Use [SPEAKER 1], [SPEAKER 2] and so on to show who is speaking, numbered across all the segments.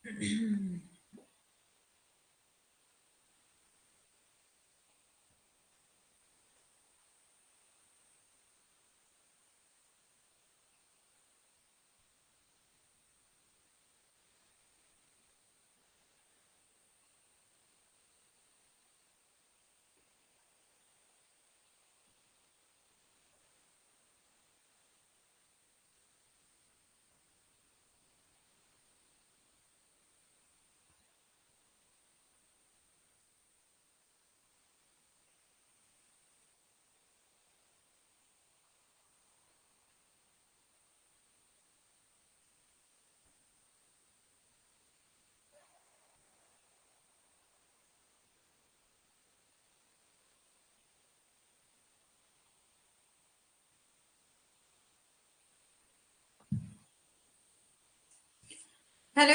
[SPEAKER 1] Hello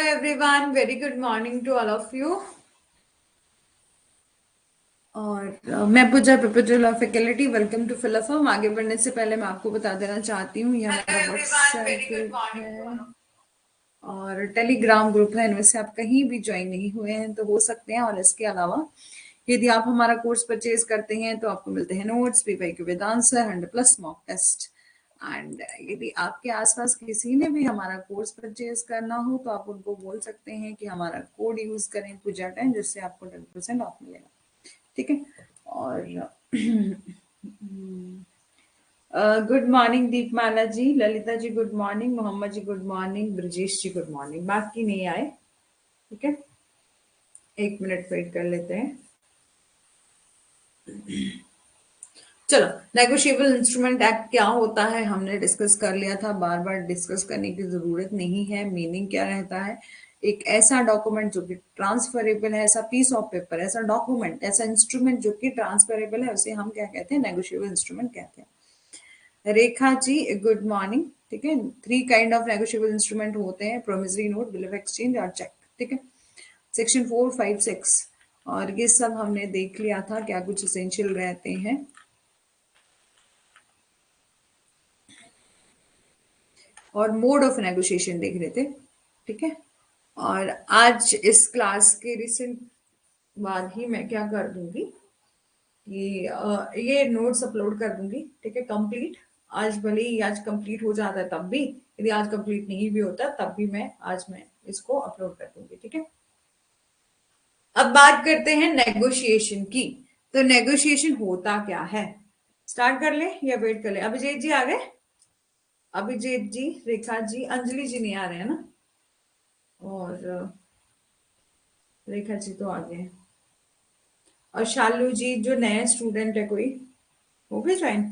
[SPEAKER 1] everyone, very good morning to all of you. और मैं Pooja proposal of faculty, welcome to फिलअफॉर्म। आगे बढ़ने से पहले मैं आपको बता देना चाहती हूँ ये हमारा व्हाट्सएप ग्रुप है और टेलीग्राम ग्रुप है। इनमें से आप कहीं भी ज्वाइन नहीं हुए हैं तो हो सकते हैं। और इसके अलावा यदि आप हमारा कोर्स परचेज करते हैं तो आपको मिलते हैं notes, PYQ with answer, 100+ mock test. And यदि आपके आसपास किसी ने भी हमारा कोर्स परचेज करना हो तो आप उनको बोल सकते हैं कि हमारा कोड यूज करें पूजा 10, जिससे आपको 10% ऑफ मिलेगा। ठीक है। और गुड मॉर्निंग दीपमाला जी, ललिता जी गुड मॉर्निंग, मोहम्मद जी गुड मॉर्निंग, ब्रजेश जी गुड मॉर्निंग। बाकी नहीं आए, ठीक है, 1 मिनट वेट कर लेते हैं। चलो, नेगोशिएबल इंस्ट्रूमेंट एक्ट क्या होता है हमने डिस्कस कर लिया था, बार बार डिस्कस करने की जरूरत नहीं है। मीनिंग क्या रहता है? एक ऐसा डॉक्यूमेंट जो कि ट्रांसफरेबल है, ऐसा पीस ऑफ पेपर, ऐसा डॉक्यूमेंट, ऐसा इंस्ट्रूमेंट जो कि ट्रांसफरेबल है, उसे हम क्या कहते हैं? नेगोशिएबल इंस्ट्रूमेंट कहते हैं। Rekha ji good morning. ठीक है, 3 काइंड ऑफ नेगोशिएबल इंस्ट्रूमेंट होते हैं: promissory note, bill of exchange और चेक। ठीक है, सेक्शन 4, 5, 6 और ये सब हमने देख लिया था, क्या कुछ इसेंशियल रहते हैं। और मोड ऑफ नेगोशिएशन देख रहे थे। ठीक है, और आज इस क्लास के रिसेंट बाद ही मैं क्या कर दूंगी कि ये नोट्स अपलोड कर दूंगी। ठीक है, कंप्लीट। आज भले ही आज कंप्लीट हो जाता है तब भी, यदि आज कंप्लीट नहीं भी होता तब भी मैं इसको अपलोड कर दूंगी। ठीक है, अब बात करते हैं नेगोशिएशन की। तो नेगोशिएशन होता क्या है? स्टार्ट कर ले या वेट कर ले? अभिजीत जी आ गए? अभिजीत जी, रेखा जी, अंजलि जी नहीं आ रहे हैं ना? और रेखा जी तो आ गए हैं। और शालू जी जो नया स्टूडेंट है कोई, हो गए ज्वाइन?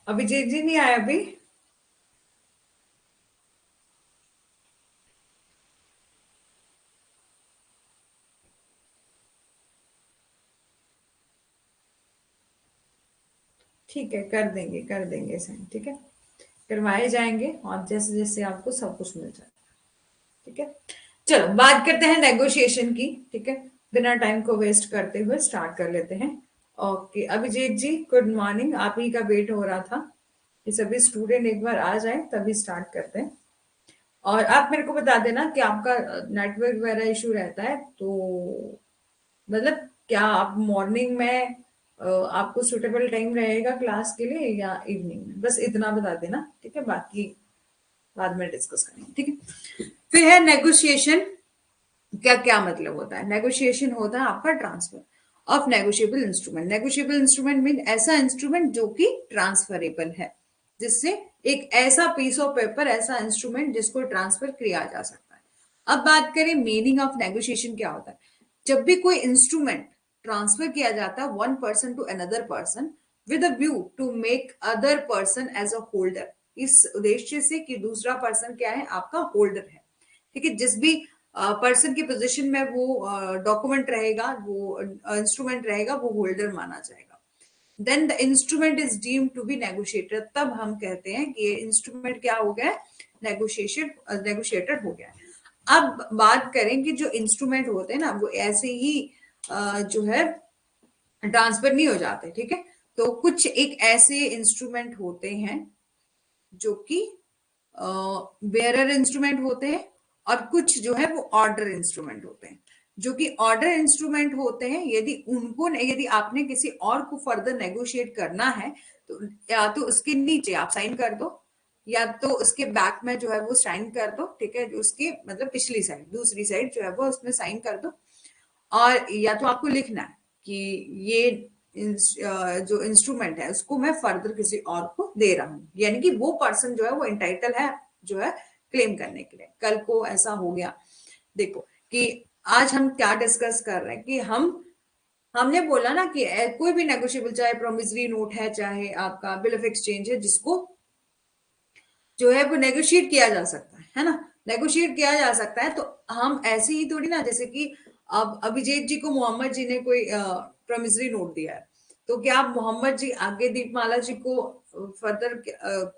[SPEAKER 1] अभिजीत जी नहीं आया अभी? ठीक है, कर देंगे साइन। ठीक है, करवाए जाएंगे और जैसे जैसे आपको सब कुछ मिल जाए। ठीक है, चलो बात करते हैं नेगोशिएशन की। ठीक है, बिना टाइम को वेस्ट करते हुए स्टार्ट कर लेते हैं। ओके, अभिजीत जी गुड मॉर्निंग, आप ही का वेट हो रहा था कि सभी स्टूडेंट एक बार आ जाए तभी स्टार्ट करते हैं। और आप मेरे को बता देना कि आपका नेटवर्क वगैरह इशू रहता है तो मतलब क्या आप मॉर्निंग में आपको सुटेबल टाइम रहेगा क्लास के लिए या इवनिंग में? बस इतना बता देना। ठीक है, बाकी बाद में डिस्कस करेंगे। ठीक है, फिर है नेगोशिएशन। क्या क्या मतलब होता है? नेगोशिएशन होता है आपका transfer of negotiable instrument. Negotiable instrument mean ऐसा इंस्ट्रूमेंट जो कि ट्रांसफरेबल है, जिससे एक ऐसा पीस ऑफ पेपर, ऐसा इंस्ट्रूमेंट जिसको ट्रांसफर किया जा सकता है। अब बात करें मीनिंग ऑफ नेगोशिएशन क्या होता है। जब भी कोई इंस्ट्रूमेंट ट्रांसफर किया जाता है one person to another person with a view to make other person as a holder, इस उद्देश्य से कि दूसरा पर्सन क्या है? आपका होल्डर है। ठीक है, जिस भी पर्सन की पोजीशन में वो डॉक्यूमेंट रहेगा, वो इंस्ट्रूमेंट रहेगा, वो होल्डर माना जाएगा। Then the instrument is deemed to be negotiated, तब हम कहते हैं कि ये इंस्ट्रूमेंट क्या हो गया है, नेगोशिएटेड हो गया है। अब बात करें कि जो इंस्ट्रूमेंट होते हैं ना, वो ऐसे ही जो है ट्रांसफर नहीं हो जाते, ठीक है। तो कुछ एक ऐसे इंस्ट्रूमेंट होते हैं जो कि बेयरर इंस्ट्रूमेंट होते हैं, और कुछ जो है वो ऑर्डर इंस्ट्रूमेंट होते हैं। जो कि ऑर्डर इंस्ट्रूमेंट होते हैं, यदि आपने किसी और को फर्दर नेगोशिएट करना है, तो या तो उसके नीचे आप साइन कर दो, या तो उसके बैक में जो है वो साइन कर दो, ठीक है, जो उसकी मतलब पिछली साइड, दूसरी साइड जो है वो उसमें साइन कर दो। और या तो आपको लिखना है कि ये जो इंस्ट्रूमेंट है उसको मैं फर्दर किसी और को दे रहा हूं, यानी कि वो पर्सन जो है वो इंटाइटल है जो है क्लेम करने के लिए। कल को ऐसा हो गया, देखो कि आज हम क्या डिस्कस कर रहे हैं कि हमने बोला ना कि कोई भी नेगोशिएबल, चाहे प्रोमिसरी नोट है, चाहे आपका बिल ऑफ एक्सचेंज है, जिसको जो है वो नेगोशिएट किया जा सकता है ना, नेगोशिएट किया जा सकता है। तो हम ऐसे ही थोड़ी ना, जैसे कि अब अभिजीत जी को मोहम्मद जी ने कोई प्रोमिसरी नोट दिया है, तो क्या आप मोहम्मद जी आगे दीपमाला जी को फर्दर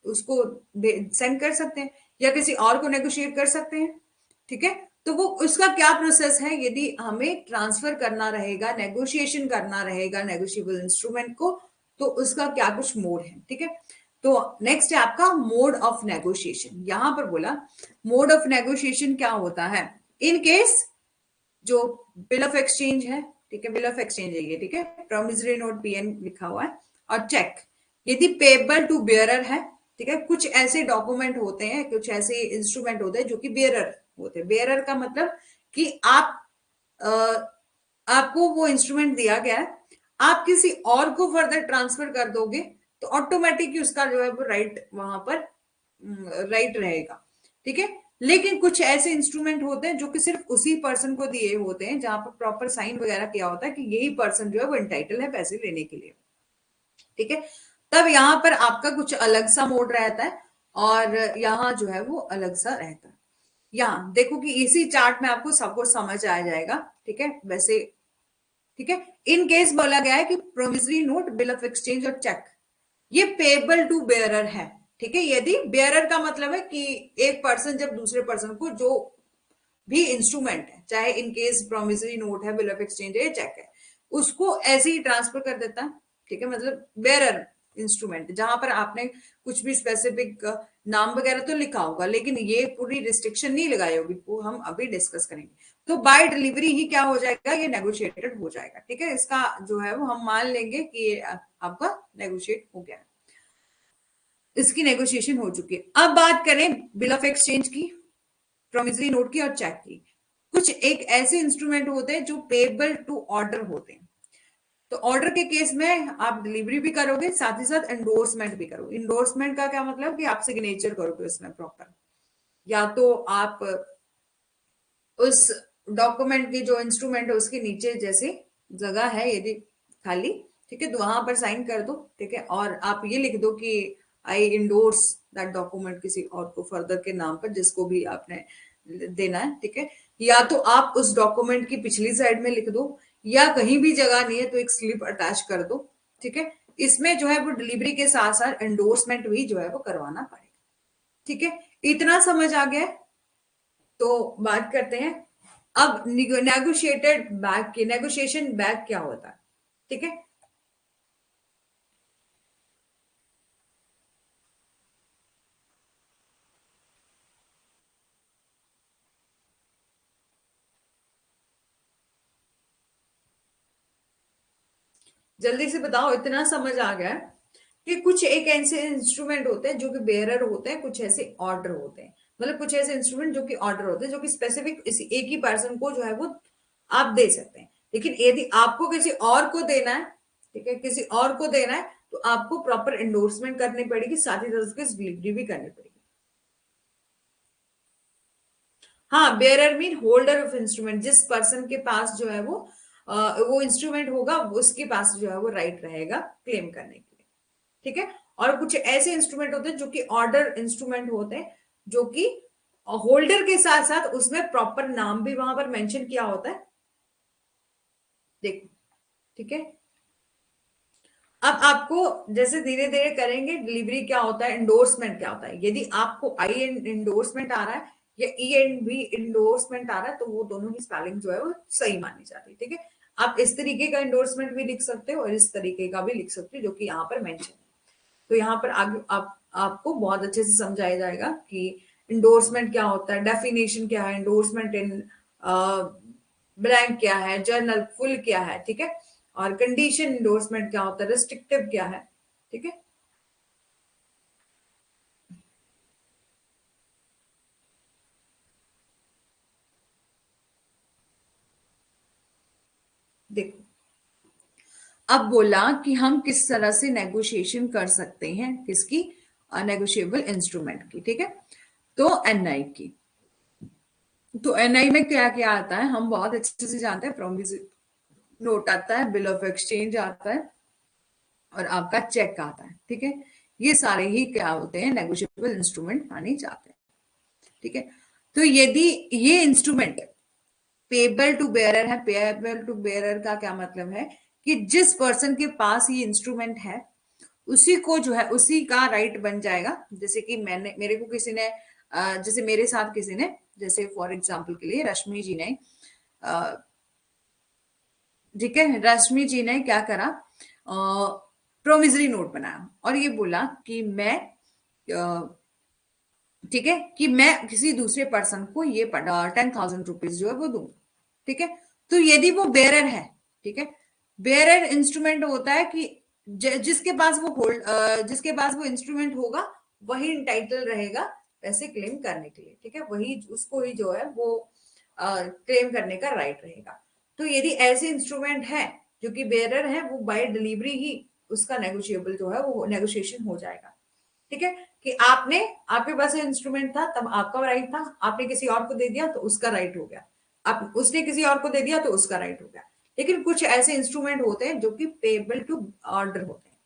[SPEAKER 1] उसको सेंड कर सकते हैं, या किसी और को नेगोशिएट कर सकते हैं, ठीक है। तो वो उसका क्या प्रोसेस है, यदि हमें ट्रांसफर करना रहेगा, नेगोशिएशन करना रहेगा नेगोशिएबल इंस्ट्रूमेंट को, तो उसका क्या कुछ मोड है, ठीक है। तो नेक्स्ट है आपका मोड ऑफ नेगोशिएशन। यहां पर बोला मोड ऑफ नेगोशिएशन क्या होता है, इन केस जो बिल ऑफ एक्सचेंज है, ठीक है, बिल ऑफ एक्सचेंज है ये, ठीक है, प्रॉमिसरी नोट पीएन लिखा हुआ है, और चेक यदि पेबल टू बेयरर है, ठीक है। कुछ ऐसे डॉक्यूमेंट होते हैं, कुछ ऐसे इंस्ट्रूमेंट होते हैं जो कि बेयरर होते हैं। बेयरर का मतलब कि अ, आपको वो इंस्ट्रूमेंट दिया गया है, आप किसी और को फर्दर ट्रांसफर कर दोगे, तो ऑटोमेटिकली उसका जो है वो राइट वहां पर राइट रहेगा, ठीक है। लेकिन कुछ ऐसे इंस्ट्रूमेंट होते हैं जो कि सिर्फ उसी पर्सन को दिए होते हैं, जहां पर प्रॉपर साइन वगैरह किया होता है कि यही पर्सन जो है वो एंटाइटल है पैसे लेने के लिए, ठीक है। तब यहाँ पर आपका कुछ अलग सा मोड रहता है, और यहाँ जो है वो अलग सा रहता है। यहाँ देखो कि इसी चार्ट में आपको सब कुछ समझ आ जाएगा, ठीक है, वैसे, ठीक है। इन केस बोला गया है कि promissory note, bill of exchange और चेक ये पेबल टू बेयरर है, ठीक है। यदि बेयरर का मतलब है कि एक पर्सन जब दूसरे पर्सन को जो भी इंस्ट्रूमेंट है, चाहे इन केस प्रोमिसरी नोट है, बिल ऑफ एक्सचेंज है, चेक है, उसको ऐसे ही ट्रांसफर कर देता है, ठीक है। मतलब बेयरर इंस्ट्रूमेंट, जहां पर आपने कुछ भी स्पेसिफिक नाम वगैरह तो लिखा होगा, लेकिन ये पूरी रिस्ट्रिक्शन नहीं लगाई होगी, वो हम अभी डिस्कस करेंगे। तो बाय डिलीवरी ही क्या हो जाएगा, ये नेगोशिएटेड हो जाएगा, ठीक है। इसका जो है वो हम मान लेंगे कि ये आपका नेगोशिएट हो गया, इसकी नेगोशिएशन हो चुकी है। अब बात करें बिल ऑफ एक्सचेंज की, प्रोमिसरी नोट की और चेक की। कुछ एक ऐसे इंस्ट्रूमेंट होते हैं जो पेबल टू ऑर्डर होते हैं। तो ऑर्डर के केस में आप डिलीवरी भी करोगे, साथ ही साथ एंडोर्समेंट भी करोगे। इंडोर्समेंट का क्या मतलब कि आप सिग्नेचर करोगे उसमें प्रॉपर, या तो आप उस डॉक्यूमेंट की जो इंस्ट्रूमेंट है उसके नीचे जैसे जगह है यदि खाली, ठीक है, तो वहां पर साइन कर दो, ठीक है। और आप ये लिख दो कि आई इंडोर्स दैट डॉक्यूमेंट, किसी और को फर्दर के नाम पर जिसको भी आपने देना है, ठीक है। या तो आप उस डॉक्यूमेंट की पिछली साइड में लिख दो, या कहीं भी जगह नहीं है तो एक स्लिप अटैच कर दो, ठीक है। इसमें जो है वो डिलीवरी के साथ साथ एंडोर्समेंट भी जो है वो करवाना पड़ेगा, ठीक है। इतना समझ आ गया है? तो बात करते हैं अब नेगोशिएटेड बैक की। नेगोशिएशन बैक क्या होता है, ठीक है। जल्दी से बताओ, इतना समझ आ गया है कि कुछ एक ऐसे इंस्ट्रूमेंट होते हैं जो कि बेयरर होते हैं, कुछ ऐसे ऑर्डर होते हैं। मतलब कुछ ऐसे इंस्ट्रूमेंट जो कि ऑर्डर होते हैं, जो कि स्पेसिफिक इसी एक ही पर्सन को जो है वो आप दे सकते हैं। लेकिन यदि आपको किसी और को देना है, ठीक है, किसी और को देना है, तो आपको प्रॉपर एंडोर्समेंट करनी पड़ेगी, साथ ही साथ उसकी डिलीवरी भी करनी पड़ेगी। हाँ, bearer mean holder of instrument, जिस पर्सन के पास जो है वो इंस्ट्रूमेंट होगा, उसके पास जो है वो राइट रहेगा क्लेम करने के लिए, ठीक है। और कुछ ऐसे इंस्ट्रूमेंट होते हैं जो कि ऑर्डर इंस्ट्रूमेंट होते हैं, जो कि होल्डर के साथ साथ उसमें प्रॉपर नाम भी वहां पर मेंशन किया होता है, देखो। ठीक है, अब आपको जैसे धीरे धीरे करेंगे, डिलीवरी क्या होता है, इंडोर्समेंट क्या होता है, यदि आपको आई एंड इंडोर्समेंट आ रहा है या ई एंड बी इंडोर्समेंट आ रहा है, तो वो दोनों की स्पेलिंग जो है वो सही मानी जाती है। ठीक है, आप इस तरीके का इंडोर्समेंट भी लिख सकते हो और इस तरीके का भी लिख सकते हो, जो कि यहाँ पर मेंशन है। तो यहाँ पर आगे आपको बहुत अच्छे से समझाया जाएगा कि इंडोर्समेंट क्या होता है, डेफिनेशन क्या है, इंडोर्समेंट इन ब्लैंक क्या है, जर्नल फुल क्या है, ठीक है, और कंडीशन इंडोर्समेंट क्या होता है, रिस्ट्रिक्टिव क्या है। ठीक है, देखो, अब बोला कि हम किस तरह से नेगोशिएशन कर सकते हैं, किसकी, नेगोशिएबल इंस्ट्रूमेंट की। ठीक है, तो एनआई की, तो एनआई में क्या क्या आता है हम बहुत अच्छे से जानते हैं, प्रोमिस नोट आता है, बिल ऑफ एक्सचेंज आता है, और आपका चेक आता है। ठीक है, ये सारे ही क्या होते हैं, नेगोशिएबल इंस्ट्रूमेंट माने जाते हैं। ठीक है, तो यदि ये इंस्ट्रूमेंट पेबल टू बेयरर है, पेबल टू बेयरर का क्या मतलब है कि जिस पर्सन के पास ये इंस्ट्रूमेंट है उसी को जो है उसी का राइट बन जाएगा। जैसे कि मैंने, मेरे को किसी ने जैसे मेरे साथ किसी ने, जैसे फॉर एग्जांपल के लिए रश्मि जी ने, ठीक है, रश्मि जी ने क्या करा, प्रोमिसरी नोट बनाया और ये बोला कि मैं, ठीक है, कि मैं किसी दूसरे पर्सन को ये 10,000 रुपीज जो है वो दूं। ठीक है, तो यदि वो बेरर है, ठीक है, बेरर इंस्ट्रूमेंट होता है कि जिसके पास वो होल्ड, जिसके पास वो इंस्ट्रूमेंट होगा वही इंटाइटल रहेगा पैसे क्लेम करने के लिए। ठीक है, वही उसको ही जो है वो क्लेम करने का राइट रहेगा। तो यदि ऐसे इंस्ट्रूमेंट है जो कि बेरर है, वो बाय डिलीवरी ही उसका नेगोशिएबल जो है वो नेगोशिएशन हो जाएगा। ठीक है, कि आपने, आपके पास इंस्ट्रूमेंट था तब आपका राइट था, आपने किसी और को दे दिया तो उसका राइट हो गया, आप उसने किसी और को दे दिया तो उसका राइट हो गया। लेकिन कुछ ऐसे इंस्ट्रूमेंट होते हैं जो कि पेबल टू ऑर्डर होते हैं।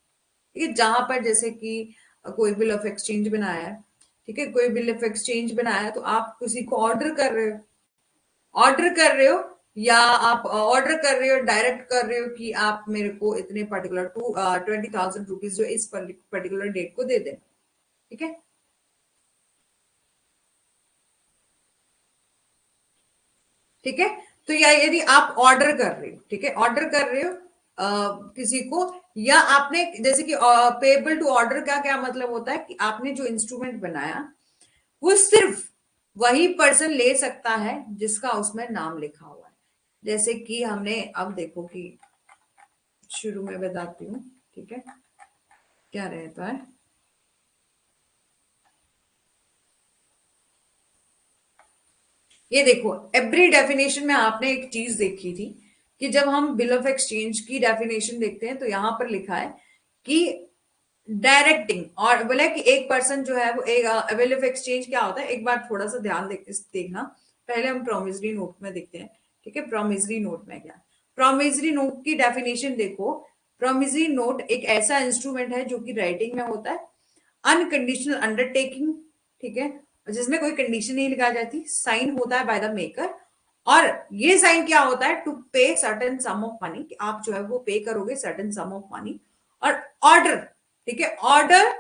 [SPEAKER 1] ठीक है, जहां पर जैसे कि कोई बिल ऑफ एक्सचेंज बनाया है, ठीक है, कोई बिल ऑफ एक्सचेंज बनाया है तो आप किसी को ऑर्डर कर रहे हो, ऑर्डर कर रहे हो, या आप ऑर्डर कर रहे हो, डायरेक्ट कर रहे हो कि आप मेरे को इतने पर्टिकुलर 20,000 रुपीज जो इस पर्टिकुलर डेट को दे देना। ठीक है, ठीक है, तो या यदि आप ऑर्डर कर रहे हो, ठीक है, ऑर्डर कर रहे हो किसी को, या आपने जैसे कि पेबल टू ऑर्डर का क्या मतलब होता है कि आपने जो इंस्ट्रूमेंट बनाया वो सिर्फ वही पर्सन ले सकता है जिसका उसमें नाम लिखा हुआ है। जैसे कि हमने, अब देखो कि शुरू में बताती हूँ, ठीक है, क्या रहता है। ये देखो, एवरी डेफिनेशन में आपने एक चीज देखी थी कि जब हम बिल ऑफ एक्सचेंज की डेफिनेशन देखते हैं तो यहां पर लिखा है कि डायरेक्टिंग, और बोला कि एक पर्सन जो है वो एक बिल ऑफ एक्सचेंज क्या होता है, एक बार थोड़ा सा ध्यान देखना। पहले हम प्रोमिसरी नोट में देखते हैं। ठीक है, प्रोमिसरी नोट में क्या, प्रोमिसरी नोट की डेफिनेशन देखो। प्रोमिसरी नोट एक ऐसा इंस्ट्रूमेंट है जो कि राइटिंग में होता है, अनकंडीशनल अंडरटेकिंग, ठीक है, जिसमें कोई कंडीशन नहीं लगाई जाती, साइन होता है बाय द मेकर, और ये साइन क्या होता है, टू पे सर्टेन सम ऑफ मनी, कि आप जो है वो पे करोगे सर्टेन सम ऑफ मनी, और ऑर्डर, ठीक है, ऑर्डर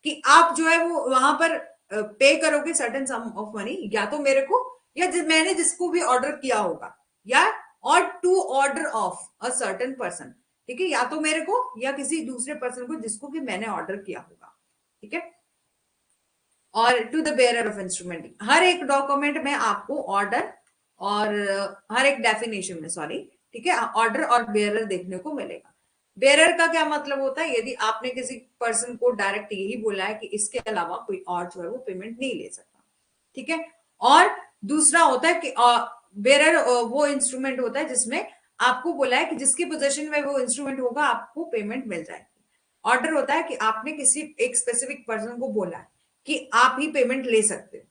[SPEAKER 1] कि आप जो है वो वहां पर पे करोगे सर्टेन सम ऑफ मनी, या तो मेरे को, या मैंने जिसको भी ऑर्डर किया होगा, या और to order of a certain person, ठीक है, या तो मेरे को या किसी दूसरे पर्सन को जिसको कि मैंने ऑर्डर किया होगा। ठीक है, और to the bearer of instrument, हर एक डॉक्यूमेंट में आपको ऑर्डर और हर एक डेफिनेशन में, सॉरी, ठीक है, ऑर्डर और बेयरर देखने को मिलेगा। बेयरर का क्या मतलब होता है, यदि आपने किसी पर्सन को डायरेक्ट यही बोला है कि इसके अलावा कोई और जो है वो पेमेंट नहीं ले सकता। ठीक है, और दूसरा होता है कि बेयरर वो इंस्ट्रूमेंट होता है जिसमें आपको बोला है कि जिसकी पोजीशन में वो इंस्ट्रूमेंट होगा आपको पेमेंट मिल जाएगी। ऑर्डर होता है कि आपने किसी एक स्पेसिफिक पर्सन को बोला है कि आप ही पेमेंट ले सकते हो।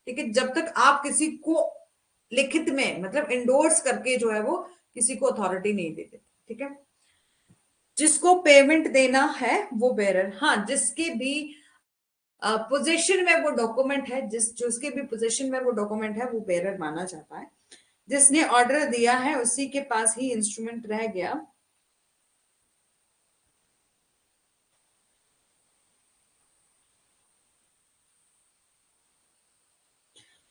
[SPEAKER 1] ठीक है, जब तक आप किसी को लिखित में मतलब इंडोर्स करके जो है वो किसी को अथॉरिटी नहीं देते। ठीक है, जिसको पेमेंट देना है वो बेरर, हाँ, जिसके भी पोजीशन में वो डॉक्यूमेंट है, जिसके भी पोजीशन में वो डॉक्यूमेंट है वो बेरर माना जाता है। जिसने ऑर्डर दिया है उसी के पास ही इंस्ट्रूमेंट रह गया।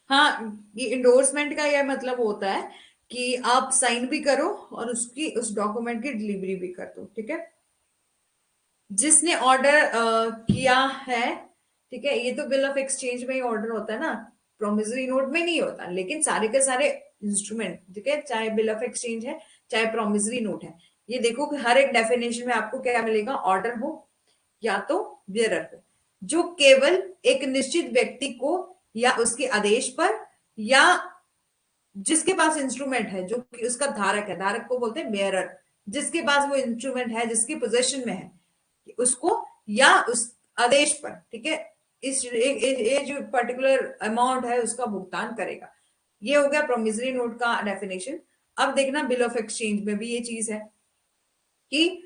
[SPEAKER 1] हाँ, ये इंडोर्समेंट का यह मतलब होता है कि आप साइन भी करो और उस डॉक्यूमेंट की डिलीवरी भी कर दो, ठीक है। जिसने ऑर्डर किया है, ठीक है, ये तो बिल ऑफ एक्सचेंज में ही ऑर्डर होता है ना, प्रोमिसरी नोट में नहीं होता। लेकिन सारे के सारे इंस्ट्रूमेंट, ठीक है, चाहे बिल ऑफ एक्सचेंज है चाहे प्रोमिसरी नोट है, ये देखो कि हर एक डेफिनेशन में आपको क्या मिलेगा, ऑर्डर हो या तो बियरर हो, जो केवल एक निश्चित व्यक्ति को या उसके आदेश पर, या जिसके पास इंस्ट्रूमेंट है जो कि उसका धारक है, धारक को बोलते हैं बेयरर, जिसके पास वो इंस्ट्रूमेंट है, जिसकी पोजेशन में है, उसको या उस आदेश पर, ठीक है, ये जो पर्टिकुलर अमाउंट है उसका भुगतान करेगा। ये हो गया प्रोमिसरी नोट का डेफिनेशन। अब देखना बिल ऑफ एक्सचेंज में भी ये चीज है कि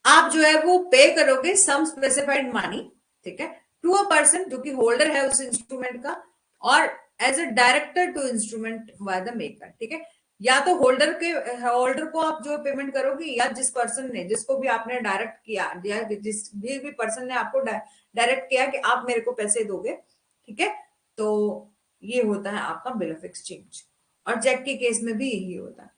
[SPEAKER 1] आप जो है वो पे करोगे सम स्पेसिफाइड मनी, ठीक है, टू अ पर्सन जो कि होल्डर है उस इंस्ट्रूमेंट का, और as a director to instrument by the maker, ठीक है। या तो होल्डर को आप जो पेमेंट करोगे, या जिस पर्सन ने, जिसको भी आपने डायरेक्ट किया, या जिस भी पर्सन ने आपको डायरेक्ट किया कि आप मेरे को पैसे दोगे, ठीक है। तो ये होता है आपका बिल ऑफ एक्सचेंज। और चेक के केस में भी यही होता है,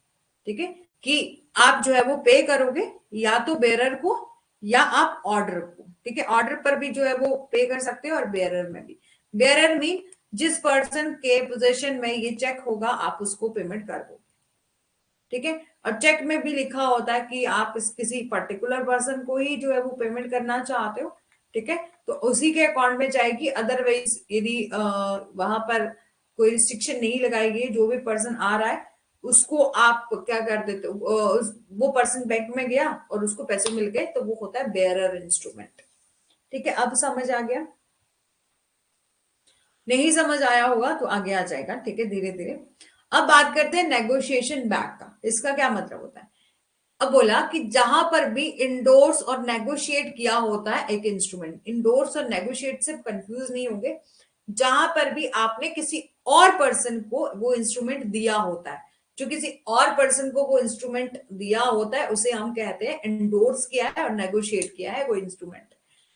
[SPEAKER 1] ठीक है, कि आप जो है वो पे करोगे या तो बेरर को या आप ऑर्डर को, ठीक है। ऑर्डर पर भी जो है वो पे कर सकते हो और बेरर में भी। बेरर मीन जिस पर्सन के पोजीशन में ये चेक होगा आप उसको पेमेंट कर दो, ठीक है। और चेक में भी लिखा होता है कि आप किसी पर्टिकुलर पर्सन को ही जो है वो पेमेंट करना चाहते हो, ठीक है, तो उसी के अकाउंट में जाएगी। अदरवाइज यदि वहां पर कोई रिस्ट्रिक्शन नहीं लगाई गई, जो भी पर्सन आ रहा है उसको आप क्या कर देते हो, वो पर्सन बैंक में गया और उसको पैसे मिल गए, तो वो होता है बेयरर इंस्ट्रूमेंट, ठीक है। अब समझ आ गया? नहीं समझ आया होगा तो आगे आ जाएगा, ठीक है, धीरे धीरे। अब बात करते हैं नेगोशिएशन बैक का। इसका क्या मतलब होता है? अब बोला कि जहां पर भी इंडोर्स और नेगोशिएट किया होता है एक इंस्ट्रूमेंट, इंडोर्स और नेगोशिएट से कंफ्यूज नहीं होंगे, जहां पर भी आपने किसी और पर्सन को वो इंस्ट्रूमेंट दिया होता है, जो किसी और पर्सन को वो इंस्ट्रूमेंट दिया होता है उसे हम कहते हैं इंडोर्स किया है और नेगोशिएट किया है वो instrument,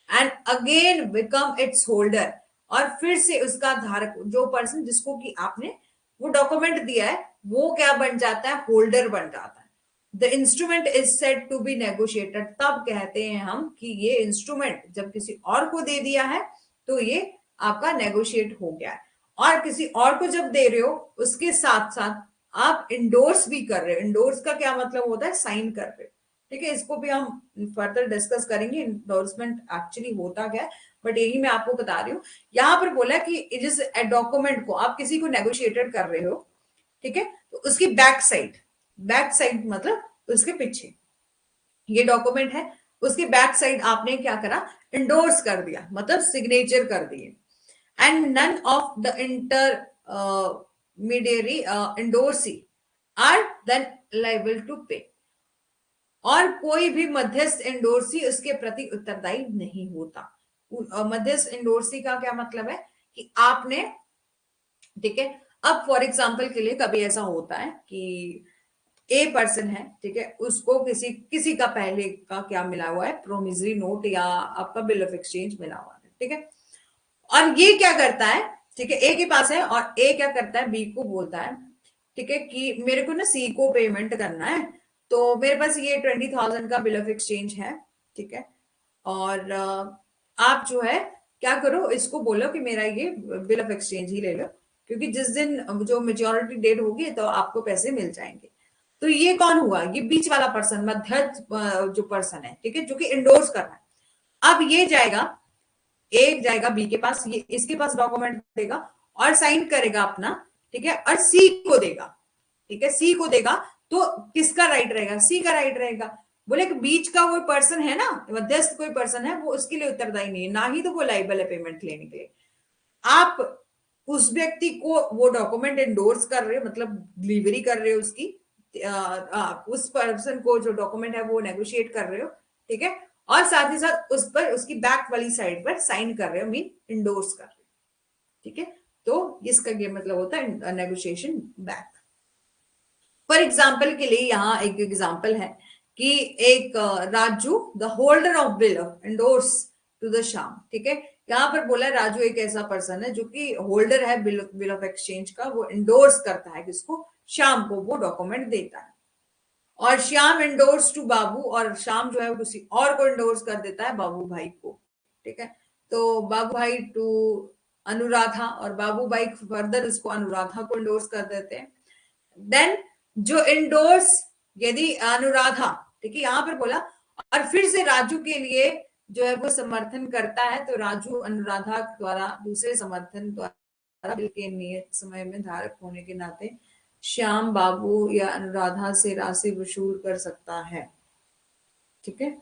[SPEAKER 1] and again become it's holder, और फिर से उसका धारक, जो पर्सन जिसको कि आपने वो डॉक्यूमेंट दिया है, वो क्या बन जाता है, होल्डर बन जाता है। The instrument is said to be negotiated, तब कहते हैं हम कि ये इंस्ट्रूमेंट जब किसी और को दे दिया है तो ये आपका नेगोशिएट हो गया है। और किसी और को जब दे रहे हो उसके साथ साथ आप इंडोर्स भी कर रहे हो। इंडोर्स का क्या मतलब होता है, साइन कर रहे हो, ठीक है। इसको भी हम फर्दर डिस्कस करेंगे इंडोर्समेंट एक्चुअली होता क्या है, बट यही मैं आपको बता रही हूँ। यहाँ पर बोला कि जिस डॉक्यूमेंट को आप किसी को नेगोशिएटेड कर रहे हो, ठीक है, तो उसकी बैक साइड, बैक साइड मतलब उसके पीछे ये डॉक्यूमेंट है, उसके बैक साइड आपने क्या करा, इंडोर्स कर दिया, मतलब सिग्नेचर कर दिए। And none of the intermediary endorsee are then liable to pay, और कोई भी मध्यस्थ इंडोर्सी उसके प्रति उत्तरदायी नहीं होता। मध्यस्थ इंडोर्सी का क्या मतलब है कि आपने, ठीक है, अब फॉर एग्जाम्पल के लिए कभी ऐसा होता है कि ए पर्सन है, ठीक है, उसको किसी किसी का पहले का क्या मिला हुआ है, प्रोमिसरी नोट या आपका बिल ऑफ एक्सचेंज मिला हुआ है, ठीक है। और ये क्या करता है, ठीक है, ए के पास है और ए क्या करता है, बी को बोलता है, ठीक है, कि मेरे को ना सी को पेमेंट करना है, तो मेरे पास ये 20,000 का बिल ऑफ एक्सचेंज है, ठीक है। और आप जो है क्या करो, इसको बोलो कि मेरा ये बिल ऑफ एक्सचेंज ही ले लो, क्योंकि जिस दिन जो मेच्योरिटी डेट होगी तो आपको पैसे मिल जाएंगे। तो ये कौन हुआ, ये बीच वाला पर्सन, मध्यस्थ जो पर्सन है, ठीक है, जो कि इंडोर्स कर रहा है। अब ये जाएगा, एक जाएगा बी के पास, ये इसके पास डॉक्यूमेंट देगा और साइन करेगा अपना, ठीक है, और सी को देगा, ठीक है, सी को देगा। तो किसका राइट रहेगा, सी का राइट रहेगा। बोले कि बीच का कोई पर्सन है ना, मध्यस्थ कोई पर्सन है, वो उसके लिए उत्तरदायी नहीं है, ना ही तो वो लाइबल है पेमेंट लेने के लिए। आप उस व्यक्ति को वो डॉक्यूमेंट एंडोर्स कर रहे हो, मतलब डिलीवरी कर रहे हो उसकी, उस पर्सन को जो डॉक्यूमेंट है वो नेगोशिएट कर रहे हो, ठीक है, और साथ ही साथ उस पर उसकी बैक वाली साइड पर साइन कर रहे हो, मीन इंडोर्स कर रहे हो, ठीक है। तो इसका ये मतलब होता है नेगोशिएशन बैक। फॉर एग्जाम्पल के लिए यहाँ एक एग्जाम्पल है कि एक Raju the holder of bill endorse to the Shyam, ठीक है। यहाँ पर बोला है राजू एक ऐसा पर्सन है जो कि होल्डर है बिल ऑफ एक्सचेंज का, वो इंडोर्स करता है किसको, श्याम को, वो डॉक्यूमेंट देता है। और श्याम इंडोर्स टू बाबू, और श्याम जो है वो किसी और को इंडोर्स कर देता है, बाबू भाई को, ठीक है। तो बाबू भाई टू अनुराधा, और बाबू भाई फर्दर इसको अनुराधा को इंडोर्स कर देते हैं। देन जो इंडोर्स, यदि अनुराधा, ठीक है, यहां पर बोला, और फिर से राजू के लिए जो है वो समर्थन करता है, तो राजू अनुराधा द्वारा दूसरे समर्थन द्वारा बिल के नियत समय में धारक होने के नाते श्याम बाबू या अनुराधा से राशि वसूल कर सकता है, ठीक है।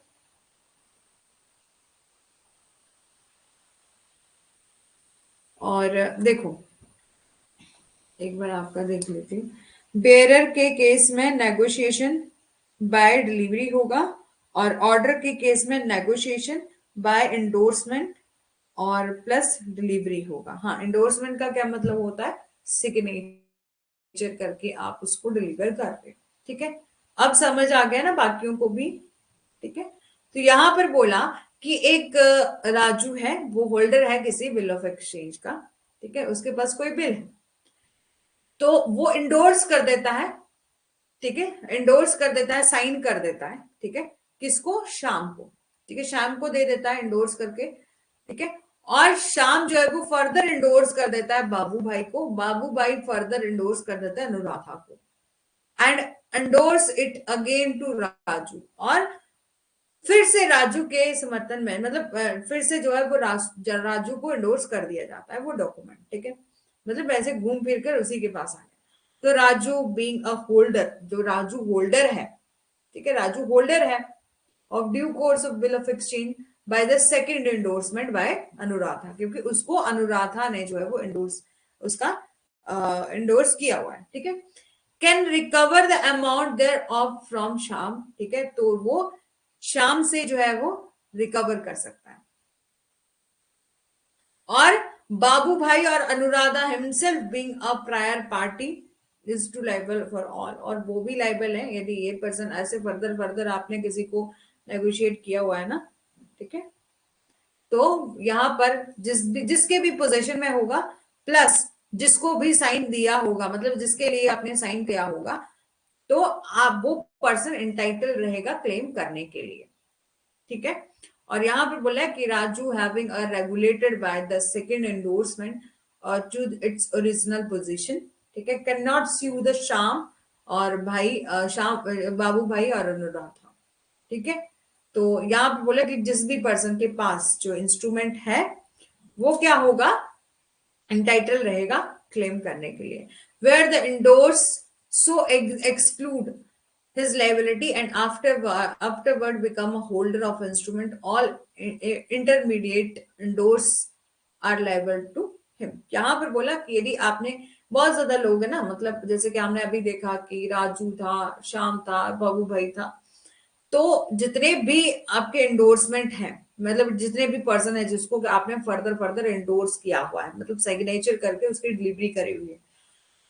[SPEAKER 1] और देखो एक बार आपका देख लेती हूँ। बेरर के केस में नेगोशिएशन बाय डिलीवरी होगा, और ऑर्डर के केस में नेगोशिएशन बाय इंडोर्समेंट और प्लस डिलीवरी होगा। हाँ, इंडोर्समेंट का क्या मतलब होता है, सिग्नेचर करके आप उसको डिलीवर कर रहे हो, ठीक है। अब समझ आ गया ना बाकियों को भी, ठीक है। तो यहां पर बोला कि एक राजू है, वो होल्डर है किसी बिल ऑफ एक्सचेंज का, ठीक है, उसके पास कोई बिल है, तो वो इंडोर्स कर देता है, ठीक है, इंडोर्स कर देता है, साइन कर देता है, ठीक है, किसको, शाम को, ठीक है, शाम को दे देता है इंडोर्स करके, ठीक है। और शाम जो है वो फर्दर इंडोर्स कर देता है बाबू भाई को, बाबू भाई फर्दर इंडोर्स कर देता है अनुराधा को, and endorse it again to Raju, और फिर से राजू के समर्थन में, मतलब फिर से जो है वो राजू को इंडोर्स कर दिया जाता है वो डॉक्यूमेंट, ठीक है। मतलब ऐसे घूम फिर कर उसी के पास आ गया। तो राजू बीइंग अ होल्डर, जो राजू होल्डर है, ठीक है, राजू होल्डर है of due course of bill of exchange by the second endorsement by Anuradha, क्योंकि उसको अनुराधा ने जो है वो इंडोर्स, उसका इंडोर्स किया हुआ है, ठीक है। Can recover the amount thereof from Shyam, ठीक है, तो वो शाम से जो है वो रिकवर कर सकता है। और बाबू भाई और Anuradha himself being a prior party is to liable for all, और वो भी लाइबल है यदि ये पर्सन ऐसे फर्दर फर्दर आपने किसी को नेगोशिएट किया हुआ है ना, ठीक है। तो यहां पर जिसके भी पोजीशन में होगा, प्लस जिसको भी साइन दिया होगा, मतलब जिसके लिए आपने साइन किया होगा, तो आप वो पर्सन इंटाइटल रहेगा क्लेम करने के लिए, ठीक है। और यहां पर बोला है कि Raju having a regulated by the second endorsement to its original position, ठीक है, can not sue the Shyam और भाई श्याम बाबू भाई और अनुराधा, ठीक है। तो यहाँ पे बोला कि जिस भी पर्सन के पास जो इंस्ट्रूमेंट है वो क्या होगा, एंटाइटल रहेगा क्लेम करने के लिए, where the endorse so exclude his liability and afterward become a holder of instrument, all intermediate endorse are liable to him। यहाँ पर बोला कि यदि आपने, बहुत ज्यादा लोग है ना, मतलब जैसे कि हमने अभी देखा कि राजू था, श्याम था, बाबू भाई था, तो जितने भी आपके एंडोर्समेंट हैं, मतलब जितने भी पर्सन है जिसको आपने फर्दर फर्दर एंडोर्स किया हुआ है, मतलब सिग्नेचर करके उसकी डिलीवरी करी हुई है,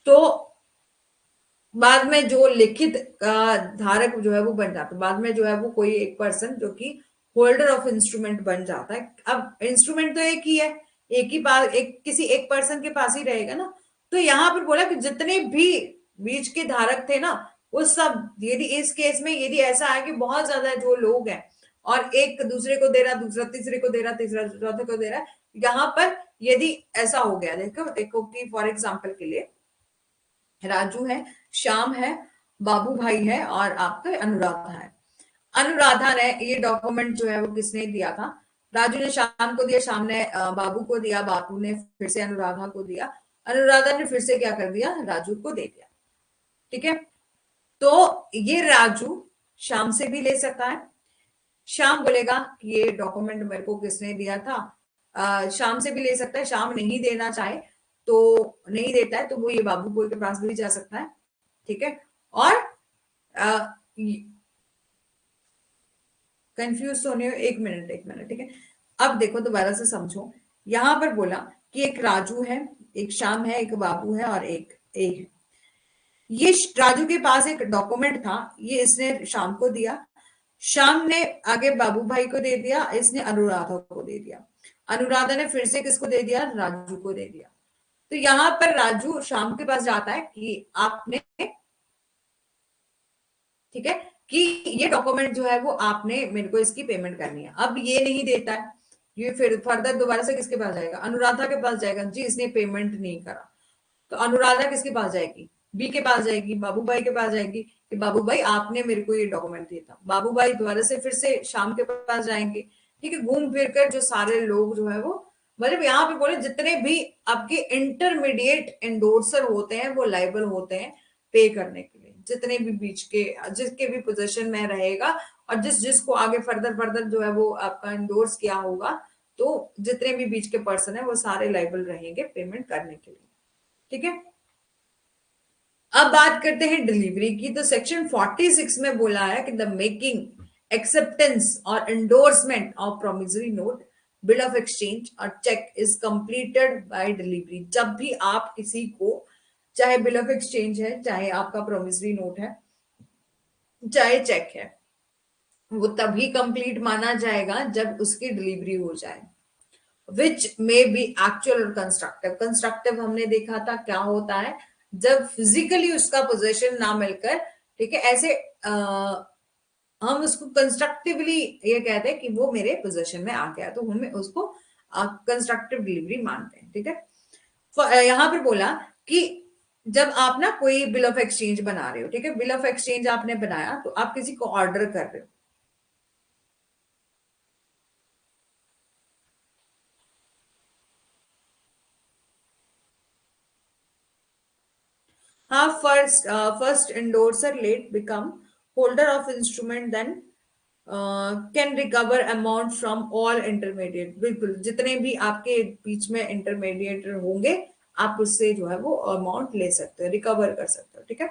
[SPEAKER 1] तो बाद में जो लिखित धारक जो है वो बन जाता है, बाद में जो है वो कोई एक पर्सन जो कि होल्डर ऑफ इंस्ट्रूमेंट बन जाता है। अब इंस्ट्रूमेंट तो एक ही है, एक ही पास, एक किसी एक पर्सन के पास ही रहेगा ना। तो यहाँ पर बोला कि जितने भी बीच के धारक थे ना, वो सब, यदि इस केस में यदि ऐसा है कि बहुत ज्यादा जो लोग हैं और एक दूसरे को दे रहा, दूसरा तीसरे को दे रहा, तीसरा चौथे को दे रहा है, यहाँ पर यदि ऐसा हो गया, देखो देखो कि फॉर एग्जाम्पल के लिए राजू है, श्याम है, बाबू भाई है, और आपका अनुराधा है। अनुराधा ने ये डॉक्यूमेंट जो है वो किसने दिया था, राजू ने श्याम को दिया, श्याम ने बाबू को दिया, बाबू ने फिर से अनुराधा को दिया, अनुराधा ने फिर से क्या कर दिया, राजू को दे दिया, ठीक है। तो ये राजू श्याम से भी ले सकता है, श्याम बोलेगा कि ये डॉक्यूमेंट मेरे को किसने दिया था, श्याम से भी ले सकता है, श्याम नहीं देना चाहे तो नहीं देता है, तो वो ये बाबू भाई के पास भी जा सकता है, ठीक है। और कंफ्यूज होने हो, एक मिनट एक मिनट, ठीक है। अब देखो दोबारा से समझो, यहां पर बोला कि एक राजू है, एक श्याम है, एक बाबू है और एक ए है। ये राजू के पास एक डॉक्यूमेंट था, ये इसने शाम को दिया, शाम ने आगे बाबू भाई को दे दिया, इसने अनुराधा को दे दिया, अनुराधा ने फिर से किसको दे दिया, राजू को दे दिया। तो यहां पर राजू शाम के पास जाता है कि आपने, ठीक है, कि ये डॉक्यूमेंट जो है वो आपने मेरे को इसकी पेमेंट करनी है। अब ये नहीं देता है, ये फिर फर्दर दोबारा से किसके पास जाएगा, अनुराधा के पास जाएगा, जी इसने पेमेंट नहीं करा। तो अनुराधा किसके पास जाएगी, बी के पास जाएगी, बाबू भाई के पास जाएगी कि बाबू भाई आपने मेरे को ये डॉक्यूमेंट दिया था। बाबू भाई दोबारा से फिर से शाम के पास जाएंगे, ठीक है। घूम फिर कर जो सारे लोग जो है वो, मतलब यहाँ पे बोले जितने भी आपके इंटरमीडिएट एंडोर्सर होते हैं वो लाइबल होते हैं पे करने के लिए, जितने भी बीच के जिसके भी पोजीशन में रहेगा और जिसको आगे फर्दर फर्दर जो है वो आपका एंडोर्स किया होगा, तो जितने भी बीच के पर्सन है वो सारे लाइबल रहेंगे पेमेंट करने के लिए, ठीक है। अब बात करते हैं डिलीवरी की। तो सेक्शन 46 में बोला है कि द मेकिंग, एक्सेप्टेंस और endorsement of promissory note, bill of exchange और cheque is completed by delivery. जब भी आप किसी को, चाहे बिल ऑफ एक्सचेंज है, चाहे आपका प्रोमिसरी नोट है, चाहे चेक है, वो तभी कंप्लीट माना जाएगा जब उसकी डिलीवरी हो जाए। विच में बी एक्चुअल और कंस्ट्रक्टिव। कंस्ट्रक्टिव हमने देखा था क्या होता है, जब फिजिकली उसका पोजेशन ना मिलकर, ठीक है, ऐसे हम उसको कंस्ट्रक्टिवली ये कहते हैं कि वो मेरे पोजेशन में आ गया, तो हमें उसको कंस्ट्रक्टिव डिलीवरी मानते हैं, ठीक है। यहाँ पे बोला कि जब आप ना कोई बिल ऑफ एक्सचेंज बना रहे हो, ठीक है, बिल ऑफ एक्सचेंज आपने बनाया तो आप किसी को ऑर्डर कर रहे हो। हाँ, first endorser let become holder of instrument, then can recover amount from all intermediate. बिल्कुल, जितने भी आपके बीच में इंटरमीडिएट होंगे आप उससे जो है वो अमाउंट ले सकते हो, रिकवर कर सकते हो, ठीक है।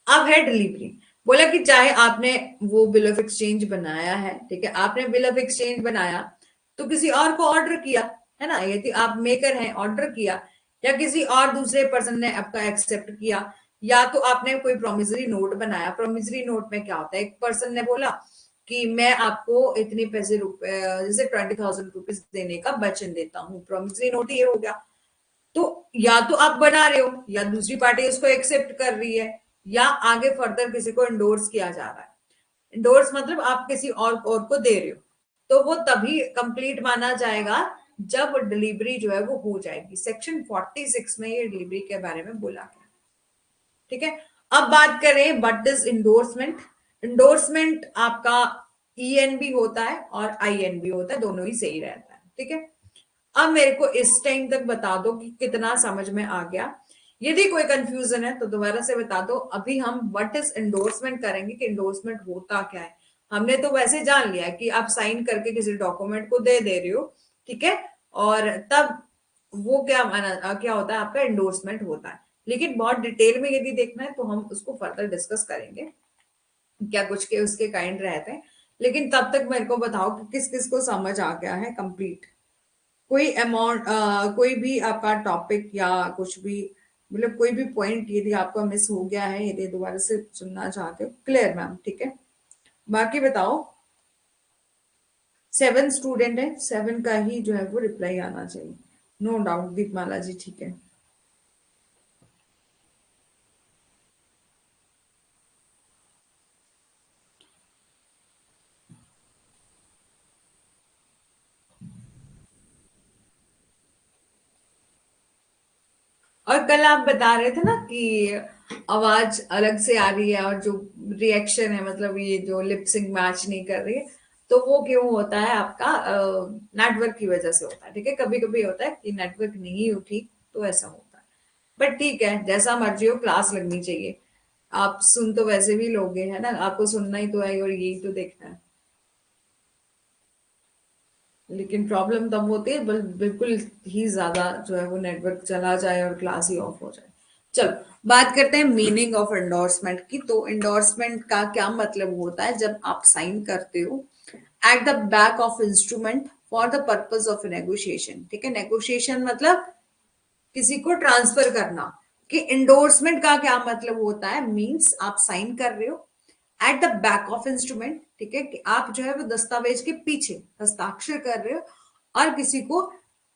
[SPEAKER 1] अब है डिलीवरी। बोला कि चाहे आपने वो बिल ऑफ एक्सचेंज बनाया है, ठीक है, आपने बिल ऑफ एक्सचेंज बनाया तो किसी और को ऑर्डर किया, है ना, यदि आप मेकर हैं ऑर्डर किया, या किसी और दूसरे पर्सन ने आपका एक्सेप्ट किया, या तो आपने कोई प्रोमिसरी नोट बनाया। प्रोमिसरी नोट में क्या होता है, एक पर्सन ने बोला कि मैं आपको इतने पैसे रुपए, जैसे 20,000 रुपीज देने का वचन देता हूँ, प्रोमिसरी नोट ये हो गया। तो या तो आप बना रहे हो, या दूसरी पार्टी उसको एक्सेप्ट कर रही है, या आगे फर्दर किसी को इंडोर्स किया जा रहा है। इंडोर्स मतलब आप किसी और को दे रहे हो, तो वो तभी कंप्लीट माना जाएगा जब डिलीवरी जो है वो हो जाएगी। सेक्शन 46 में ये डिलीवरी के बारे में बोला गया, ठीक है। अब बात करें व्हाट इज इंडोर्समेंट। इंडोर्समेंट आपका ईएन भी होता है और आईएन भी होता है, दोनों ही सही रहता है, ठीक है। अब मेरे को इस टाइम तक बता दो कि कितना समझ में आ गया। यदि कोई कंफ्यूजन है तो दोबारा से बता दो। अभी हम व्हाट इज एंडोर्समेंट करेंगे कि एंडोर्समेंट होता क्या है। हमने तो वैसे जान लिया कि आप साइन करके किसी डॉक्यूमेंट को दे दे रहे हो, ठीक है, और तब वो क्या माना, क्या होता है, आपका एंडोर्समेंट होता है। लेकिन बहुत डिटेल में यदि देखना है तो हम उसको फर्दर डिस्कस करेंगे, क्या कुछ के उसके काइंड रहते हैं। लेकिन तब तक मेरे को बताओ कि किस किस को समझ आ गया है कंप्लीट। कोई अमाउंट, कोई भी आपका टॉपिक या कुछ भी, मतलब कोई भी पॉइंट यदि आपका मिस हो गया है, यदि दोबारा से सुनना चाहते हो, क्लियर मैम, ठीक है। बाकी बताओ, 7 स्टूडेंट है, 7 का ही जो है वो रिप्लाई आना चाहिए, नो डाउट दीपमाला जी, ठीक है। और कल आप बता रहे थे ना कि आवाज अलग से आ रही है और जो रिएक्शन है, मतलब ये जो लिपसिंग मैच नहीं कर रही है, तो वो क्यों होता है, आपका नेटवर्क की वजह से होता है, ठीक है। कभी कभी होता है कि नेटवर्क नहीं हो ठीक, तो ऐसा होता है। बट ठीक है, जैसा मर्जी हो, क्लास लगनी चाहिए। आप सुन तो वैसे भी लोगे, है ना, आपको सुनना ही तो है और यही तो देखना है। लेकिन प्रॉब्लम तब होती है बिल्कुल ही ज्यादा जो है वो नेटवर्क चला जाए और क्लास ही ऑफ हो जाए। चलो बात करते हैं मीनिंग ऑफ एंडोर्समेंट की। तो एंडोर्समेंट का क्या मतलब होता है? जब आप साइन करते हो at the back of instrument for the purpose of negotiation. ठीक है, नेगोशिएशन मतलब किसी को ट्रांसफर करना। कि इंडोर्समेंट का क्या मतलब होता है? मींस आप साइन कर रहे हो at the back of instrument. ठीक है, कि आप जो है वो दस्तावेज के पीछे हस्ताक्षर कर रहे हो और किसी को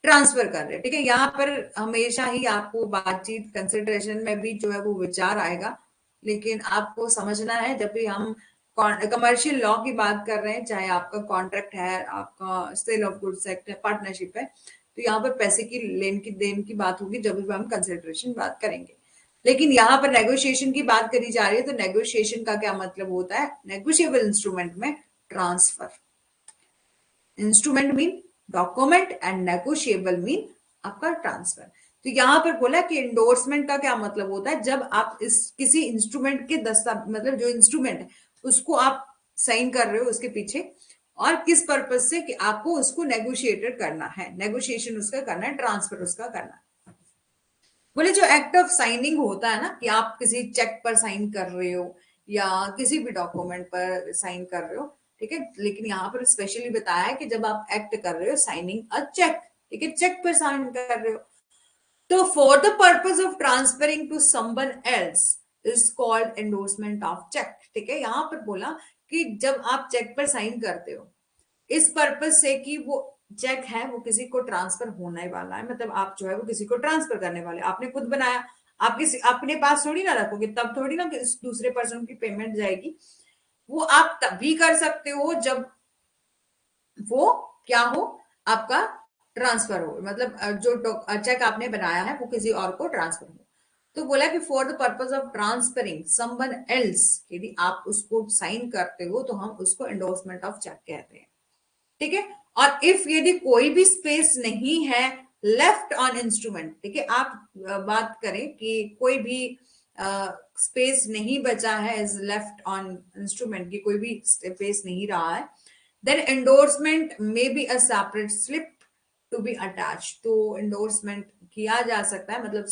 [SPEAKER 1] ट्रांसफर कर रहे हो। ठीक है, यहाँ पर हमेशा ही आपको बातचीत कंसिडरेशन में भी जो है वो विचार आएगा, लेकिन आपको समझना है जब भी हम कमर्शियल लॉ की बात कर रहे हैं, चाहे आपका कॉन्ट्रैक्ट है, आपका सेल ऑफ गुड्स एक्ट है, पार्टनरशिप है, तो यहाँ पर पैसे की लेन की देन की बात होगी जब भी हम कंसिडरेशन बात करेंगे। लेकिन यहाँ पर नेगोशिएशन की बात करी जा रही है, तो नेगोशिएशन का क्या मतलब होता है? नेगोशिएबल इंस्ट्रूमेंट में transfer. Instrument mean document and negotiable mean आपका ट्रांसफर। तो यहां पर बोला कि इंडोर्समेंट का क्या मतलब होता है? जब आप इस किसी इंस्ट्रूमेंट के मतलब जो इंस्ट्रूमेंट है उसको आप साइन कर रहे हो उसके पीछे, और किस पर्पज से? कि आपको उसको नेगोशिएटेड करना है, नेगोशिएशन उसका करना है, ट्रांसफर उसका करना है। बोले जो एक्ट ऑफ साइनिंग होता है ना, कि आप किसी चेक पर साइन कर रहे हो या किसी भी डॉक्यूमेंट पर साइन कर रहे हो। ठीक है, लेकिन यहाँ पर स्पेशली बताया है कि जब आप एक्ट कर रहे हो साइनिंग अ चेक, ठीक है, चेक पर साइन कर रहे हो, तो for the purpose of transferring to someone else is called endorsement of cheque. ठीक है, यहां पर बोला कि जब आप चेक पर साइन करते हो इस पर्पज से कि वो चेक है वो किसी को ट्रांसफर होने वाला है, मतलब आप जो है वो किसी को ट्रांसफर करने वाले, आपने खुद बनाया, आप किसी अपने पास थोड़ी ना रखोगे, तब थोड़ी ना कि दूसरे पर्सन की पेमेंट जाएगी। वो आप तब भी कर सकते हो जब वो क्या हो, आपका ट्रांसफर हो, मतलब जो चेक आपने बनाया है वो किसी और को ट्रांसफर हो। तो बोला कि for the purpose of transferring someone else, यदि आप उसको साइन करते हो तो हम उसको एंडोर्समेंट ऑफ चेक कहते हैं। ठीक है, और इफ यदि कोई भी स्पेस नहीं है लेफ्ट ऑन इंस्ट्रूमेंट, ठीक है, आप बात करें कि कोई भी स्पेस नहीं बचा है इज लेफ्ट ऑन इंस्ट्रूमेंट, की कोई भी स्पेस नहीं रहा है, then endorsement may be a separate slip to be attach. तो एंडोर्समेंट किया जा सकता है, मतलब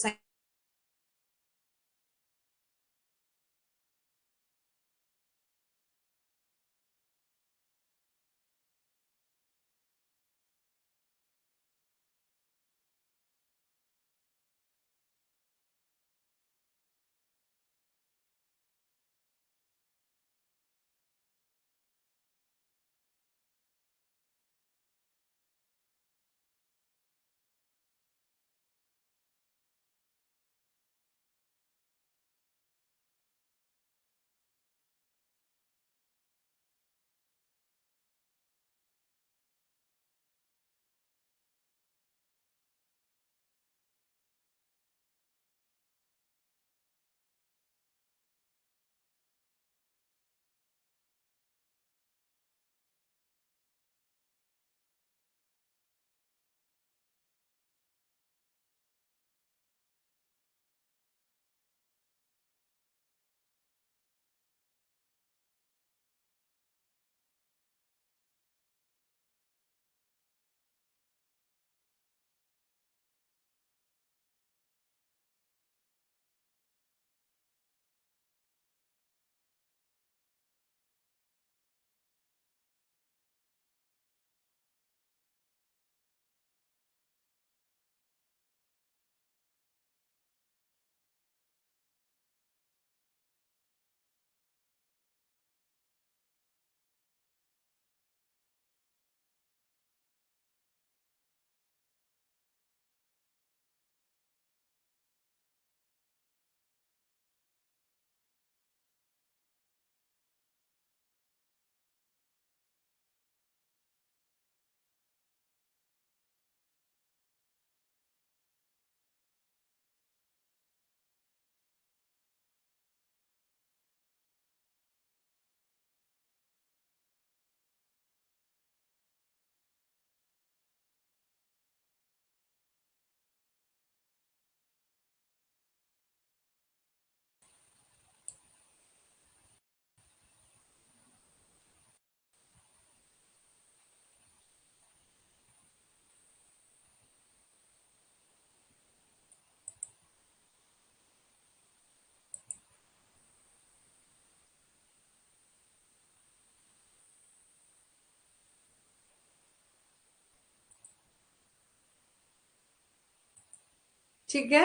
[SPEAKER 1] ठीक है,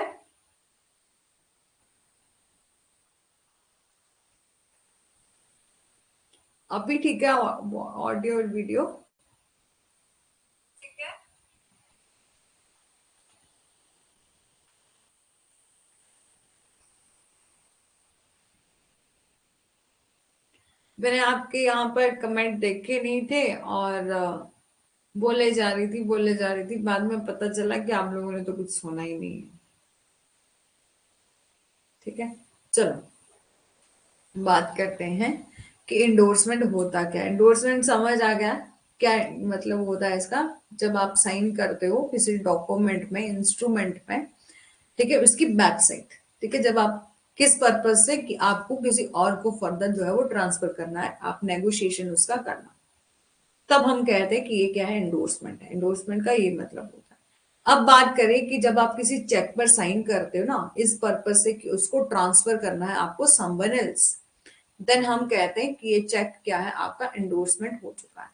[SPEAKER 1] अभी ठीक है ऑडियो और वीडियो। मैंने आपके यहाँ पर कमेंट देखे नहीं थे और बोले जा रही थी, बाद में पता चला कि आप लोगों ने तो कुछ सुना ही नहीं है। ठीक है, चलो बात करते हैं कि इंडोर्समेंट होता क्या है। इंडोर्समेंट समझ आ गया क्या मतलब होता है इसका? जब आप साइन करते हो किसी डॉक्यूमेंट में, इंस्ट्रूमेंट में, ठीक है, उसकी बैक साइड, ठीक है, जब आप किस पर्पज से कि आपको किसी और को फर्दर जो है वो ट्रांसफर करना है, आप नेगोशिएशन उसका करना, तब हम कहते हैं कि ये क्या है, एंडोर्समेंट है। एंडोर्समेंट का ये मतलब होता है। अब बात करें कि जब आप किसी चेक पर साइन करते हो ना, इस पर्पज से कि उसको ट्रांसफर करना है आपको समवन एल्स, देन हम कहते हैं कि ये चेक क्या है, आपका एंडोर्समेंट हो चुका है,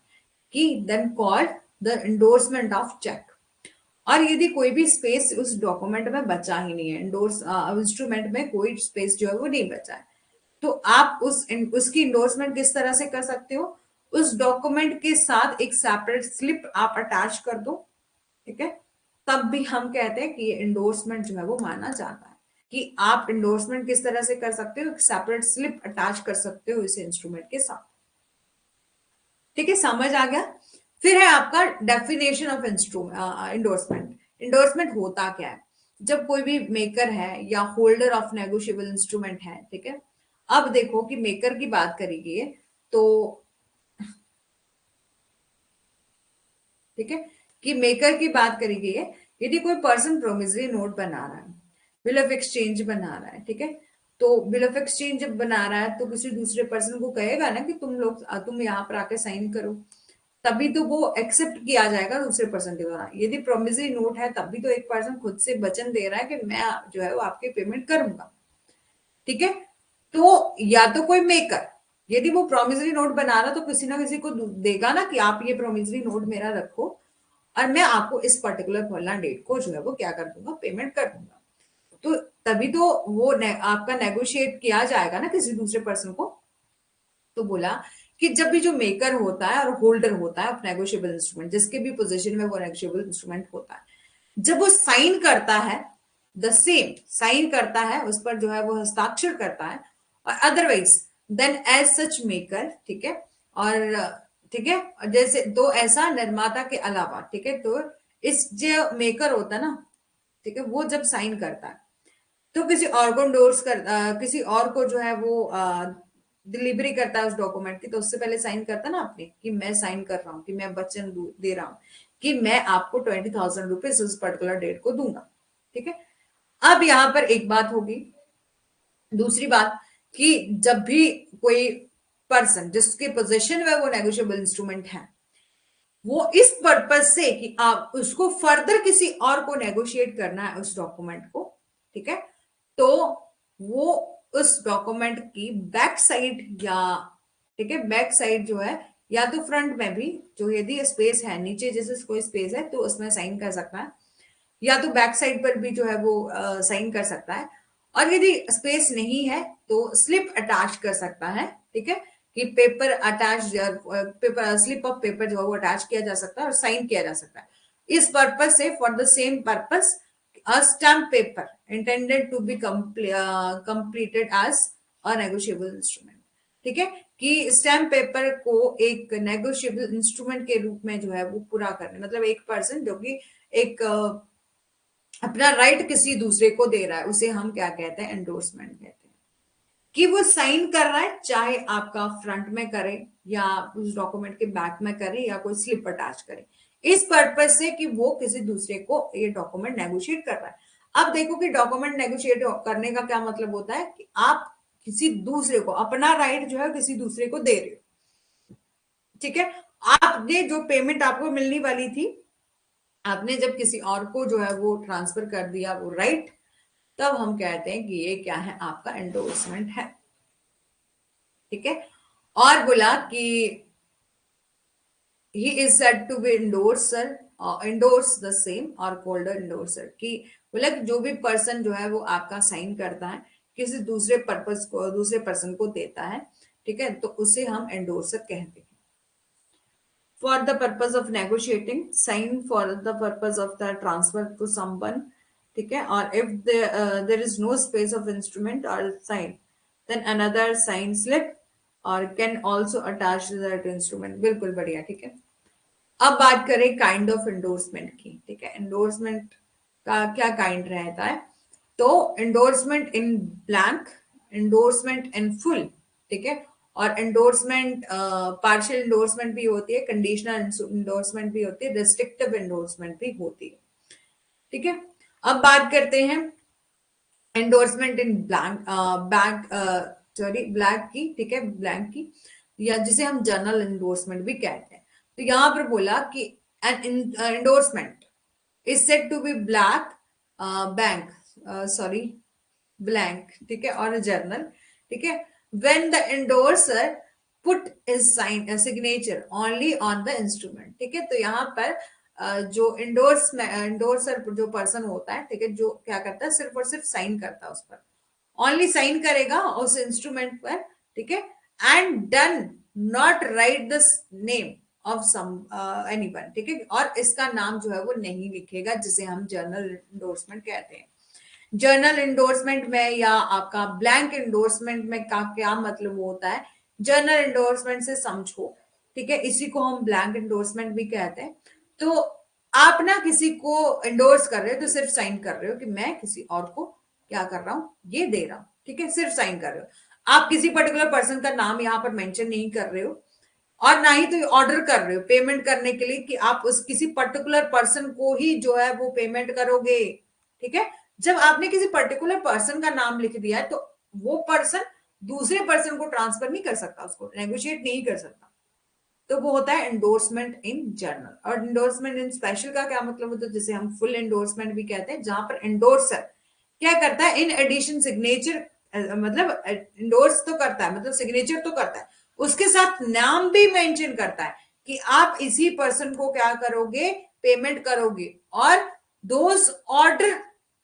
[SPEAKER 1] कि then called the endorsement of cheque. और यदि कोई भी स्पेस उस डॉक्यूमेंट में बचा ही नहीं है, इंडोर्स इंस्ट्रूमेंट में कोई स्पेस जो है वो नहीं बचा है, तो आप उसकी इंडोर्समेंट किस तरह से कर सकते हो? उस डॉक्यूमेंट के साथ एक सेपरेट स्लिप आप अटैच कर दो, ठीक है, तब भी हम कहते हैं कि ये इंडोर्समेंट जो है वो माना जाता है। कि आप इंडोर्समेंट किस तरह से कर सकते हो? सेपरेट स्लिप अटैच कर सकते हो इस इंस्ट्रूमेंट के साथ। ठीक है, समझ आ गया? फिर है आपका डेफिनेशन ऑफ इंडोर्समेंट। इंडोर्समेंट होता क्या है? जब कोई भी मेकर है या होल्डर ऑफ नेगोशिएबल इंस्ट्रूमेंट है, ठीक है, अब देखो कि मेकर की बात करेंगे तो, ठीक है, कि मेकर की बात करेंगे, यदि कोई पर्सन प्रोमिसरी नोट बना रहा है, बिल ऑफ एक्सचेंज बना रहा है, ठीक है, तो बिल ऑफ एक्सचेंज जब बना रहा है तो किसी दूसरे पर्सन को कहेगा ना कि तुम यहाँ पर आके साइन करो, तभी तो वो एक्सेप्ट किया जाएगा दूसरे पर्सन के द्वारा। यदि प्रोमिसरी नोट है तब भी तो एक पर्सन खुद से वचन दे रहा है कि मैं जो है वो आपके पेमेंट करूंगा, ठीक है। तो या तो कोई मेकर, यदि वो प्रोमिसरी नोट बना रहा तो किसी ना किसी को देगा ना कि आप ये प्रोमिसरी नोट मेरा रखो और मैं आपको इस पर्टिकुलर फलना डेट को जो है वो क्या कर दूंगा, पेमेंट कर दूंगा। तो तभी तो वो आपका नेगोशिएट किया जाएगा ना किसी दूसरे पर्सन को। तो बोला कि जब भी जो मेकर होता है और होल्डर होता है ऑफ नेगोशिएबल इंस्ट्रूमेंट, जिसके भी पोजीशन में वो नेगोशिएबल इंस्ट्रूमेंट होता है, जब वो साइन करता है, द सेम साइन करता है, उस पर जो है वो हस्ताक्षर करता है, और otherwise then as such maker, ठीक है, और ठीक है, जैसे तो ऐसा निर्माता के अलावा, ठीक है, तो इस जो मेकर होता है ना, ठीक है, वो जब साइन करता है तो किसी और को किसी और को जो है वो डिलीवरी करता है उस डॉक्यूमेंट की, तो उससे पहले साइन करता ना आपने कि मैं साइन कर रहा हूँ, कि मैं वचन दे रहा हूँ कि मैं आपको 20,000 रुपीज उस पर्टिकुलर डेट को दूंगा, ठीक है। अब यहाँ पर एक बात होगी, दूसरी बात, कि जब भी कोई पर्सन जिसके पोजीशन में वो नेगोशिएबल इंस्ट्रूमेंट है, वो इस पर्पज से कि आप उसको फर्दर किसी और को नेगोशिएट करना है उस डॉक्यूमेंट को, ठीक है, तो वो उस डॉक्यूमेंट की बैक साइड, या ठीक है, बैक साइड जो है, या तो फ्रंट में भी जो यदि स्पेस है नीचे जैसे कोई स्पेस है तो उसमें साइन कर सकता है, या तो बैक साइड पर भी जो है वो साइन कर सकता है, और यदि स्पेस नहीं है तो स्लिप अटैच कर सकता है, ठीक है, कि paper attach, paper slip of paper जो है वो अटैच किया जा सकता है और साइन किया जा सकता है। इस पर्पज से, for the same purpose, a stamp paper intended to be completed as a negotiable instrument, ठीक है, कि स्टैम्प पेपर को एक नेगोशिएबल इंस्ट्रूमेंट के रूप में जो है वो पूरा करने, मतलब एक पर्सन जो कि एक अपना राइट किसी दूसरे को दे रहा है, उसे हम क्या कहते हैं, एंडोर्समेंट कहते हैं। कि वो साइन कर रहा है, चाहे आपका फ्रंट में करे या उस डॉक्यूमेंट के बैक में करे या कोई स्लिप अटैच करे, इस पर्पज से कि वो किसी दूसरे को ये डॉक्यूमेंट नेगोशिएट कर रहा है। अब देखो कि डॉक्यूमेंट नेगोशिएट करने का क्या मतलब होता है, कि आप किसी दूसरे को अपना राइट जो है किसी दूसरे को दे रहे हो, ठीक है। आपने जो पेमेंट आपको मिलने वाली थी, आपने जब किसी और को जो है वो ट्रांसफर कर दिया वो राइट, तब हम कहते हैं कि ये क्या है, आपका एंडोर्समेंट है, ठीक है। और बोला कि he is said to be endorser, endorse the same or called a endorser, कि बोला कि जो भी पर्सन जो है वो आपका साइन करता है किसी दूसरे पर्पस को, दूसरे पर्सन को देता है, ठीक है, तो उसे हम एंडोर्सर कहते हैं। For the purpose of negotiating, sign for the purpose of the transfer to someone, ठीक है, और if there is no space of instrument और sign, then another sign slip और can also attach that instrument. बिल्कुल बढ़िया, ठीक है। अब बात करें काइंड ऑफ एंडोर्समेंट की, ठीक है, एंडोर्समेंट का क्या काइंड रहता है। तो endorsement in blank, endorsement in full, ठीक है, और एंडोर्समेंट पार्शियल एंडोर्समेंट भी होती है, कंडीशनल एंडोर्समेंट भी होती है, रिस्ट्रिक्टिव एंडोर्समेंट भी होती है, ठीक है। अब बात करते हैं endorsement in blank sorry black की, ठीक है, ब्लैंक की, या जिसे हम जर्नल एंडोर्समेंट भी कहते हैं। तो यहां पर बोला कि an endorsement is said to be black bank sorry blank, ठीक है, और जर्नल, ठीक है, when the endorser put is sign signature only on the instrument, ठीक है। तो यहाँ पर जो एंडोर्सर जो पर्सन होता है, ठीक है, जो क्या करता है, सिर्फ और सिर्फ साइन करता है उस पर, ओनली साइन करेगा उस इंस्ट्रूमेंट पर, ठीक है, and done not write the name of some anyone, ठीक है, और इसका नाम जो है वो नहीं लिखेगा, जिसे हम जर्नल एंडोर्समेंट कहते हैं। जर्नल एंडोर्समेंट में या आपका ब्लैंक एंडोर्समेंट में का क्या मतलब होता है, जर्नल एंडोर्समेंट से समझो, ठीक है, इसी को हम ब्लैंक एंडोर्समेंट भी कहते हैं। तो आप ना किसी को एंडोर्स कर रहे हो तो सिर्फ साइन कर रहे हो कि मैं किसी और को क्या कर रहा हूं, ये दे रहा हूं, ठीक है, सिर्फ साइन कर रहे हो। आप किसी पर्टिकुलर पर्सन का नाम यहाँ पर मेंशन नहीं कर रहे हो, और ना ही तो ऑर्डर कर रहे हो पेमेंट करने के लिए कि आप उस किसी पर्टिकुलर पर्सन को ही जो है वो पेमेंट करोगे, ठीक है। जब आपने किसी पर्टिकुलर पर्सन का नाम लिख दिया है तो वो पर्सन दूसरे पर्सन को ट्रांसफर नहीं कर सकता, उसको नेगोशिएट नहीं कर सकता, तो वो होता है एंडोर्समेंट इन जर्नल। और एंडोर्समेंट इन स्पेशल का क्या मतलब होता है, जिसे हम फुल एंडोर्समेंट भी कहते हैं, जहां पर एंडोर्सर क्या करता है, इन एडिशन सिग्नेचर, मतलब एंडोर्स तो करता है, मतलब सिग्नेचर तो करता है, उसके साथ नाम भी मेंशन करता है कि आप इसी पर्सन को क्या करोगे, पेमेंट करोगे, और those order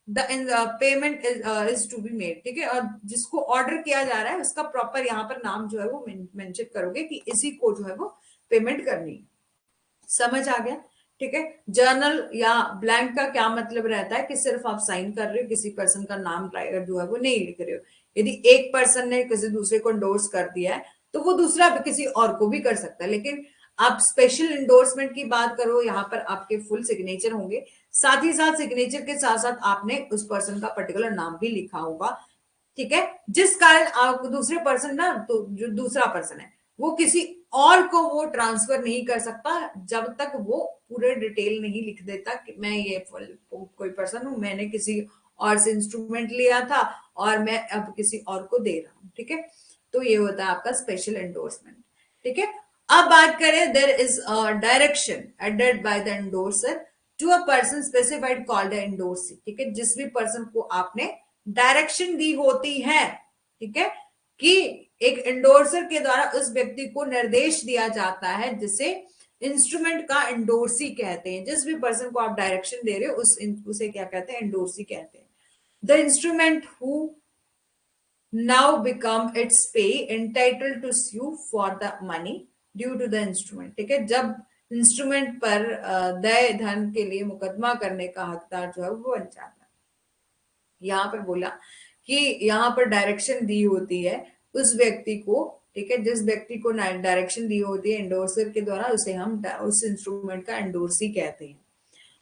[SPEAKER 1] the payment is to be made, ठीक है, और जिसको ऑर्डर किया जा रहा है उसका प्रॉपर यहाँ पर नाम जो है वो मेंशन करोगे कि इसी को जो है वो पेमेंट करनी है। समझ आ गया, ठीक है। जर्नल या ब्लैंक का क्या मतलब रहता है कि सिर्फ आप साइन कर रहे हो, किसी पर्सन का नाम जो है वो नहीं लिख रहे हो। यदि एक पर्सन ने किसी दूसरे को एंडोर्स कर दिया है तो वो दूसरा किसी और को भी कर सकता है, लेकिन आप स्पेशल एंडोर्समेंट की बात करो, यहाँ पर आपके फुल सिग्नेचर होंगे, साथ ही साथ सिग्नेचर के साथ साथ आपने उस पर्सन का पर्टिकुलर नाम भी लिखा होगा, ठीक है, जिस कारण आप दूसरे पर्सन ना, तो जो दूसरा पर्सन है वो किसी और को वो ट्रांसफर नहीं कर सकता जब तक वो पूरे डिटेल नहीं लिख देता कि मैं ये कोई पर्सन हूं, मैंने किसी और से इंस्ट्रूमेंट लिया था और मैं अब किसी और को दे रहा हूं, ठीक है। तो ये होता है आपका स्पेशल एंडोर्समेंट, ठीक है। अब बात करें, there is a direction added by the endorser to a person specified called endorsee, ठीक है, जिस भी पर्सन को आपने डायरेक्शन दी होती है, ठीक है, कि एक एंडोर्सर के द्वारा उस व्यक्ति को निर्देश दिया जाता है, जिसे इंस्ट्रूमेंट का एंडोर्सी कहते हैं। जिस भी पर्सन को आप डायरेक्शन दे रहे हो उसे क्या कहते हैं, एंडोर्सी कहते हैं। The instrument who now become its pay entitled to sue for the money due to the instrument, ठीक है, जब इंस्ट्रूमेंट पर देय धन के लिए मुकदमा करने का हकदार जो है वो बन जाता है। यहाँ पर बोला कि यहाँ पर डायरेक्शन दी होती है उस व्यक्ति को, ठीक है, जिस व्यक्ति को डायरेक्शन दी होती है एंडोर्सर के द्वारा, उसे हम उस इंस्ट्रूमेंट का एंडोर्सी कहते हैं।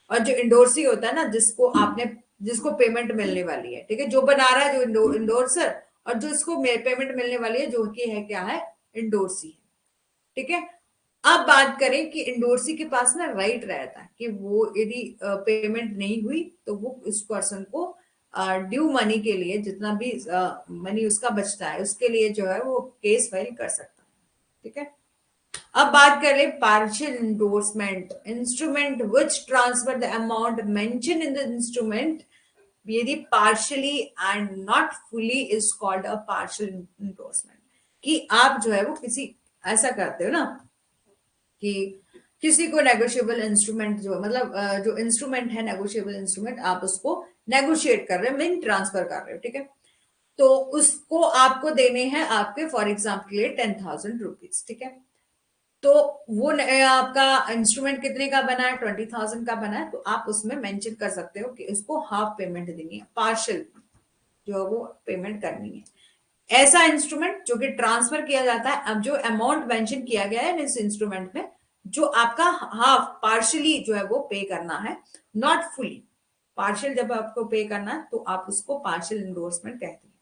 [SPEAKER 1] और जो एंडोर्सी होता है ना, जिसको पेमेंट मिलने वाली है, ठीक है, जो बना रहा है जो एंडोर्सर, और जो इसको पेमेंट मिलने वाली है जो कि है क्या है, एंडोर्सी है, ठीक है। अब बात करें कि एंडोर्सी के पास ना राइट रहता है कि वो यदि पेमेंट नहीं हुई तो वो उस पर्सन को ड्यू मनी के लिए जितना भी मनी उसका बचता है उसके लिए जो है वो केस फाइल कर सकता है, ठीक है। अब बात करें partial endorsement, instrument which transfer the amount mention in the instrument यदि partially and not fully is called a partial endorsement, कि आप जो है वो किसी ऐसा करते हो ना कि किसी को नेगोशिएबल इंस्ट्रूमेंट जो मतलब जो इंस्ट्रूमेंट है नेगोशिएबल इंस्ट्रूमेंट, आप उसको नेगोशिएट कर रहे हो, मीन ट्रांसफर कर रहे हो, ठीक है। तो उसको आपको देने हैं आपके फॉर एग्जाम्पल के लिए 10,000 रुपीज, ठीक है। तो वो आपका इंस्ट्रूमेंट कितने का बना है, 20,000 का बना है, तो आप उसमें मेंशन कर सकते हो कि उसको हाफ पेमेंट देनी है, पार्शियल जो है वो पेमेंट करनी है। ऐसा इंस्ट्रूमेंट जो कि ट्रांसफर किया जाता है, अब जो अमाउंट मेंशन किया गया है इस इंस्ट्रूमेंट में, जो आपका हाफ पार्शियली जो है वो पे करना है, नॉट फुली। पार्शियल जब आपको पे करना है तो आप उसको पार्शियल इंडोर्समेंट कहते हैं।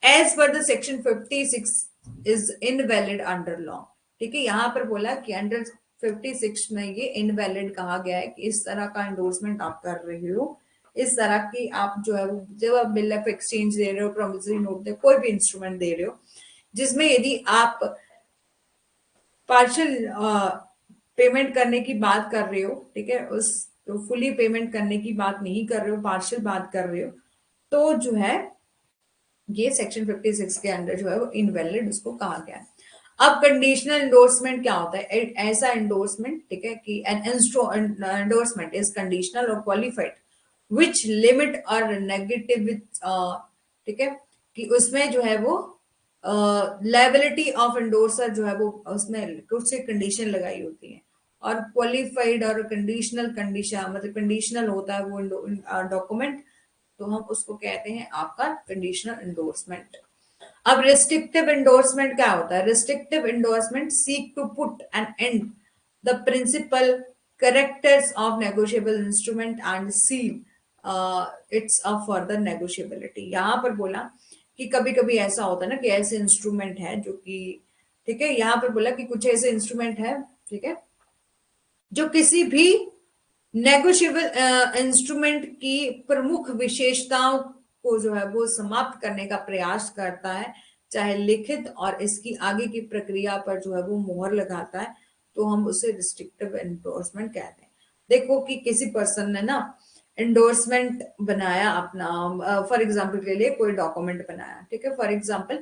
[SPEAKER 1] As per the section 56 is invalid under law, ठीक है। यहां पर बोला कि अंडर 56 में ये इनवैलिड कहा गया है कि इस तरह का इंडोर्समेंट आप कर रहे हो, इस तरह की आप जो है वो जब आप बिल ऑफ एक्सचेंज दे रहे हो, प्रोमिसरी नोट दे, कोई भी इंस्ट्रूमेंट दे रहे हो जिसमें यदि आप पार्शियल पेमेंट करने की बात कर रहे हो, ठीक है, उस तो फुली पेमेंट करने की बात नहीं कर रहे हो, पार्शियल बात कर रहे हो, तो जो है ये सेक्शन 56 के अंडर जो है वो इनवैलिड उसको कहा गया है। अब कंडीशनल इंडोर्समेंट क्या होता है, ऐसा इंडोर्समेंट, ठीक है, कि एन इंडोर्समेंट इज कंडीशनल और क्वालिफाइड विच लिमिट और नेगेटिव, ठीक है, कि उसमें जो है वो लायबिलिटी ऑफ इंडोर्सर जो है वो उसमें कुछ से कंडीशन लगाई होती है, और क्वालिफाइड और कंडीशनल, कंडीशन मतलब कंडीशनल होता है वो डॉक्यूमेंट, तो हम उसको कहते हैं आपका कंडीशनल इंडोर्समेंट। अब रिस्ट्रिक्टिव इंडोर्समेंट क्या होता है, restrictive endorsement seek to put an end the principal characters of negotiable instrument and seal its a further negotiability. यहां पर बोला कि कभी कभी ऐसा होता है ना कि ऐसे इंस्ट्रूमेंट है जो कि, ठीक है, यहां पर बोला कि कुछ ऐसे इंस्ट्रूमेंट है, ठीक है, जो किसी भी नेगोशिएबल इंस्ट्रूमेंट की प्रमुख विशेषताओं को जो है वो समाप्त करने का प्रयास करता है, चाहे लिखित और इसकी आगे की प्रक्रिया पर जो है वो मोहर लगाता है, तो हम उसे रिस्ट्रिक्टिव एंडोर्समेंट कहते हैं। देखो कि किसी पर्सन ने ना एंडोर्समेंट बनाया अपना, फॉर एग्जांपल के लिए कोई डॉक्यूमेंट बनाया, ठीक है, फॉर एग्जांपल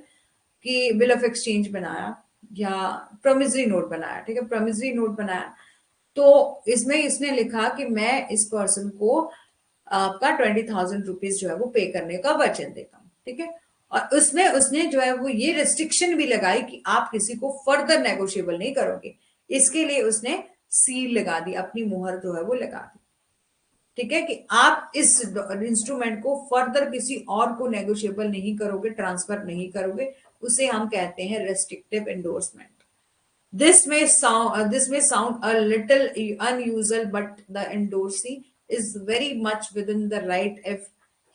[SPEAKER 1] कि बिल ऑफ एक्सचेंज बनाया या प्रोमिसरी नोट बनाया, ठीक है, प्रोमिसरी नोट बनाया, तो इसमें इसने लिखा कि मैं इस पर्सन को आपका 20,000 रुपीज जो है वो पे करने का वचन देता हूँ, ठीक है। और उसमें उसने जो है वो ये रिस्ट्रिक्शन भी लगाई कि आप किसी को फर्दर नेगोशिएबल नहीं करोगे, इसके लिए उसने सील लगा दी, अपनी मुहर जो है वो लगा दी, ठीक है, कि आप इस इंस्ट्रूमेंट को फर्दर किसी और को नेगोशिएबल नहीं करोगे, ट्रांसफर नहीं करोगे, उसे हम कहते हैं restrictive endorsement. This may sound a little unusual, but the endorsee is very much within the right if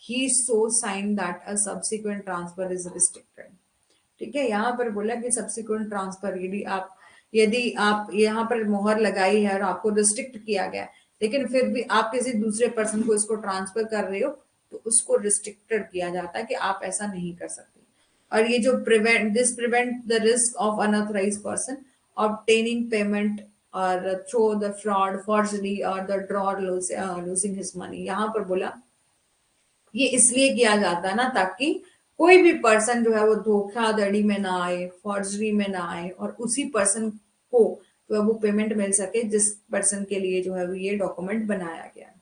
[SPEAKER 1] he so signed that a subsequent transfer is restricted. ठीक है, यहाँ पर बोला कि सब्सिक्वेंट ट्रांसफर, यदि आप यहाँ पर मोहर लगाई है और आपको रिस्ट्रिक्ट किया गया है, लेकिन फिर भी आप किसी दूसरे पर्सन को इसको ट्रांसफर कर रहे हो, तो उसको रिस्ट्रिक्टेड किया जाता है कि आप ऐसा नहीं कर सकते। और ये जो prevent the risk of unauthorise person obtaining payment और थ्रू द फ्रॉड, फॉर्जरी और the drawer losing his money. यहाँ पर बोला ये इसलिए किया जाता है ना ताकि कोई भी पर्सन जो है वो धोखाधड़ी में ना आए, फॉर्जरी में ना आए, और उसी पर्सन को जो है वो पेमेंट मिल सके जिस पर्सन के लिए जो है वो ये डॉक्यूमेंट बनाया गया है,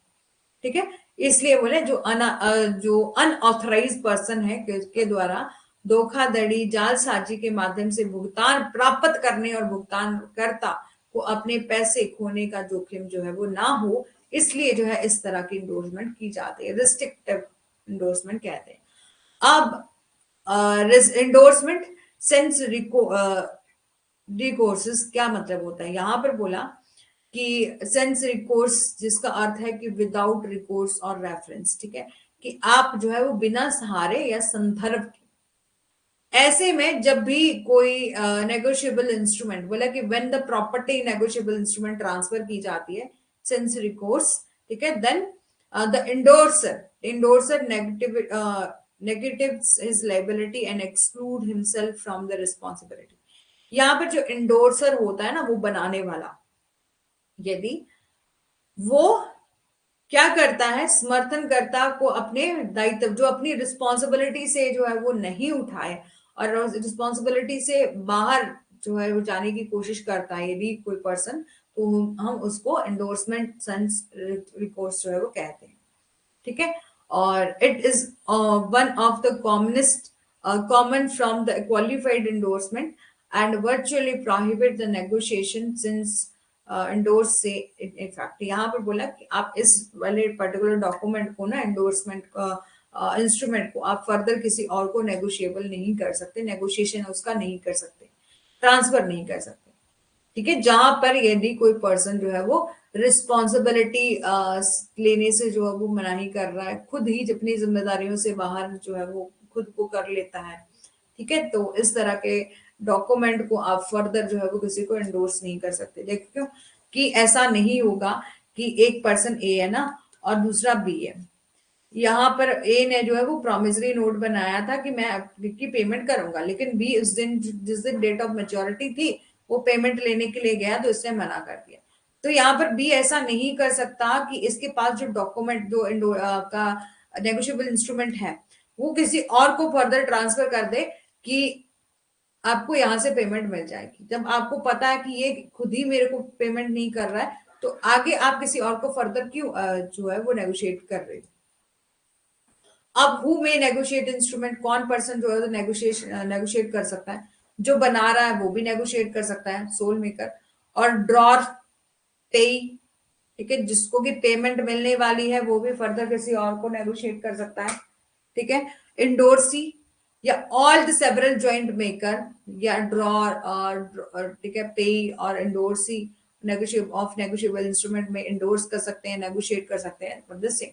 [SPEAKER 1] ठीक है। इसलिए बोले जो अनऑथराइज पर्सन है के द्वारा धोखाधड़ी, जालसाजी के माध्यम से भुगतान प्राप्त करने और भुगतान कर्ता को अपने पैसे खोने का जोखिम जो है वो ना हो, इसलिए जो है इस तरह की इंडोर्समेंट की जाती है, रिस्ट्रिक्टिव इंडोर्समेंट कहते हैं। अब इंडोर्समेंट सेंस रिकोर्स क्या मतलब होता है, यहां पर बोला कि सेंस रिकोर्स जिसका अर्थ है कि विदाउट रिकोर्स और रेफरेंस, ठीक है, कि आप जो है वो बिना सहारे या संदर्भ के, ऐसे में जब भी कोई नेगोशिएबल इंस्ट्रूमेंट बोला कि when the property negotiable instrument transfer की जाती है सिंस रिकोर्स, ठीक है, then the endorser negatives his liability and exclude himself from the responsibility। यहाँ पर जो इंडोर्सर होता है ना, वो बनाने वाला, यदि वो क्या करता है, समर्थनकर्ता को अपने दायित्व जो अपनी रिस्पॉन्सिबिलिटी से जो है वो नहीं उठाए और रिस्पॉन्सिबिलिटी से बाहर जो है वो जाने की कोशिश करता है यदि कोई पर्सन, तो हम उसको एंडोर्समेंट सेंस रिकोर्स जो है वो कहते हैं, ठीक है। और it is one of the commonest common from the qualified endorsement and virtually prohibit the negotiation since endorse से इनफैक्ट यहाँ पर बोला कि आप इस वाले पर्टिकुलर डॉक्यूमेंट को ना एंडोर्समेंट इंस्ट्रूमेंट को आप फर्दर किसी और को नेगोशिएबल नहीं कर सकते, नेगोशिएशन उसका नहीं कर सकते, ट्रांसफर नहीं कर सकते। ठीक है, जहां पर यदि कोई पर्सन जो है वो रिस्पॉन्सिबिलिटी लेने से जो है वो मनाही कर रहा है, खुद ही अपनी जिम्मेदारियों से बाहर जो है वो खुद को कर लेता है, ठीक है, तो इस तरह के डॉक्यूमेंट को आप फर्दर जो है वो किसी को एंडोर्स नहीं कर सकते। देखो कि ऐसा नहीं होगा कि एक पर्सन ए है ना और दूसरा बी है, यहाँ पर ए ने जो है वो प्रॉमिसरी नोट बनाया था कि मैं की पेमेंट करूंगा, लेकिन बी उस दिन जिस दिन डेट ऑफ मेच्योरिटी थी वो पेमेंट लेने के लिए गया तो इसने मना कर दिया। तो यहाँ पर बी ऐसा नहीं कर सकता कि इसके पास जो डॉक्यूमेंट जो का नेगोशिएबल इंस्ट्रूमेंट है वो किसी और को फर्दर ट्रांसफर कर दे कि आपको यहाँ से पेमेंट मिल जाएगी, जब आपको पता है कि ये खुद ही मेरे को पेमेंट नहीं कर रहा है तो आगे आप किसी और को फर्दर क्यों जो है वो नेगोशिएट कर रहे हो। अब हु में नेगोशिएट इंस्ट्रूमेंट, कौन पर्सन जो है तो नेगोशिएट कर सकता है, जो बना रहा है वो भी नेगोशिएट कर सकता है, सोल मेकर, और ड्रॉर पेई, ठीक है, जिसको की पेमेंट मिलने वाली है वो भी फर्दर किसी और को नेगोशिएट कर सकता है, ठीक है, इंडोर्सी या all the several joint maker या ड्रॉर और ठीक है पेई और इंडोर्सी नेगोशिएबल इंस्ट्रूमेंट में इंडोर्स कर सकते हैं, नेगोशिएट कर सकते हैं फॉर द सेम।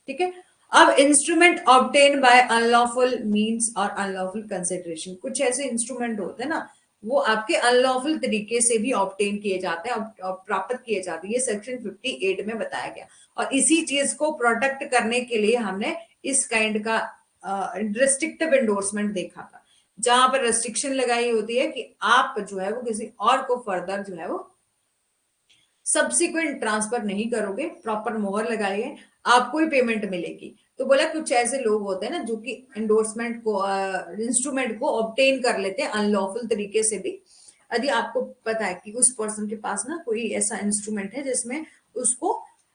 [SPEAKER 1] ठीक है, अब instrument obtain bye unlawful means और अनलॉफुल कंसिडरेशन, कुछ ऐसे इंस्ट्रूमेंट होते हैं ना वो आपके अनलॉफुल तरीके से भी ऑब्टेन किए जाते हैं और प्राप्त किए जाते हैं, ये सेक्शन 58 में बताया गया। और इसी चीज को प्रोटेक्ट करने के लिए हमने इस काइंड का रिस्ट्रिक्टिव एंडोर्समेंट देखा था, जहां पर रेस्ट्रिक्शन लगाई होती है कि आप जो है वो किसी और को फर्दर जो है वो सब्सिक्वेंट ट्रांसफर नहीं करोगे, प्रॉपर मोहर लगाइए, आपको ही पेमेंट मिलेगी। तो बोला कुछ ऐसे लोग होते हैं ना जो कि एंडोर्समेंट को इंस्ट्रूमेंट को ऑब्टेन कर लेते हैं अनलॉफुल तरीके से भी। यदि आपको पता है कि उस पर्सन के पास ना कोई ऐसा इंस्ट्रूमेंट है जिसमें उसको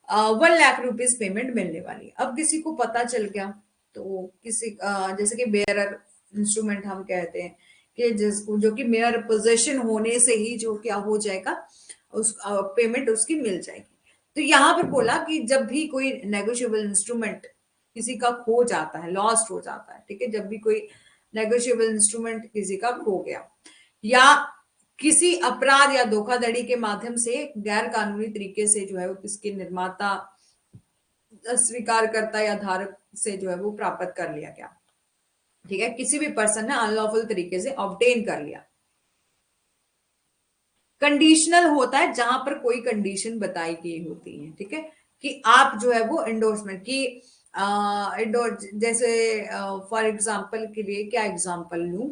[SPEAKER 1] 1 लाख रुपीज पेमेंट मिलने वाली है, अब किसी को पता चल गया तो किसी जैसे कि बेयरर इंस्ट्रूमेंट हम कहते हैं कि जिसको जो कि मेयर पोजेशन होने से ही जो क्या हो जाएगा उस पेमेंट उसकी मिल जाएगी। तो यहाँ पर बोला कि जब भी कोई नेगोशिएबल इंस्ट्रूमेंट किसी का खो जाता है, लॉस्ट हो जाता है, ठीक है, जब भी कोई नेगोशिएबल इंस्ट्रूमेंट किसी का खो गया या किसी अपराध या धोखाधड़ी के माध्यम से गैर कानूनी तरीके से जो है वो किसके निर्माता, स्वीकारकर्ता या धारक से जो है वो प्राप्त कर लिया गया, ठीक है, किसी भी पर्सन ने अनलॉफुल तरीके से ऑब्टेन कर लिया। कंडीशनल होता है जहां पर कोई कंडीशन बताई गई होती है, ठीक है, कि आप जो है वो एंडोर्समेंट की जैसे फॉर एग्जांपल के लिए क्या एग्जांपल लूं,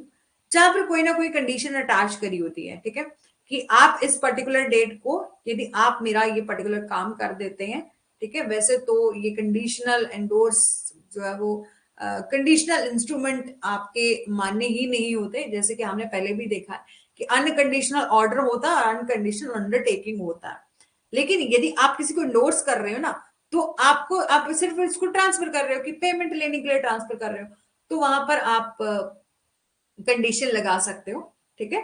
[SPEAKER 1] जहां पर कोई ना कोई कंडीशन अटैच करी होती है, ठीक है, कि आप इस पर्टिकुलर डेट को यदि आप मेरा ये पर्टिकुलर काम कर देते हैं, ठीक है, वैसे तो ये कंडीशनल एंडोर्स जो है वो कंडीशनल इंस्ट्रूमेंट आपके मान्य ही नहीं होते, जैसे कि हमने पहले भी देखा है कि अनकंडीशनल ऑर्डर होता है और अनकंडीशनल अंडरटेकिंग होता है। लेकिन यदि आप किसी को एंडोर्स कर रहे हो ना तो आपको आप सिर्फ इसको ट्रांसफर कर रहे हो कि पेमेंट लेने के लिए ट्रांसफर कर रहे हो, तो वहां पर आप कंडीशन लगा सकते हो, ठीक है,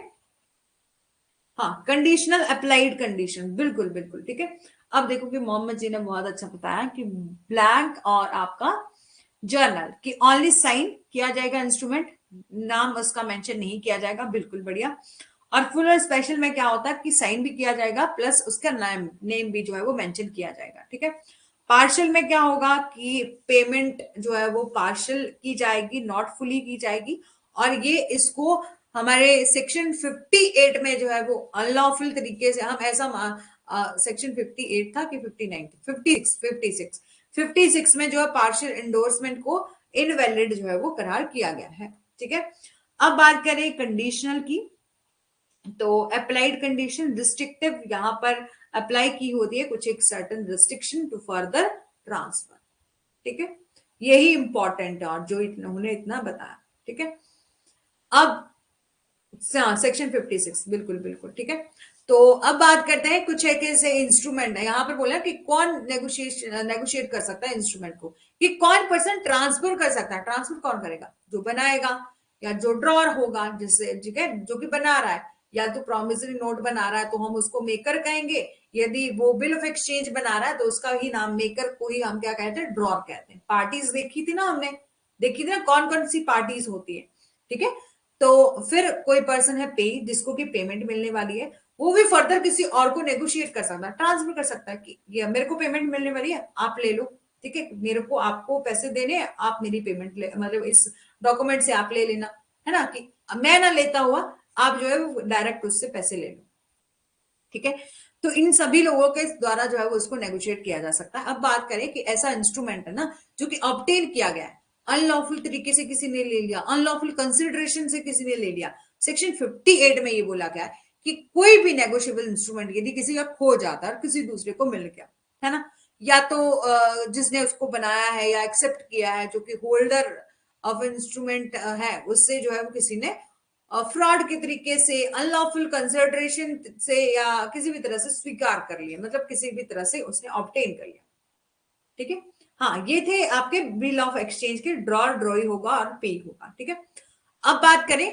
[SPEAKER 1] हाँ, कंडीशनल अप्लाइड कंडीशन, बिल्कुल बिल्कुल, ठीक है। अब देखो कि मोहम्मद जी ने बहुत अच्छा बताया कि ब्लैंक और आपका जर्नल की ओनली साइन किया जाएगा इंस्ट्रूमेंट, नाम उसका मेंशन नहीं किया जाएगा, बिल्कुल बढ़िया। और फुल और स्पेशल में क्या होता है कि साइन भी किया जाएगा प्लस उसका नेम भी जो है वो मेंशन किया जाएगा, ठीक है। पार्शियल में क्या होगा कि पेमेंट जो है वो पार्शियल की जाएगी, नॉट फुली की जाएगी, और ये इसको हमारे सेक्शन 58 में जो है वो अनलॉफुल तरीके से हम ऐसा सेक्शन 58 था कि 59 56 में जो है पार्शियल एंडोर्समेंट को इनवैलिड जो है वो करार किया गया है, ठीक है। अब बात करें कंडीशनल की, तो अप्लाइड कंडीशन रिस्ट्रिक्टिव, यहां पर अप्लाई की होती है कुछ एक certain restriction to further transfer, ठीक है, यही इंपॉर्टेंट है और जो उन्होंने इतना बताया, ठीक है। अब सेक्शन 56, बिल्कुल बिल्कुल, ठीक है। तो अब बात करते हैं कुछ एक ऐसे इंस्ट्रूमेंट है, यहाँ पर बोला कि कौन नेगोशिएट कर सकता है इंस्ट्रूमेंट को, कि कौन पर्सन ट्रांसफर कर सकता है। ट्रांसफर कौन करेगा? जो बनाएगा या जो ड्रॉर होगा, जिससे ठीक है जो कि बना रहा है, या तो प्रॉमिसरी नोट बना रहा है तो हम उसको मेकर कहेंगे, यदि वो बिल ऑफ एक्सचेंज बना रहा है तो उसका ही नाम मेकर को ही हम क्या कहते हैं? ड्रॉर कहते हैं। पार्टीज देखी थी ना हमने, देखी थी ना कौन कौन सी पार्टीज होती है, ठीक है। तो फिर कोई पर्सन है पे, जिसको की पेमेंट मिलने वाली है, वो भी फर्दर किसी और को नेगोशिएट कर सकता है, ट्रांसफर कर सकता है कि ये मेरे को पेमेंट मिलने वाली है, आप ले लो, ठीक है, मेरे को आपको पैसे देने हैं, आप मेरी पेमेंट ले, मतलब इस डॉक्यूमेंट से आप ले लेना, है ना, कि मैं ना लेता हुआ आप जो है वो डायरेक्ट उससे पैसे ले लो, ठीक है। तो इन सभी लोगों के द्वारा जो है वो उसको नेगोशिएट किया जा सकता है। अब बात करें कि ऐसा इंस्ट्रूमेंट है ना जो कि ऑब्टेन किया गया है, अनलॉफुल तरीके से किसी ने ले लिया, अनलॉफुल कंसिडरेशन से किसी ने ले लिया, सेक्शन 58 में ये बोला गया है कि कोई भी नेगोशिएबल इंस्ट्रूमेंट यदि किसी का खो जाता है और किसी दूसरे को मिल गया, है ना, या तो जिसने उसको बनाया है या एक्सेप्ट किया है, जो कि होल्डर ऑफ इंस्ट्रूमेंट है, उससे जो है वो किसी ने फ्रॉड के तरीके से, अनलॉफुल कंसिडरेशन से या किसी भी तरह से स्वीकार कर लिया, मतलब किसी भी तरह से उसने ऑब्टेन कर लिया, ठीक है। हाँ, ये थे आपके बिल ऑफ एक्सचेंज के ड्रॉर, ड्रॉई होगा और पे होगा, ठीक है। अब बात करें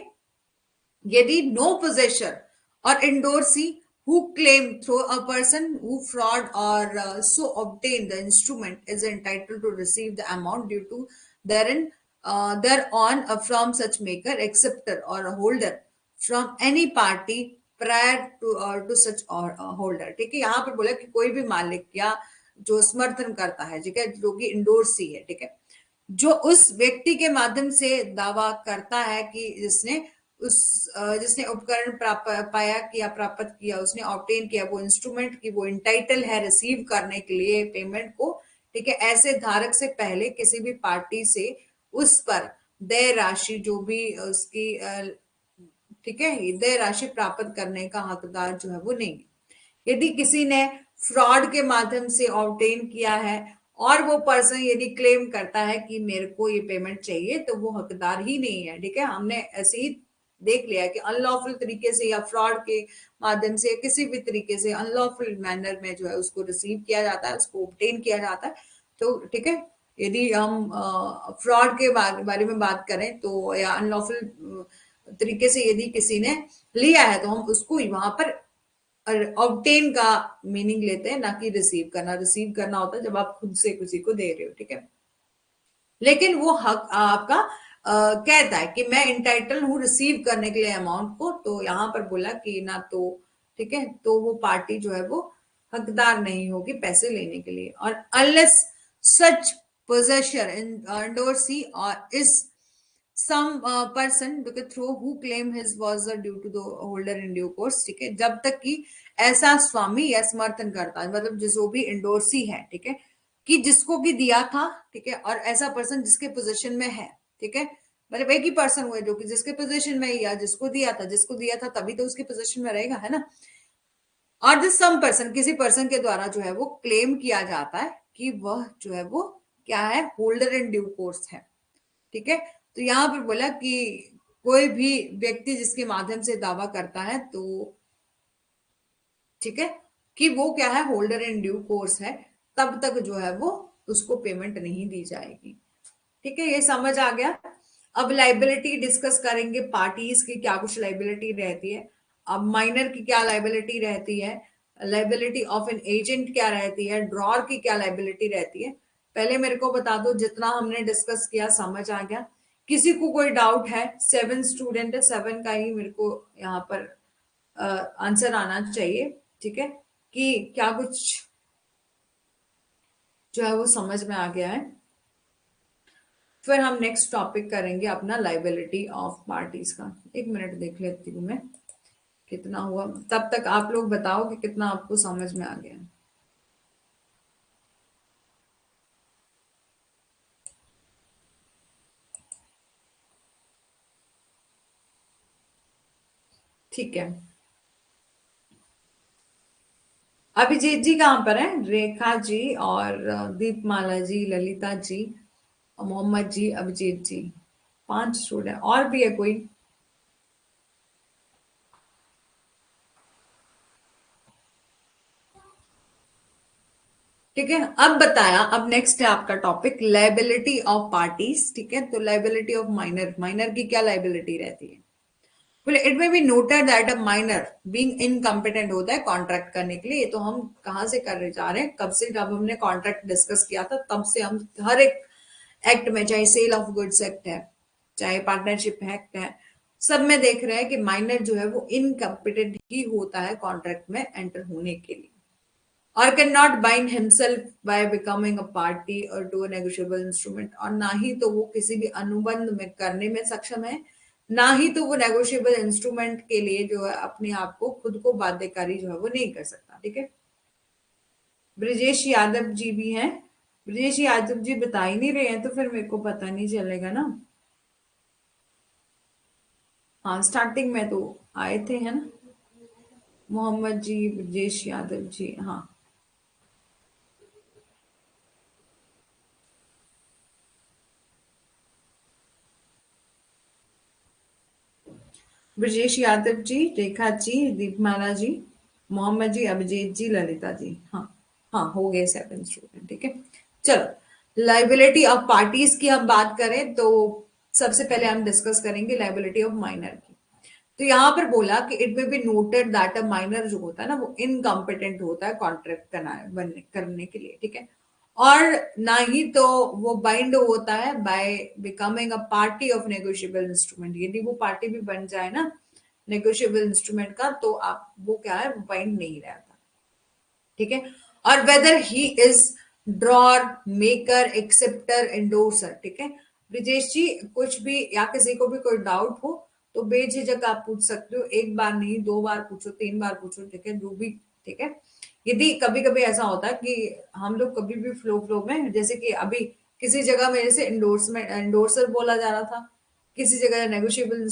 [SPEAKER 1] यदि नो पोजेशर और endorsee who claim through a person who fraud or so obtain the instrument is entitled to receive the amount due to therein thereon from such maker, acceptor or holder from any party prior to such holder, ठीक है। यहाँ पर बोला कि कोई भी मालिक या जो समर्थन करता है, ठीक है, जो कि इंडोर्सी है, ठीक है, जो उस व्यक्ति के माध्यम से दावा करता है कि जिसने उपकरण प्राप्त पाया किया, प्राप्त किया, उसने ऑब्टेन किया वो इंस्ट्रूमेंट की वो इंटाइटल है रिसीव करने के लिए पेमेंट को, ठीक है, ऐसे धारक से पहले किसी भी पार्टी से उस पर देय राशि जो भी उसकी ठीक है, देय राशि प्राप्त करने का हकदार जो है वो नहीं है। यदि किसी ने फ्रॉड के माध्यम से ऑब्टेन किया है और वो पर्सन यदि क्लेम करता है कि मेरे को ये पेमेंट चाहिए, तो वो हकदार ही नहीं है, ठीक है। हमने ऐसे ही देख लिया कि अनलॉफुल तरीके से या फ्रॉड के माध्यम से किसी भी तरीके से अनलॉफुल मैनर में जो है उसको रिसीव किया जाता है, उसको ऑब्टेन किया जाता है, तो ठीक है। यदि हम फ्रॉड के बारे में बात करें तो, या अनलॉफुल तरीके से यदि किसी ने लिया है, तो हम उसको वहां पर ऑब्टेन का मीनिंग लेते हैं, ना कि रिसीव करना। रिसीव करना होता है जब आप खुद से किसी को दे रहे हो, ठीक है। लेकिन वो हक आपका कहता है कि मैं इंटाइटल हूं रिसीव करने के लिए अमाउंट को, तो यहाँ पर बोला कि ना तो, ठीक है, तो वो पार्टी जो है वो हकदार नहीं होगी पैसे लेने के लिए। और अनलेस सच पोजेसर इंडोर्सी और is some person through who claim his was due to the holder in due course, ठीक है, जब तक कि ऐसा स्वामी या समर्थन करता है, मतलब जो भी इंडोर्सी है, ठीक है, कि जिसको भी दिया था, ठीक है, और ऐसा पर्सन जिसके पोजीशन में है, ठीक है, मतलब एक ही पर्सन हुए जो कि जिसके पोजीशन में, या जिसको दिया था तभी तो उसके पोजीशन में रहेगा, है ना। और दिस सम पर्सन, किसी पर्सन के द्वारा जो है वो क्लेम किया जाता है कि वह जो है वो क्या है, होल्डर इन ड्यू कोर्स है, ठीक है। तो यहाँ पर बोला कि कोई भी व्यक्ति जिसके माध्यम से दावा करता है, तो ठीक है, कि वो क्या है, होल्डर इन ड्यू कोर्स है, तब तक जो है वो उसको पेमेंट नहीं दी जाएगी, ठीक है। ये समझ आ गया। अब लाइबिलिटी डिस्कस करेंगे, पार्टीज की क्या कुछ लाइबिलिटी रहती है, अब माइनर की क्या लाइबिलिटी रहती है, लाइबिलिटी ऑफ एन एजेंट क्या रहती है, ड्रॉर की क्या लाइबिलिटी रहती है। पहले मेरे को बता दो, जितना हमने डिस्कस किया समझ आ गया? किसी को कोई डाउट है? 7 स्टूडेंट है, 7 का ही मेरे को यहाँ पर आंसर आना चाहिए, ठीक है, कि क्या कुछ जो है वो समझ में आ गया है। फिर हम नेक्स्ट टॉपिक करेंगे अपना लाइबिलिटी ऑफ पार्टीज का। एक मिनट देख लेती हूँ मैं कितना हुआ, तब तक आप लोग बताओ कि कितना आपको समझ में आ गया। ठीक है, अभिजीत जी कहाँ पर है? रेखा जी और दीपमाला जी, ललिता जी, मोहम्मद जी, अभिजीत जी, 5 स्टूडेंट। और भी है कोई? ठीक है। अब बताया, अब नेक्स्ट है आपका टॉपिक लाइबिलिटी ऑफ पार्टीज। ठीक है, तो लाइबिलिटी ऑफ माइनर, माइनर की क्या लाइबिलिटी रहती है? बोले इट में be noted that a minor being incompetent होता है कॉन्ट्रैक्ट करने के लिए। ये तो हम कहाँ से कर रहे जा रहे हैं, कब से, जब हमने कॉन्ट्रैक्ट डिस्कस किया था तब से हम हर एक एक्ट में, चाहे सेल ऑफ गुड्स एक्ट है, चाहे पार्टनरशिप एक्ट है, सब में देख रहे हैं कि माइनर जो है वो इनकम्पिटेंट ही होता है कॉन्ट्रैक्ट में एंटर होने के लिए, और can not bind himself by becoming a party और टू अ नेगोशिएबल इंस्ट्रूमेंट। और ना ही तो वो किसी भी अनुबंध में करने में सक्षम है, ना ही तो वो नेगोशिएबल इंस्ट्रूमेंट के लिए जो है अपने आप को, खुद को बाध्यकारी जो है वो नहीं कर सकता। ठीक है, ब्रजेश यादव जी भी हैं। ब्रजेश यादव जी बता ही नहीं रहे हैं तो फिर मेरे को पता नहीं चलेगा ना। हाँ, स्टार्टिंग में तो आए थे, है ना, मोहम्मद जी, ब्रजेश यादव जी। हाँ, ब्रजेश यादव जी, रेखा जी, दीपमाला जी, मोहम्मद जी, अभिजीत जी, ललिता जी। हाँ, हाँ हो गए 7 स्टूडेंट। ठीक है, चलो लाइबिलिटी ऑफ पार्टीज की हम बात करें तो सबसे पहले हम डिस्कस करेंगे लाइबिलिटी ऑफ माइनर की। तो यहाँ पर बोला कि इट में be noted that a minor जो होता है ना वो इनकम्पिटेंट होता है कॉन्ट्रैक्ट करने के लिए। ठीक है, और ना ही तो वो बाइंड होता है by becoming a party of negotiable instrument. यदि वो पार्टी भी बन जाए ना नेगोशिएबल इंस्ट्रूमेंट का, तो आप वो क्या है, बाइंड नहीं रहता। ठीक है, और weather he is drawer, maker, acceptor, endorser. ठीक है, ब्रिजेश जी, कुछ भी या किसी को भी कोई डाउट हो तो बेझिझक आप पूछ सकते हो, एक बार नहीं, 2 बार पूछो, 3 बार पूछो। ठीक है, जो भी। ठीक है, यदि कभी कभी ऐसा होता है कि हम लोग कभी भी फ्लो फ्लो में, जैसे कि अभी किसी जगह में जैसे इंडोर्समेंट, इंडोर्सर बोला जा रहा था, किसी जगह नेगोशिएबल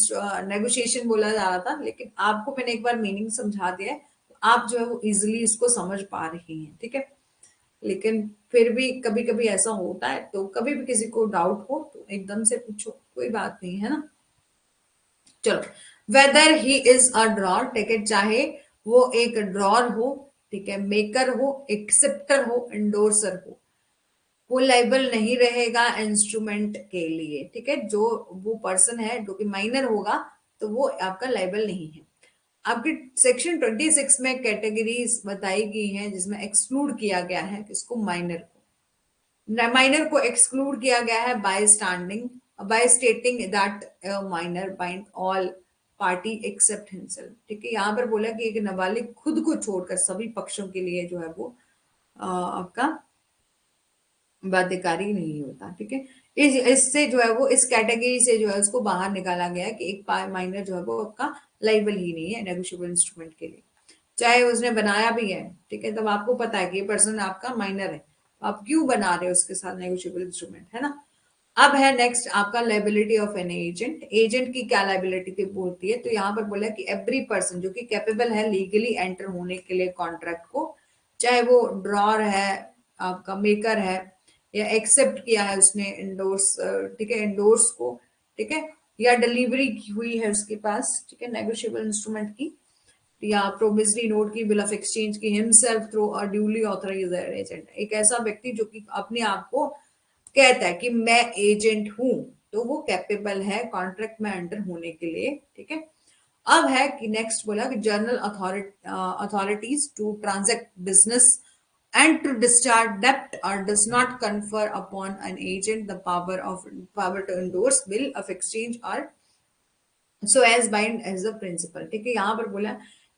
[SPEAKER 1] नेगोशिएशन बोला जा रहा था, लेकिन आपको मैंने एक बार मीनिंग समझा दिया है, तो आप जो है वो इजिली इसको समझ पा रही हैं। ठीक है, लेकिन फिर भी कभी कभी ऐसा होता है, तो कभी भी किसी को डाउट हो तो एकदम से पूछो, कोई बात नहीं है ना। चलो, weather he is a drawer. ठीक है, चाहे वो एक ड्रॉर हो, ठीक है, मेकर हो, एक्सेप्टर हो, इंडोर्सर हो, वो लाइबल नहीं रहेगा इंस्ट्रूमेंट के लिए। ठीक है, जो वो पर्सन है जो कि माइनर होगा तो वो आपका लाइबल नहीं है। आपके सेक्शन 26 में कैटेगरीज बताई गई हैं जिसमें एक्सक्लूड किया गया है किसको, माइनर को। माइनर को एक्सक्लूड किया गया है by stating that minor bind all party except himself. ठीक है, यहाँ पर बोला कि एक नाबालिग खुद को छोड़कर सभी पक्षों के लिए जो है वो आपका बाध्यकारी नहीं होता। ठीक है, इस इससे जो है वो इस कैटेगरी से जो है उसको बाहर निकाला गया है कि एक माइनर जो है वो आपका लाइबल ही नहीं है नेगोशिएबल इंस्ट्रूमेंट के लिए, चाहे उसने बनाया भी है। ठीक है, तब आपको पता है कि ये पर्सन आपका माइनर है, आप क्यों बना रहे हो उसके साथ नेगोशिएबल इंस्ट्रूमेंट, है ना। अब है नेक्स्ट आपका liability of an agent. Agent की क्या लाइबिलिटी थी बोलती है, तो यहाँ पर बोला कि एवरी पर्सन जो कि कैपेबल है लीगली एंटर होने के लिए कॉन्ट्रैक्ट को, चाहे वो ड्रॉर है, आपका मेकर है, या एक्सेप्ट किया है उसने इंडोर्स, ठीक है, इंडोर्स को, ठीक है, या डिलीवरी हुई है उसके पास, ठीक है, नेगोशिएबल इंस्ट्रूमेंट की, या प्रोमिसरी नोट की, बिल ऑफ एक्सचेंज की, हिमसेल्फ थ्रू और ड्यूली ऑथराइज्ड एजेंट। एक ऐसा व्यक्ति जो कि अपने आप को कहता है कि मैं एजेंट हूं, तो वो कैपेबल है कॉन्ट्रैक्ट में एंटर होने के लिए। ठीक है, अब है कि नेक्स्ट बोला कि general authorities to transact business and to discharge debt or does not confer upon an agent the power to endorse bill of exchange or so as bind as a principal। ठीक है, यहाँ पर बोला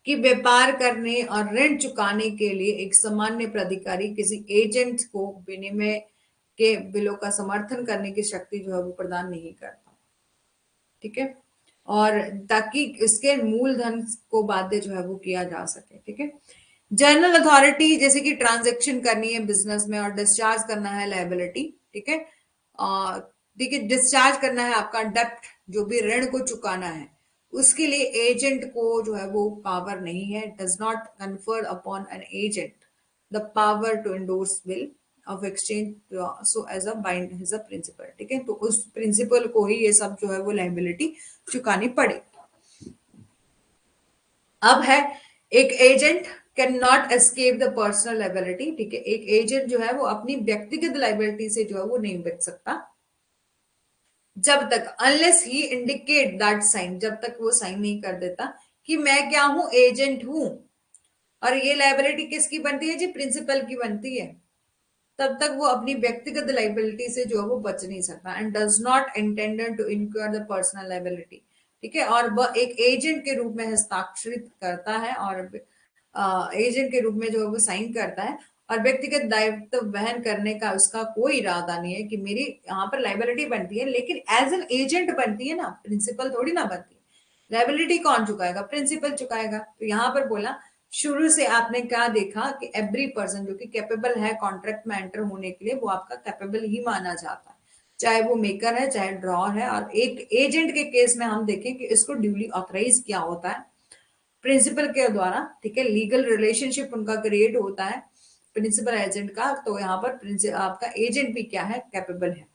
[SPEAKER 1] कि व्यापार करने और ऋण चुकाने के लिए एक सामान्य प्राधिकारी किसी एजेंट को विनिमय के बिलों का समर्थन करने की शक्ति जो है वो प्रदान नहीं करता। ठीक है, और ताकि इसके मूलधन को बाध्य जो है वो किया जा सके। ठीक है, जनरल अथॉरिटी जैसे कि ट्रांजैक्शन करनी है बिजनेस में और डिस्चार्ज करना है लायबिलिटी। ठीक है, ठीक है, डिस्चार्ज करना है आपका डेप्ट, जो भी ऋण को चुकाना है, उसके लिए एजेंट को जो है वो पावर नहीं है, does not confer upon an agent the power to endorse bill of exchange so as a bind as a principal. ठीक है, तो उस प्रिंसिपल को ही ये सब जो है वो लायबिलिटी चुकानी पड़े। अब है एक agent, can not escape the personal liability, ठीक है। एक एजेंट जो है वो अपनी व्यक्तिगत लाइबिलिटी से जो है वो नहीं बच सकता जब तक, unless he indicate that sign, जब तक वो साइन नहीं कर देता कि मैं क्या हूं, एजेंट हूं। और ये लाइबिलिटी किसकी बनती है जी, प्रिंसिपल की बनती है। तब तक वो अपनी व्यक्तिगत लाइबिलिटी से जो है वो बच नहीं सकता, and does not intended to incur the personal liability, ठीक है। और वह एक एजेंट के रूप में हस्ताक्षरित करता है, और एजेंट के रूप में जो है वो साइन करता है, और व्यक्तिगत दायित्व वहन करने का उसका कोई इरादा नहीं है कि मेरी यहाँ पर लाइबिलिटी बनती है, लेकिन एज एन एजेंट बनती है ना, प्रिंसिपल थोड़ी ना बनती है। लाइबिलिटी कौन चुकाएगा, प्रिंसिपल चुकाएगा। तो यहाँ पर बोला शुरू से आपने क्या देखा कि एवरी पर्सन जो कि कैपेबल है कॉन्ट्रैक्ट में एंटर होने के लिए, वो आपका कैपेबल ही माना जाता है, चाहे वो मेकर है चाहे ड्रॉर है। और एक एजेंट के केस में हम देखें कि इसको ड्यूली ऑथराइज किया होता है प्रिंसिपल के द्वारा, ठीक है। लीगल रिलेशनशिप उनका क्रिएट होता है प्रिंसिपल एजेंट का, तो यहाँ पर आपका एजेंट भी क्या है, कैपेबल है,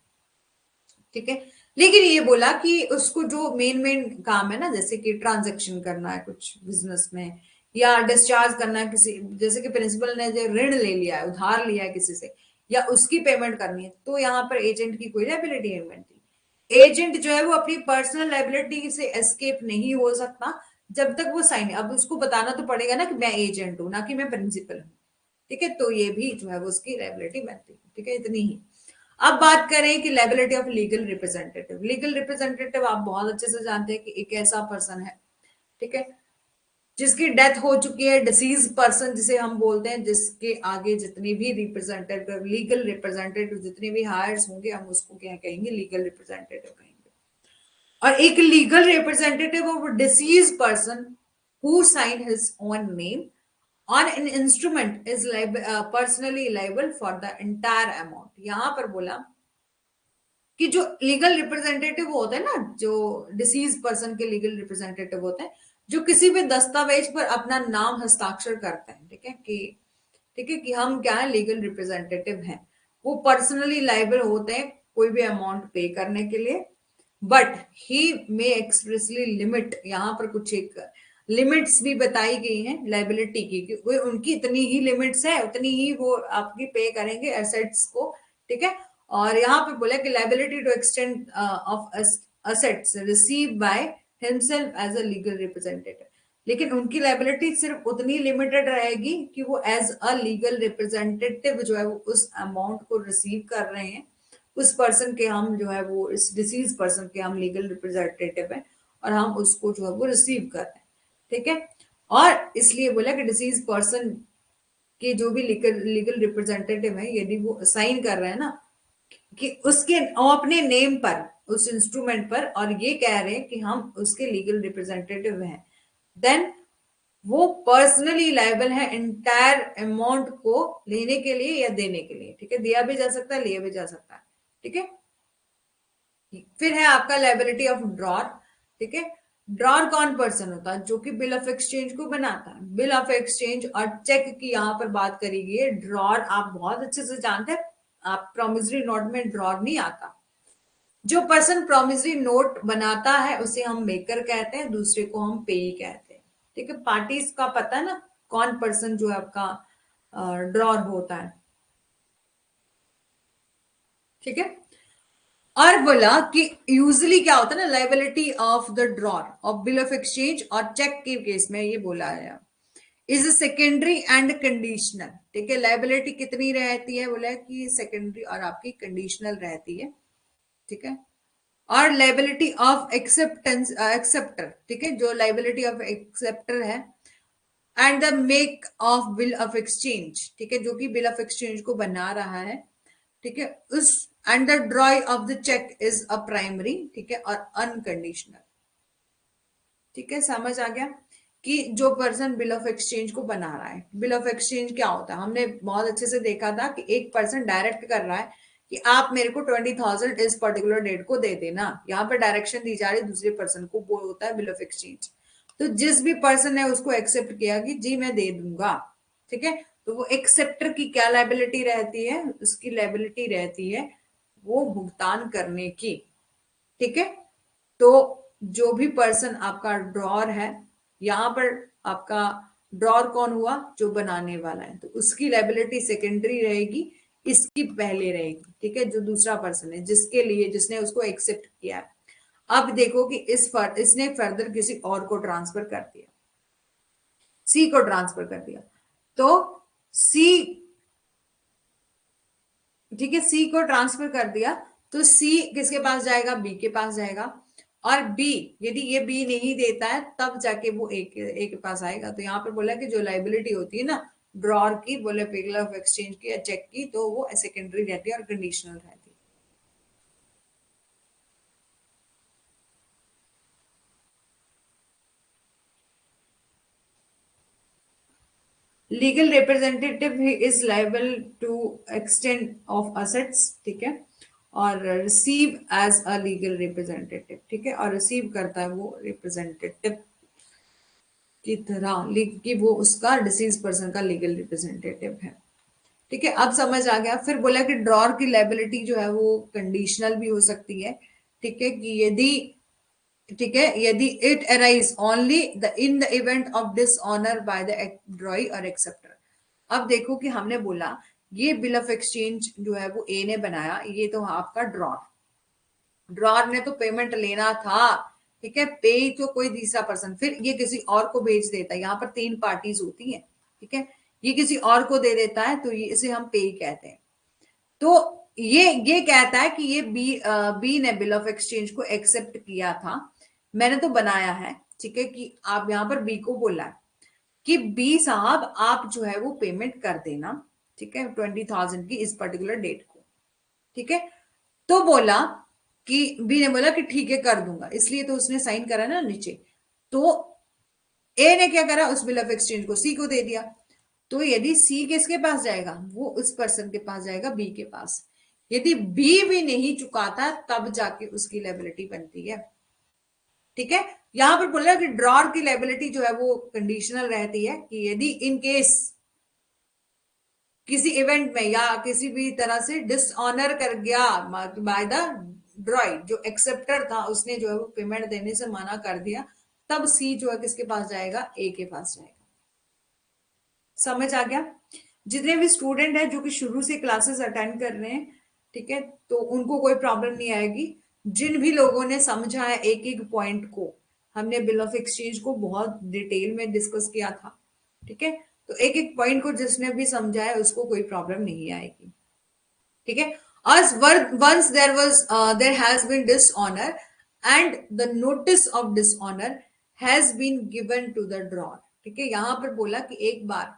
[SPEAKER 1] ठीक है। लेकिन ये बोला कि उसको जो मेन मेन काम है ना, जैसे कि ट्रांजैक्शन करना है कुछ बिजनेस में, या डिस्चार्ज करना है किसी, जैसे कि प्रिंसिपल ने जो ऋण ले लिया है, उधार लिया है किसी से, या उसकी पेमेंट करनी है, तो यहाँ पर एजेंट की कोई लायबिलिटी नहीं बनती। एजेंट जो है वो अपनी पर्सनल लायबिलिटी से एस्केप नहीं हो सकता जब तक वो साइन, अब उसको बताना तो पड़ेगा ना कि मैं एजेंट हूं, ना कि मैं प्रिंसिपल हूँ, ठीक है। तो ये भी जो है वो उसकी लायबिलिटी बनती है, ठीक है, इतनी ही। अब बात करें कि liability of legal representative. Legal representative आप बहुत अच्छे से जानते हैं कि एक ऐसा पर्सन है, ठीक है, जिसकी डेथ हो चुकी है, डिसीज पर्सन जिसे हम बोलते हैं, जिसके आगे जितने भी रिप्रेजेंटेटिव, लीगल रिप्रेजेंटेटिव जितने भी हायर्स होंगे, हम उसको क्या कहेंगे, लीगल रिप्रेजेंटेटिव कहेंगे। और एक legal representative of deceased person who sign his own name on an instrument is personally liable for the entire amount. यहां पर बोला कि जो लीगल रिप्रेजेंटेटिव होते हैं ना, जो डिसीज पर्सन के लीगल रिप्रेजेंटेटिव होते हैं, जो किसी भी दस्तावेज पर अपना नाम हस्ताक्षर करते हैं, ठीक है, कि ठीक है कि हम क्या है, लीगल रिप्रेजेंटेटिव हैं, वो पर्सनली लाइबल होते हैं कोई भी अमाउंट पे करने के लिए। But he may expressly limit, यहाँ पर कुछ एक लिमिट्स भी बताई गई हैं लाइबिलिटी की, कि वो उनकी इतनी ही लिमिट्स है, उतनी ही वो आपकी पे करेंगे एसेट्स को, ठीक है। और यहाँ पे बोला कि liability to extend of assets receive by himself as a legal representative, लेकिन उनकी लाइबिलिटी सिर्फ उतनी लिमिटेड रहेगी कि वो एज अ लीगल रिप्रेजेंटेटिव जो है वो उस अमाउंट को रिसीव कर रहे हैं, उस पर्सन के हम जो है वो, इस डिसीज पर्सन के हम लीगल रिप्रेजेंटेटिव हैं, और हम उसको जो है वो रिसीव कर रहे हैं, ठीक है। और इसलिए बोला कि डिसीज पर्सन के जो भी लीगल लीगल रिप्रेजेंटेटिव है, यदि वो साइन कर रहे हैं ना कि उसके अपने नेम पर, उस इंस्ट्रूमेंट पर, और ये कह रहे हैं कि हम उसके लीगल रिप्रेजेंटेटिव हैं, देन वो पर्सनली लायबल है इंटायर अमाउंट को लेने के लिए या देने के लिए, ठीक है। दिया भी जा सकता है, लिया भी जा सकता है, ठीक है। फिर है आपका लायबिलिटी ऑफ ड्रॉर, ठीक है। ड्रॉर कौन पर्सन होता है, जो कि बिल ऑफ एक्सचेंज को बनाता है। बिल ऑफ एक्सचेंज और चेक की यहाँ पर बात करी गई है। ड्रॉर आप बहुत अच्छे से जानते हैं, आप प्रोमिसरी नोट में ड्रॉर नहीं आता। जो पर्सन प्रोमिसरी नोट बनाता है उसे हम मेकर कहते हैं, दूसरे को हम पेई कहते हैं, ठीक है। पार्टीज का पता है ना, कौन पर्सन जो है आपका ड्रॉर होता है, ठीक है। और बोला कि यूजली क्या होता है ना, liability of the drawer of bill of exchange और चेक के केस में ये बोला है, इज सेकेंडरी एंड कंडीशनल, ठीक है। लाइबिलिटी कितनी रहती है, बोला है कि सेकेंडरी और आपकी कंडीशनल रहती है, ठीक है। और लाइबिलिटी ऑफ एक्सेप्टेंस, एक्सेप्टर, ठीक है, जो लाइबिलिटी ऑफ एक्सेप्टर है, and the make of bill of exchange, ठीक है, जो कि बिल ऑफ एक्सचेंज को बना रहा है, ठीक है, उस, and the drawee of the cheque is a primary, ठीक है, और अनकंडीशनल, ठीक है। समझ आ गया कि जो पर्सन बिल ऑफ एक्सचेंज को बना रहा है, बिल ऑफ एक्सचेंज क्या होता है, हमने बहुत अच्छे से देखा था कि एक पर्सन डायरेक्ट कर रहा है कि आप मेरे को 20,000 इस पर्टिकुलर डेट को दे देना, यहाँ पर डायरेक्शन दी जा रही है दूसरे पर्सन को, वो होता है बिल ऑफ एक्सचेंज। तो जिस भी पर्सन ने उसको एक्सेप्ट किया कि जी मैं दे दूंगा, ठीक है, तो वो एक्सेप्टर की क्या लाइबिलिटी रहती है, उसकी लाइबिलिटी रहती है वो भुगतान करने की, ठीक है। तो जो भी पर्सन आपका ड्रॉर है, यहां पर आपका ड्रॉर कौन हुआ? जो बनाने वाला है, तो उसकी लायबिलिटी सेकेंडरी रहेगी, इसकी पहले रहेगी, ठीक है, जो दूसरा पर्सन है जिसके लिए जिसने उसको एक्सेप्ट किया है। अब देखो कि इसने फर्दर किसी और को ट्रांसफर कर दिया, सी को ट्रांसफर कर दिया, तो सी, ठीक है, सी को ट्रांसफर कर दिया, तो सी किसके पास जाएगा? बी के पास जाएगा। और बी, यदि ये बी नहीं देता है तब जाके वो ए के पास आएगा। तो यहाँ पर बोला कि जो लाइबिलिटी होती है ना ड्रॉर की, बोले बिल ऑफ एक्सचेंज की या चेक की, तो वो सेकेंडरी रहती है और कंडीशनल रहती है। Legal representative is liable to extend of assets, ठीक है, और receive as a legal representative, ठीक है, और रिसीव करता है वो रिप्रेजेंटेटिव की तरह कि वो उसका डिसीज पर्सन का लीगल रिप्रेजेंटेटिव है, ठीक है। अब समझ आ गया। फिर बोला कि ड्रॉर की लायबिलिटी जो है वो कंडीशनल भी हो सकती है, ठीक है, कि यदि, ठीक है, यदि it arise only the in the event of dishonour by the ड्रॉई और एक्सेप्टर। अब देखो कि हमने बोला ये बिल ऑफ एक्सचेंज जो है वो ए ने बनाया, ये तो आपका ड्रॉर, ड्रॉर ने तो पेमेंट लेना था, ठीक है, पे तो कोई तीसरा पर्सन, फिर ये किसी और को भेज देता है, यहाँ पर तीन पार्टीज होती हैं, ठीक है, ये किसी और को दे देता है, तो ये इसे हम पे कहते हैं। तो ये कहता है कि ये बी ने बिल ऑफ एक्सचेंज को एक्सेप्ट किया था, मैंने तो बनाया है, ठीक है, कि आप यहाँ पर बी को बोला है कि बी साहब आप जो है वो पेमेंट कर देना, ठीक है, 20,000 की इस पर्टिकुलर डेट को, ठीक है। तो बोला कि बी ने बोला कि ठीक है कर दूंगा, इसलिए तो उसने साइन करा ना नीचे। तो ए ने क्या करा? उस बिल ऑफ एक्सचेंज को सी को दे दिया। तो यदि सी किसके पास जाएगा? वो उस पर्सन के पास जाएगा, बी के पास। यदि बी भी नहीं चुकाता तब जाके उसकी लायबिलिटी बनती है, ठीक है। यहां पर बोला कि ड्रॉर की लायबिलिटी जो है वो कंडीशनल रहती है कि यदि इन केस किसी इवेंट में या किसी भी तरह से डिसऑनर कर गया बाय द ड्रॉय, जो एक्सेप्टर था उसने जो है वो पेमेंट देने से मना कर दिया, तब सी जो है किसके पास जाएगा? ए के पास जाएगा। समझ आ गया? जितने भी स्टूडेंट है जो कि शुरू से क्लासेस अटेंड कर रहे हैं, ठीक है, तो उनको कोई प्रॉब्लम नहीं आएगी। जिन भी लोगों ने समझा है एक एक पॉइंट को, हमने बिल ऑफ एक्सचेंज को बहुत डिटेल में डिस्कस किया था, ठीक है, तो एक एक पॉइंट को जिसने भी समझा है उसको कोई प्रॉब्लम नहीं आएगी, ठीक है। as once there has been dishonor and the notice of dishonor has been given to the drawer, ठीक है, यहां पर बोला कि एक बार,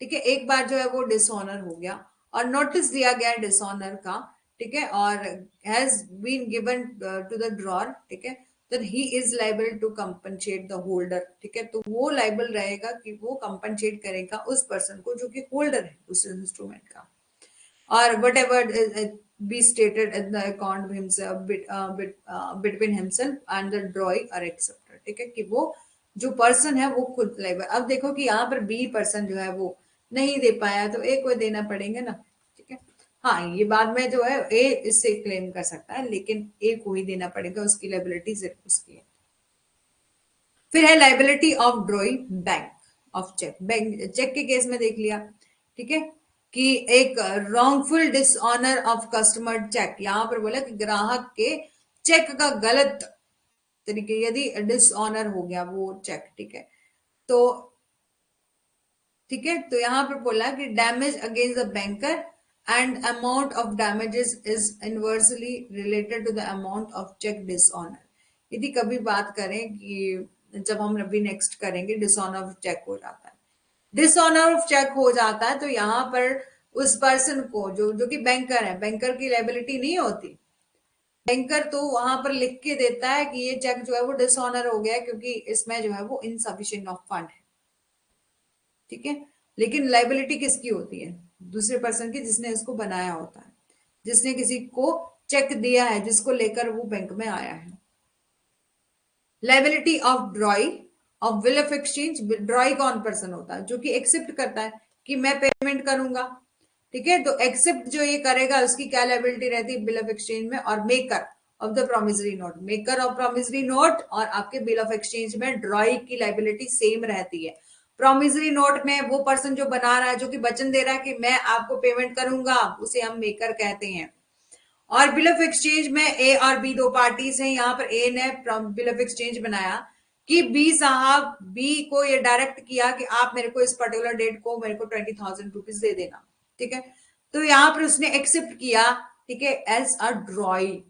[SPEAKER 1] ठीक है, एक बार जो है वो डिसऑनर हो गया और नोटिस दिया गया डिसऑनर का, ठीक है, और has been given to the drawer, ठीक है, then he is liable to compensate the holder, ठीक है, तो वो लाइबल रहेगा कि वो कंपनसेट करेगा उस पर्सन को जो कि होल्डर है उस इंस्ट्रूमेंट का, और whatever be stated in the account himself between himself and the drawing or acceptor, ठीक है, कि वो जो पर्सन है वो खुद लाइबल। अब देखो कि यहाँ पर बी पर्सन जो है वो नहीं दे पाया तो ए को देना पड़ेगा ना, ठीक है। हाँ, ये बाद में जो है ए इससे क्लेम कर सकता है, लेकिन ए को ही देना पड़ेगा, उसकी लाइबिलिटी सिर्फ उसकी है। फिर है liability of drawing bank of cheque. Bank cheque के केस में देख लिया, ठीक है, कि एक wrongful dishonour of customer cheque, यहां पर बोला कि ग्राहक के चेक का गलत तरीके यदि डिसऑनर हो गया वो चेक, ठीक है, तो ठीक है, तो यहां पर बोला कि damage against the banker and amount of damages is inversely related to the amount of cheque dishonour. यदि कभी बात करें कि जब हम अभी नेक्स्ट करेंगे डिसऑनर ऑफ चेक हो जाता है, डिसऑनर ऑफ चेक हो जाता है, तो यहाँ पर उस पर्सन को जो जो कि बैंकर है, बैंकर की लायबिलिटी नहीं होती, बैंकर तो वहां पर लिख के देता है कि ये चेक जो है वो डिसऑनर हो गया क्योंकि इसमें जो है वो इनसफिशिएंट ऑफ फंड है, ठीक है, लेकिन लाइबिलिटी किसकी होती है? दूसरे पर्सन की, जिसने इसको बनाया होता है, जिसने किसी को चेक दिया है, जिसको लेकर वो बैंक में आया है। Liability of ड्रॉई of bill of exchange, ड्रॉई कौन पर्सन होता है? जो कि एक्सेप्ट करता है कि मैं पेमेंट करूंगा, ठीक है, तो एक्सेप्ट जो ये करेगा उसकी क्या लाइबिलिटी रहती है बिल ऑफ एक्सचेंज में? और maker of the promissory note, maker of promissory note और आपके बिल ऑफ एक्सचेंज में ड्रॉई की लाइबिलिटी सेम रहती है। प्रोमिसरी नोट में वो पर्सन जो बना रहा है, जो कि वचन दे रहा है कि मैं आपको पेमेंट करूंगा, उसे हम मेकर कहते हैं। और बिल ऑफ एक्सचेंज में ए और बी दो पार्टीज हैं। यहाँ पर ए ने बिल ऑफ एक्सचेंज बनाया कि बी साहब, बी को ये डायरेक्ट किया कि आप मेरे को इस पर्टिकुलर डेट को मेरे को 20,000 रुपीज दे देना, ठीक है। तो यहाँ पर उसने एक्सेप्ट किया, ठीक है, एज अ ड्रॉई,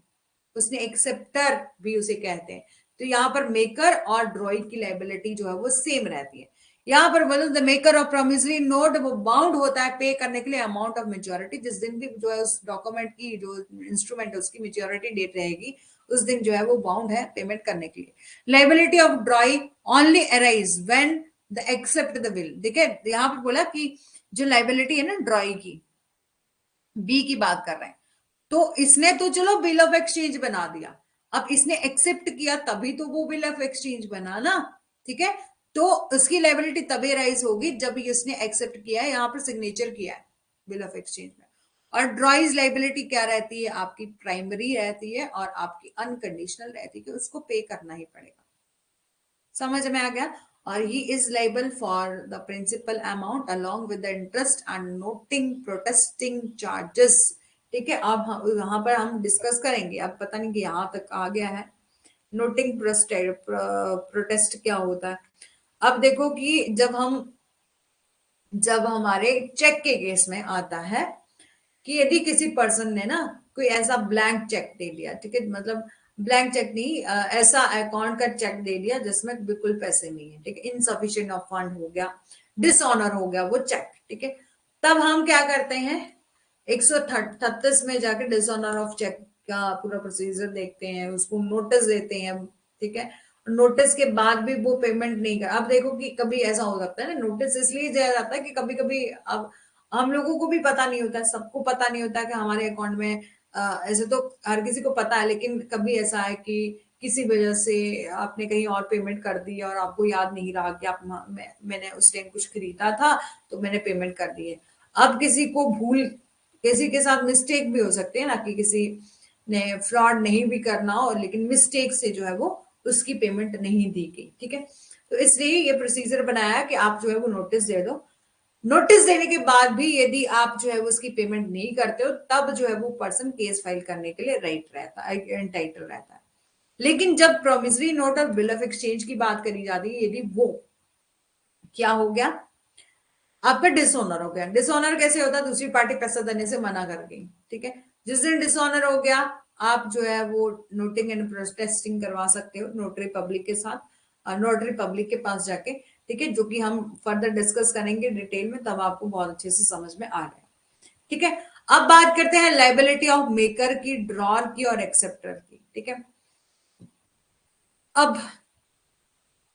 [SPEAKER 1] उसने एक्सेप्टर भी उसे कहते हैं। तो यहाँ पर मेकर और ड्रॉई की लाइबिलिटी जो है वो सेम रहती है। यहाँ पर मतलब the maker of promissory note वो बाउंड होता है पे करने के लिए अमाउंट ऑफ मेच्योरिटी, जिस दिन भी जो है उस डॉक्यूमेंट की जो इंस्ट्रूमेंट है उसकी मेच्योरिटी डेट रहेगी, उस दिन जो है वो बाउंड है पेमेंट करने के लिए। Liability of drawee only arise when the accept the will. देखिए यहाँ पर बोला कि जो लाइबिलिटी है ना ड्रॉई की, बी की बात कर रहे हैं, तो इसने तो चलो बिल ऑफ एक्सचेंज बना दिया, अब इसने एक्सेप्ट किया तभी तो वो बिल ऑफ एक्सचेंज बना ना, ठीक है। तो उसकी लायबिलिटी तभी राइज होगी जब इसने एक्सेप्ट किया है, यहां पर सिग्नेचर किया है बिल ऑफ एक्सचेंज में। और ड्रॉइज लायबिलिटी क्या रहती है, आपकी प्राइमरी रहती है और आपकी अनकंडीशनल रहती है कि उसको पे करना ही पड़ेगा। समझ में आ गया। और he is liable for the principal amount along with the interest and noting protesting charges, ठीक है। अब यहाँ पर हम डिस्कस करेंगे, अब पता नहीं कि यहाँ तक आ गया है नोटिंग प्रोटेस्ट क्या होता है। अब देखो कि जब हमारे चेक के केस में आता है कि यदि किसी पर्सन ने ना कोई ऐसा ब्लैंक चेक दे दिया, ठीक है, मतलब ब्लैंक चेक नहीं, ऐसा अकाउंट का चेक दे दिया जिसमें बिल्कुल पैसे नहीं है, ठीक है, इनसफिशिएंट ऑफ फंड हो गया, डिसऑनर हो गया वो चेक, ठीक है। तब हम क्या करते हैं, 138 में जाके डिसऑनर ऑफ चेक का पूरा प्रोसीजर देखते हैं, उसको नोटिस देते हैं, ठीक है। नोटिस के बाद भी वो पेमेंट नहीं कर, अब देखो कि कभी ऐसा हो सकता है ना, नोटिस इसलिए दिया जाता है कि कभी कभी अब हम लोगों को भी पता नहीं होता, सबको पता नहीं होता कि हमारे अकाउंट में ऐसे तो हर किसी को पता है, लेकिन कभी ऐसा है कि किसी वजह से आपने कहीं और पेमेंट कर दी और आपको याद नहीं रहा कि मैंने उस टाइम कुछ खरीदा था तो मैंने पेमेंट कर दी है। अब किसी को भूल, किसी के साथ मिस्टेक भी हो सकती है ना, कि किसी ने फ्रॉड नहीं भी करना हो लेकिन मिस्टेक से जो है वो उसकी पेमेंट नहीं दी गई, ठीक है। तो इसलिए ये प्रोसीजर बनाया कि आप जो है वो नोटिस दे दो, नोटिस देने के बाद भी यदि आप जो है वो उसकी पेमेंट नहीं करते हो, तब जो है वो पर्सन केस फाइल करने के लिए राइट रहता है, एंटाइटल रहता है। लेकिन जब प्रोमिसरी नोट और बिल ऑफ एक्सचेंज की बात करी जाती है, यदि वो क्या हो गया, आपका डिसऑनर हो गया। डिसऑनर कैसे होता है, दूसरी पार्टी पैसा देने से मना कर गई, ठीक है। जिस दिन डिसऑनर हो गया, आप जो है वो नोटिंग एंड प्रोटेस्टिंग करवा सकते हो नोटरी पब्लिक के साथ, नोटरी पब्लिक के पास जाके, ठीक है, जो कि हम फर्दर डिस्कस करेंगे डिटेल में, तब आपको बहुत अच्छे से समझ में आ रहा है, ठीक है। अब बात करते हैं लाइबिलिटी ऑफ मेकर की, ड्रॉर की और एक्सेप्टर की, ठीक है। अब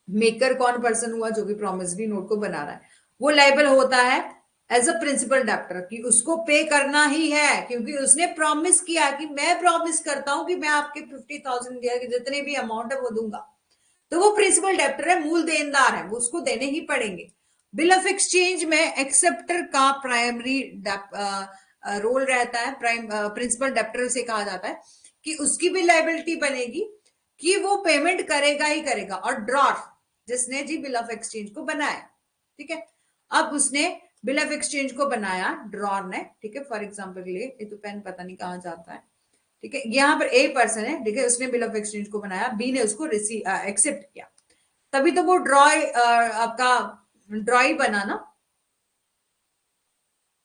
[SPEAKER 1] मेकर कौन पर्सन हुआ, जो भी प्रोमिसरी नोट को बना रहा है, वो लाइबल होता है एज अ प्रिंसिपल डेप्टर, कि उसको पे करना ही है, क्योंकि उसने प्रॉमिस किया कि मैं प्रॉमिस करता हूं कि मैं आपके 50,000 दिया कि जितने भी अमाउंट है वो दूंगा, तो वो प्रिंसिपल डेप्टर है, मूल देनदार है, वो उसको देने ही पड़ेंगे। बिल ऑफ एक्सचेंज में एक्सेप्टर का प्राइमरी रोल रहता है, प्रिंसिपल डेप्टर से कहा जाता है कि उसकी भी लाइबिलिटी बनेगी कि वो पेमेंट करेगा ही करेगा। और ड्रॉर, जिसने जी बिल ऑफ एक्सचेंज को बनाया, ठीक है, अब उसने बिल ऑफ एक्सचेंज को बनाया ड्रॉर ने, ठीक है। फॉर एग्जाम्पल के लिए, ये तो पेन पता नहीं कहाँ जाता है, ठीक है, यहाँ पर ए पर्सन है, ठीक है, उसने बिल ऑफ एक्सचेंज को बनाया, बी ने उसको रिसीव एक्सेप्ट किया, तभी तो वो आपका ड्रॉई बना ना,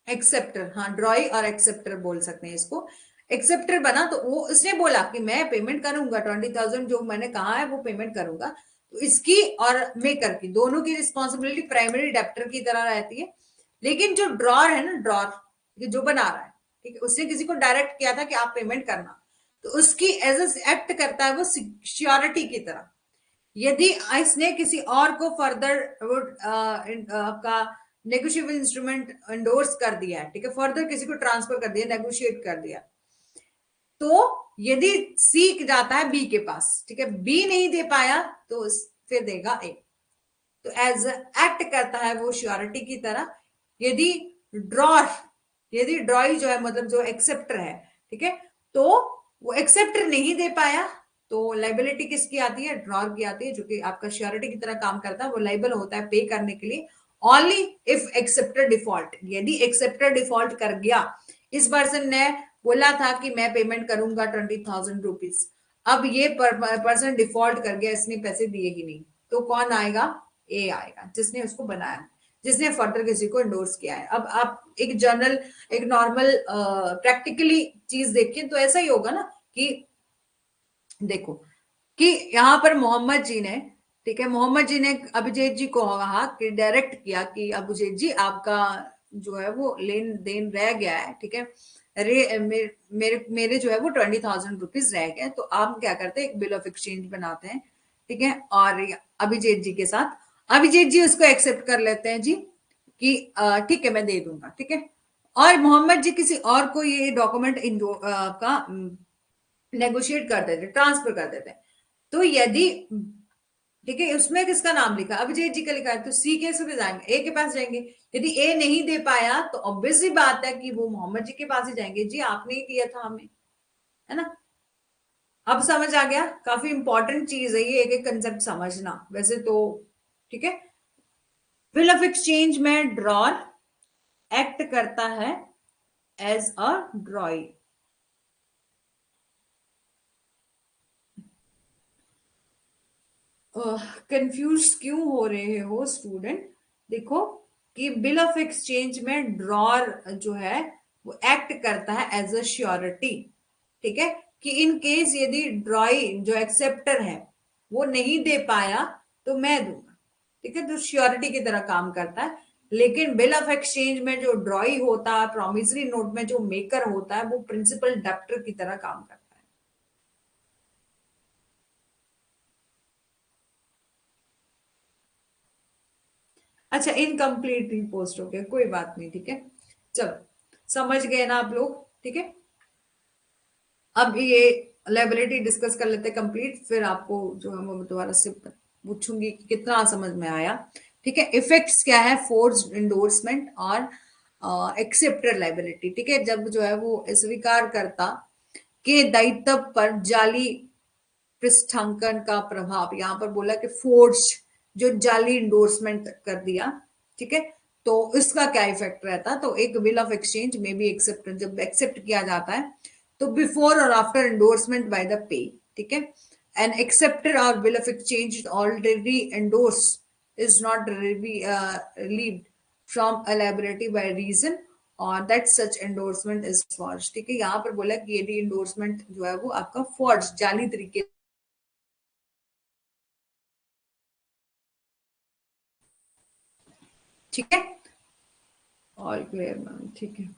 [SPEAKER 1] एक्सेप्टर, हाँ ड्रॉई और एक्सेप्टर बोल सकते हैं इसको। एक्सेप्टर बना तो वो उसने बोला कि मैं पेमेंट करूंगा 20,000 जो मैंने कहा है वो पेमेंट करूंगा, तो इसकी और मेकर की दोनों की रिस्पॉन्सिबिलिटी प्राइमरी डेप्टर की तरह रहती है। लेकिन जो ड्रॉर है ना, ड्रॉर जो बना रहा है, ठीक है, उसने किसी को डायरेक्ट किया था कि आप पेमेंट करना, तो उसकी एज एक्ट करता है वो सिक्योरिटी की तरह। यदि इसने किसी और को फर्दर आपका नेगोशिएबल इंस्ट्रूमेंट एंडोर्स कर दिया है, ठीक है, फर्दर किसी को ट्रांसफर कर दिया, नेगोशिएट कर दिया, तो यदि सी जाता है बी के पास, ठीक है, बी नहीं दे पाया तो फिर देगा ए, तो एज एक्ट करता है वो श्योरिटी की तरह। यदि ड्रॉर, यदि ड्रॉई जो है मतलब जो एक्सेप्टर है, ठीक है, तो वो एक्सेप्टर नहीं दे पाया, तो लाइबिलिटी किसकी आती है? ड्रॉर की आती है, जो कि आपका श्योरिटी की तरह काम करता है। वो लाइबल होता है पे करने के लिए ओनली इफ एक्सेप्टेड डिफॉल्ट। यदि एक्सेप्टेड डिफॉल्ट कर गया, इस पर्सन ने बोला था कि मैं पेमेंट करूंगा 20,000 रुपीज, अब ये पर्सन डिफॉल्ट कर गया, इसने पैसे दिए ही नहीं, तो कौन आएगा? ए आएगा, जिसने उसको बनाया, जिसने फर्दर किसी को इंडोर्स किया है। अब आप एक जनरल, एक नॉर्मल प्रैक्टिकली चीज देखें तो ऐसा ही होगा ना कि देखो कि यहाँ पर मोहम्मद जी ने, ठीक है, मोहम्मद जी ने अभिजीत जी को कहा कि डायरेक्ट किया कि अभिजीत जी आपका जो है वो लेन देन रह गया है, ठीक है, अरे मेरे मेरे जो है वो 20,000 रुपीज रह गए। तो आप क्या करते हैं? एक बिल ऑफ एक्सचेंज बनाते हैं, ठीक है, और अभिजीत जी के साथ, अभिजीत जी उसको एक्सेप्ट कर लेते हैं जी कि ठीक है मैं दे दूंगा, ठीक है, और मोहम्मद जी किसी और को ये डॉक्यूमेंट का नेगोशिएट कर देते, ट्रांसफर कर देते हैं। तो यदि, ठीक है, उसमें किसका नाम लिखा? अभिजीत जी का लिखा है, तो सी केस में जाएंगे, ए के पास जाएंगे। यदि ए नहीं दे पाया तो ऑब्वियसली बात है कि वो मोहम्मद जी के पास ही जाएंगे, जी आपने ही दिया था हमें, है ना। अब समझ आ गया? काफी इंपॉर्टेंट चीज है ये, एक एक कंसेप्ट समझना वैसे तो, ठीक है। बिल ऑफ एक्सचेंज में ड्रॉर एक्ट करता है एज अ ड्रॉई। कंफ्यूज क्यों हो रहे हो स्टूडेंट? देखो कि बिल ऑफ एक्सचेंज में ड्रॉर जो है वो एक्ट करता है एज अ श्योरिटी, ठीक है, कि इन केस यदि ड्रॉई जो एक्सेप्टर है वो नहीं दे पाया तो मैं दूंगा, ठीक है, तो श्योरिटी की तरह काम करता है। लेकिन बिल ऑफ एक्सचेंज में जो ड्रॉई होता है, प्रोमिसरी नोट में जो मेकर होता है, वो प्रिंसिपल डेप्टर की तरह काम करता है। अच्छा, इनकम्प्लीट पोस्ट हो गया, कोई बात नहीं, ठीक है। चलो, समझ गए ना आप लोग? ठीक है, अब ये लाइबिलिटी डिस्कस कर लेते हैं कंप्लीट, फिर आपको जो है मैं दोबारा से पूछूंगी कि कितना समझ में आया। ठीक है, इफेक्ट्स क्या है फोर्स्ड इंडोर्समेंट और एक्सेप्टेड लाइबिलिटी। ठीक है, जब जो है वो स्वीकार करता के दायित्व पर जाली पृष्ठांकन का प्रभाव, यहाँ पर बोला कि फोर्स जो जाली इंडोर्समेंट कर दिया, ठीक है, तो इसका क्या इफेक्ट रहता है? तो एक बिल ऑफ एक्सचेंज में भी एक्सेप्ट, जब एक्सेप्ट किया जाता है तो बिफोर और after endorsement by the pay, ठीक है, एन एक्सेप्टेड और bill of exchange already endorse is not relieved from a liability by reason और that such endorsement is forge. ठीक है, यहाँ पर बोला कि यदि एंडोर्समेंट जो है वो आपका फॉर्ज, जाली तरीके, ठीक है, ऑल क्लियर मैम, ठीक है।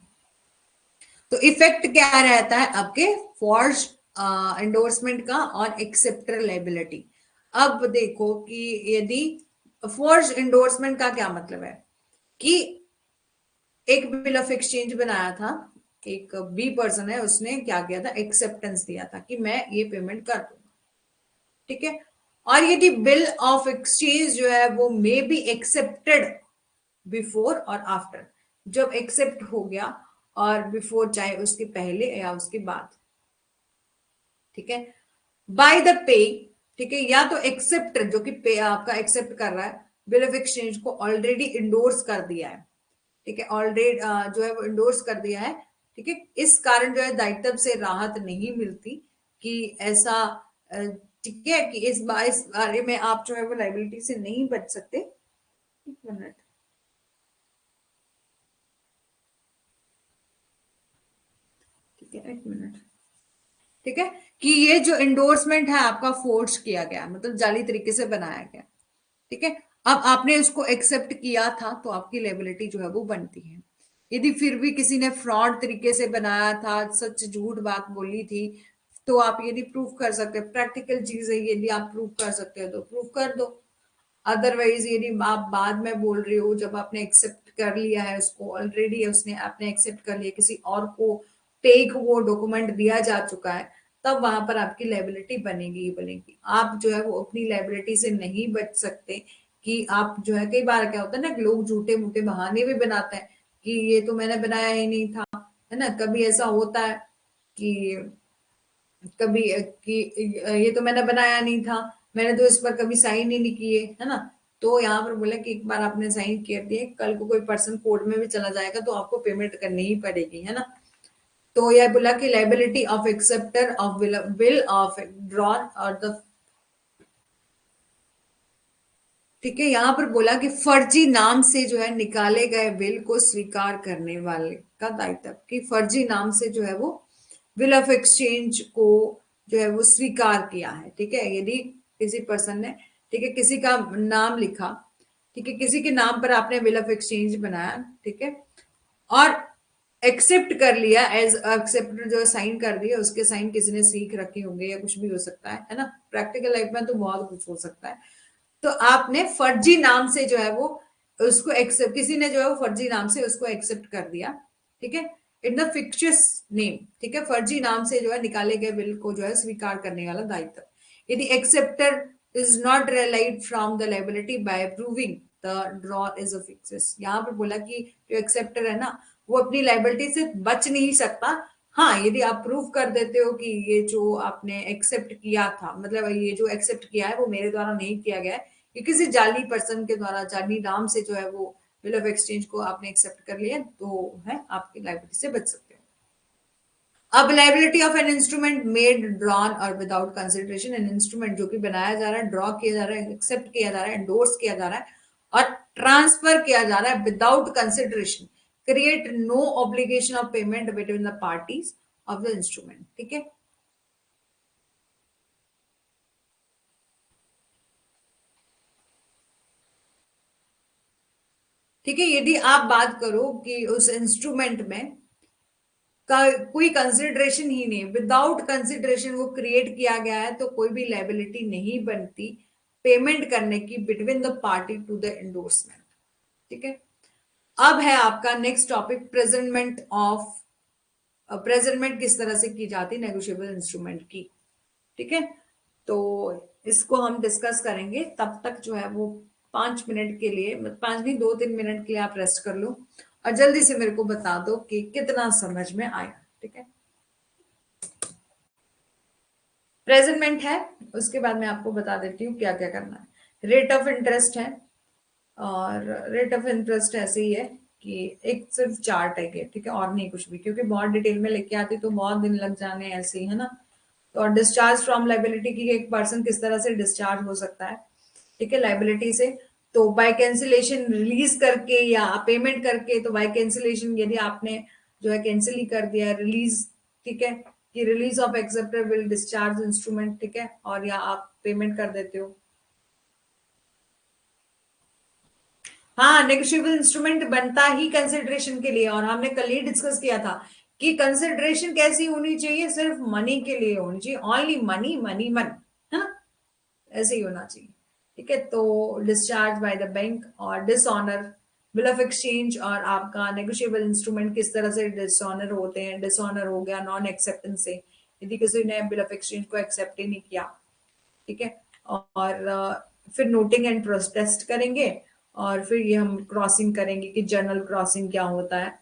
[SPEAKER 1] तो इफेक्ट क्या रहता है आपके फॉर्ज एंडोर्समेंट का और एक्सेप्टर लाइबिलिटी? अब देखो कि यदि फॉर्ज एंडोर्समेंट का क्या मतलब है कि एक बिल ऑफ एक्सचेंज बनाया था, एक बी पर्सन है, उसने क्या किया था? एक्सेप्टेंस दिया था कि मैं ये पेमेंट कर दूंगा, ठीक है, और यदि बिल ऑफ एक्सचेंज जो है वो मे बी एक्सेप्टेड बिफोर और आफ्टर, जब एक्सेप्ट हो गया और बिफोर चाहे उसके पहले या उसके बाद, ठीक है, बाय द पे, ठीक है, या तो एक्सेप्ट जो कि पे आपका एक्सेप्ट कर रहा है, बिल ऑफ एक्सचेंज को ऑलरेडी इंडोर्स कर दिया है, ठीक है, ऑलरेडी जो है वो इंडोर्स कर दिया है, ठीक है, इस कारण जो है दायित्व से राहत नहीं मिलती कि ऐसा, ठीक है, कि इस बारे में आप जो है वो लाइबिलिटी से नहीं बच सकते। एक मिनट, ठीक है, एक मिनट, ठीक है, कि ये जो इंडोर्समेंट है आपका फोर्स किया गया, मतलब जाली तरीके से बनाया गया, ठीक है, अब आपने उसको एक्सेप्ट किया था तो आपकी लेबिलिटी जो है वो बनती है। यदि फिर भी किसी ने फ्रॉड तरीके से बनाया था, सच झूठ बात बोली थी, तो आप यदि प्रूफ कर सकते हैं, प्रैक्टिकल चीज है, यदि आप प्रूफ कर सकते हो तो प्रूफ कर दो। अदरवाइज यदि आप बाद में बोल रहे हो, जब आपने एक्सेप्ट कर लिया है उसको, ऑलरेडी उसने आपने एक्सेप्ट कर लिया, किसी और को पेक वो डॉक्यूमेंट दिया जा चुका है, तब वहां पर आपकी लाइबिलिटी बनेगी ही बनेगी। आप जो है वो अपनी लाइबिलिटी से नहीं बच सकते कि आप जो है, कई बार क्या होता है ना कि लोग झूठे मूठे बहाने भी बनाते हैं कि ये तो मैंने बनाया ही नहीं था, है ना, कभी ऐसा होता है कि कभी कि ये तो मैंने बनाया नहीं था, मैंने तो इस पर कभी साइन ही नहीं किए, है ना। तो यहाँ पर बोला कि एक बार आपने साइन कर दिए, कल को कोई पर्सन कोर्ट में भी चला जाएगा तो आपको पेमेंट करनी ही पड़ेगी, है ना। तो यह बोला कि liability of acceptor of will of drawn और द, ठीक है, यहाँ पर बोला कि फर्जी नाम से जो है निकाले गए बिल को स्वीकार करने वाले का दायित्व, कि फर्जी नाम से जो है वो बिल ऑफ एक्सचेंज को जो है वो स्वीकार किया है, ठीक है। यदि किसी पर्सन ने, ठीक है, किसी का नाम लिखा, ठीक है, किसी के नाम पर आपने बिल ऑफ एक्सचेंज बनाया, ठीक है, और एक्सेप्ट कर लिया, एज एक्सेप्ट जो साइन कर दिया, उसके साइन किसी ने सीख रखे होंगे या कुछ भी हो सकता है ना। प्रैक्टिकल लाइफ में तो बहुत कुछ हो सकता है। तो आपने फर्जी नाम से जो है वो उसको एक्सेप्ट, किसी ने जो है वो फर्जी नाम से उसको एक्सेप्ट कर दिया, ठीक है, इन द फिक्शियस नेम, ठीक है, फर्जी नाम से जो है निकाले गए बिल को जो है स्वीकार करने वाला दायित्व। यदि acceptor is not relied from the liability by proving the draw is a fictitious, यहाँ पर बोला कि जो एक्सेप्टर है ना, वो अपनी लाइबिलिटी से बच नहीं सकता। हाँ, यदि आप प्रूव कर देते हो कि ये जो आपने एक्सेप्ट किया था, मतलब ये जो एक्सेप्ट किया है वो मेरे द्वारा नहीं किया गया है, कि किसी जाली पर्सन के द्वारा, जाली नाम से जो है वो बिल ऑफ एक्सचेंज को आपने एक्सेप्ट कर लिया, तो है आपकी लाइबिलिटी से बच सकते हो। अब liability of an instrument made drawn और विदाउट कंसिडरेशन, एन इंस्ट्रूमेंट जो कि बनाया जा रहा है, ड्रॉ किया जा रहा है, एक्सेप्ट किया जा रहा है, एंडोर्स किया जा रहा है और ट्रांसफर किया जा रहा है without consideration, create no obligation of payment between the parties of the instrument, ठीक है। ठीक है, यदि आप बात करो कि उस इंस्ट्रूमेंट में का कोई कंसिडरेशन ही नहीं, विदाउट कंसिडरेशन वो क्रिएट किया गया है, तो कोई भी लाइबिलिटी नहीं बनती पेमेंट करने की between the party to the endorsement, ठीक है। अब है आपका next topic, presentment of, presentment किस तरह से की जाती है नेगोशिएबल इंस्ट्रूमेंट की, ठीक है। तो इसको हम डिस्कस करेंगे, तब तक जो है वो 5 मिनट के लिए, 5 नहीं 2-3 मिनट के लिए आप रेस्ट कर लो और जल्दी से मेरे को बता दो कि कितना समझ में आया, ठीक है। प्रेजेंटमेंट है, उसके बाद मैं आपको बता देती हूँ क्या क्या करना है। रेट ऑफ इंटरेस्ट है, और रेट ऑफ इंटरेस्ट ऐसे ही है कि एक सिर्फ चार्ट है कि, ठीक है, और नहीं कुछ भी, क्योंकि बहुत डिटेल में लेके आती तो बहुत दिन लग जाने ऐसे ही, है ना। तो डिस्चार्ज फ्रॉम लाइबिलिटी की, एक पर्सन किस तरह से डिस्चार्ज हो सकता है, ठीक है, लाइबिलिटी से। तो बाय कैंसिलेशन, रिलीज करके या पेमेंट करके, तो बाय कैंसिलेशन यदि आपने जो है कैंसिल ही कर दिया, रिलीज, ठीक है, कि release of acceptor will discharge instrument, ठीक है, और या आप पेमेंट कर देते हो। हाँ, नेगोशिएबल इंस्ट्रूमेंट बनता ही कंसिडरेशन के लिए, और हमने कल ही डिस्कस किया था कि कंसिडरेशन कैसी होनी चाहिए, सिर्फ मनी के लिए होनी चाहिए, ओनली मनी मनी मन, है ना, ऐसे ही होना चाहिए, ठीक है। तो डिस्चार्ज बाय द बैंक और डिसऑनर, बिल ऑफ एक्सचेंज और आपका नेगोशिएबल इंस्ट्रूमेंट किस तरह से डिसऑनर होते हैं। डिसऑनर हो गया नॉन एक्सेप्टेंस से, यदि किसी ने बिल ऑफ एक्सचेंज को एक्सेप्ट ही नहीं किया, ठीक है। और फिर नोटिंग एंड प्रोटेस्ट करेंगे, और फिर ये हम क्रॉसिंग करेंगे कि जर्नल क्रॉसिंग क्या होता है,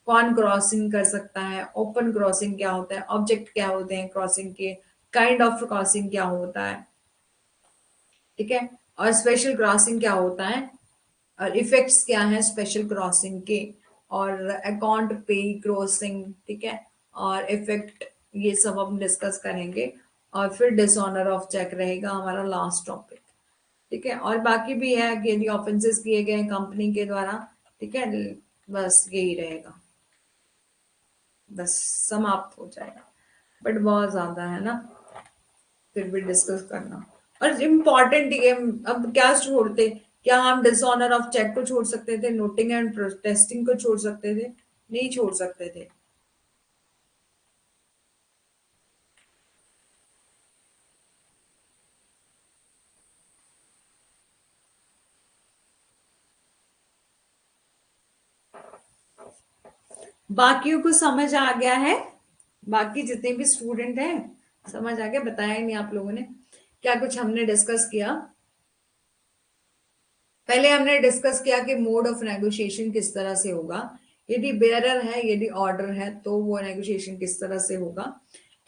[SPEAKER 1] कौन क्रॉसिंग कर सकता है, ओपन क्रॉसिंग क्या होता है, ऑब्जेक्ट क्या होते हैं क्रॉसिंग के, काइंड ऑफ क्रॉसिंग क्या होता है, ठीक है, और स्पेशल क्रॉसिंग क्या होता है, और इफेक्ट्स क्या है स्पेशल क्रॉसिंग के, और अकाउंट पे क्रॉसिंग, ठीक है, और इफेक्ट, ये सब हम डिस्कस करेंगे। और फिर डिसऑनर ऑफ चेक रहेगा हमारा लास्ट टॉपिक, ठीक है। और बाकी भी है कि यदि ऑफेंसेस किए गए कंपनी के द्वारा, ठीक है, बस यही रहेगा, बस समाप्त हो जाएगा। बट बहुत ज्यादा है ना, फिर भी डिस्कस करना, और इम्पॉर्टेंट ये, अब क्या छोड़ते, क्या हम डिसऑनर ऑफ चेक को छोड़ सकते थे, नोटिंग एंड प्रोटेस्टिंग को छोड़ सकते थे, नहीं छोड़ सकते थे। बाकियों को समझ आ गया है, बाकी जितने भी स्टूडेंट हैं समझ आ गया, बताया ही नहीं आप लोगों ने क्या कुछ हमने डिस्कस किया। पहले हमने डिस्कस किया कि मोड ऑफ नेगोशिएशन किस तरह से होगा, यदि बेयरर है, यदि ऑर्डर है, तो वो नेगोशिएशन किस तरह से होगा।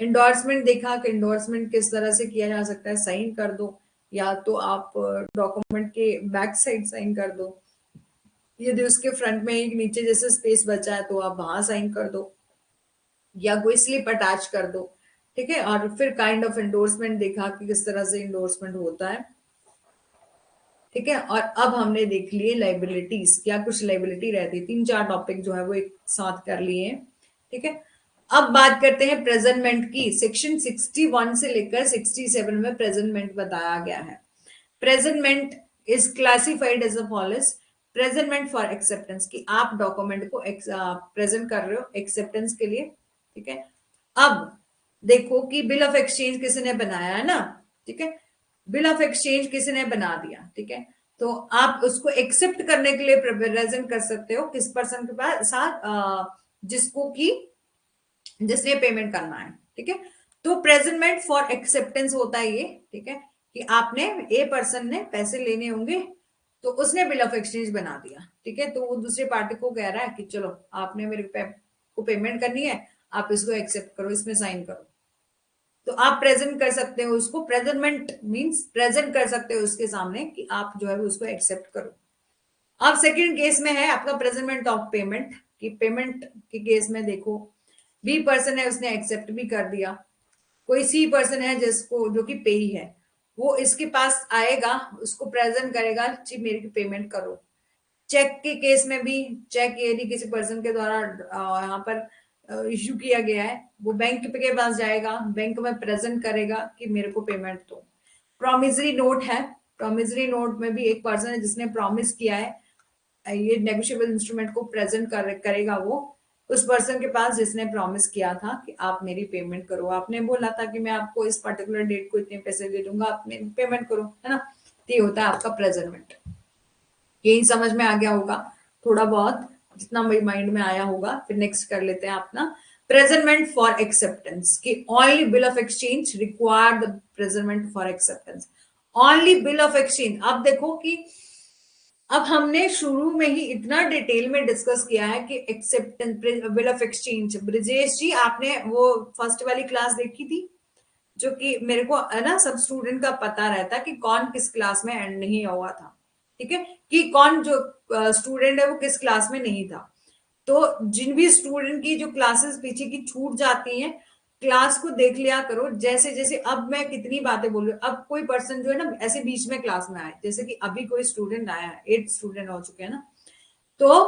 [SPEAKER 1] इंडोर्समेंट देखा कि इंडोर्समेंट किस तरह से किया जा सकता है, साइन कर दो, या तो आप डॉक्यूमेंट के बैक साइड साइन कर दो, यदि उसके फ्रंट में एक नीचे जैसे स्पेस बचा है तो आप वहां साइन कर दो, या कोई स्लिप अटैच कर दो। ठीक है, और फिर काइंड ऑफ इंडोर्समेंट देखा कि किस तरह से इंडोर्समेंट होता है। ठीक है, और अब हमने देख लिए लाइबिलिटीज, क्या कुछ लाइबिलिटी रहती है, 3-4 टॉपिक जो है वो एक साथ कर लिए हैं। ठीक है, अब बात करते हैं प्रेजेंटमेंट की। सेक्शन 61 से लेकर 67 में प्रेजेंटमेंट बताया गया है। Presentment is classified as a follows. Presentment for acceptance, की आप डॉक्यूमेंट को प्रेजेंट कर रहे हो एक्सेप्टेंस के लिए। ठीक है, अब देखो कि बिल ऑफ एक्सचेंज किसी ने बनाया है ना। ठीक है, बिल ऑफ एक्सचेंज किसी ने बना दिया। ठीक है, तो आप उसको एक्सेप्ट करने के लिए प्रेजेंट कर सकते हो किस पर्सन के पास साथ, जिसको कि जिसने पेमेंट करना है। ठीक है, तो प्रेजेंटमेंट फॉर एक्सेप्टेंस होता है ये। ठीक है, कि आपने ए पर्सन ने पैसे लेने होंगे, तो उसने बिल ऑफ एक्सचेंज बना दिया। ठीक है, तो वो दूसरे पार्टी को कह रहा है कि चलो आपने मेरे को पेमेंट करनी है, आप इसको एक्सेप्ट करो, इसमें साइन करो। तो आप प्रेजेंट कर सकते हो उसको, प्रेजेंटमेंट मींस प्रेजेंट कर सकते हो उसके सामने कि आप जो है उसको एक्सेप्ट करो। अब सेकंड केस में है आपका प्रेजेंटमेंट ऑफ पेमेंट, कि पेमेंट के केस में देखो बी पर्सन है, उसने एक्सेप्ट भी कर दिया। कोई सी पर्सन है जिसको जो कि पेई है, वो इसके पास आएगा, उसको प्रेजेंट करेगा जी मेरी पेमेंट करो। चेक के केस में भी, चेक यदि किसी पर्सन के द्वारा यहाँ पर इश्यू किया गया है, वो बैंक के पास जाएगा, बैंक में प्रेजेंट करेगा कि मेरे को पेमेंट दो। प्रोमिसरी नोट है, प्रोमिसरी नोट में भी एक पर्सन है जिसने प्रॉमिस किया है, ये नेगोशिएबल इंस्ट्रूमेंट को प्रेजेंट करेगा वो उस पर्सन के पास जिसने प्रॉमिस किया था कि आप मेरी पेमेंट करो, आपने बोला था कि मैं आपको इस पर्टिकुलर डेट को इतने पैसे दे दूंगा, आप मेरी पेमेंट करो, है ना। तो ये होता है आपका प्रेजेंटमेंट। यही समझ में आ गया होगा थोड़ा बहुत, जितना मेरे माइंड में आया होगा। फिर नेक्स्ट कर लेते हैं अपना प्रेजेंटमेंट फॉर एक्सेप्टेंस, कि only bill of exchange require the presentment for acceptance. Only bill of exchange, अब देखो कि अब हमने शुरू में ही इतना डिटेल में डिस्कस किया है कि acceptance bill of exchange. Brijesh ji आपने वो फर्स्ट वाली क्लास देखी थी, जो कि मेरे को है ना सब स्टूडेंट का पता रहता है कि कौन किस क्लास में एंड नहीं हुआ था। ठीक है, कि कौन जो स्टूडेंट है वो किस क्लास में नहीं था। तो जिन भी स्टूडेंट की जो क्लासेस पीछे की छूट जाती हैं, क्लास को देख लिया करो। जैसे जैसे अब मैं कितनी बातें बोल रही हूँ, अब कोई पर्सन जो है ना ऐसे बीच में क्लास में आए, जैसे कि अभी कोई स्टूडेंट आया है, 8 स्टूडेंट हो चुके हैं ना, तो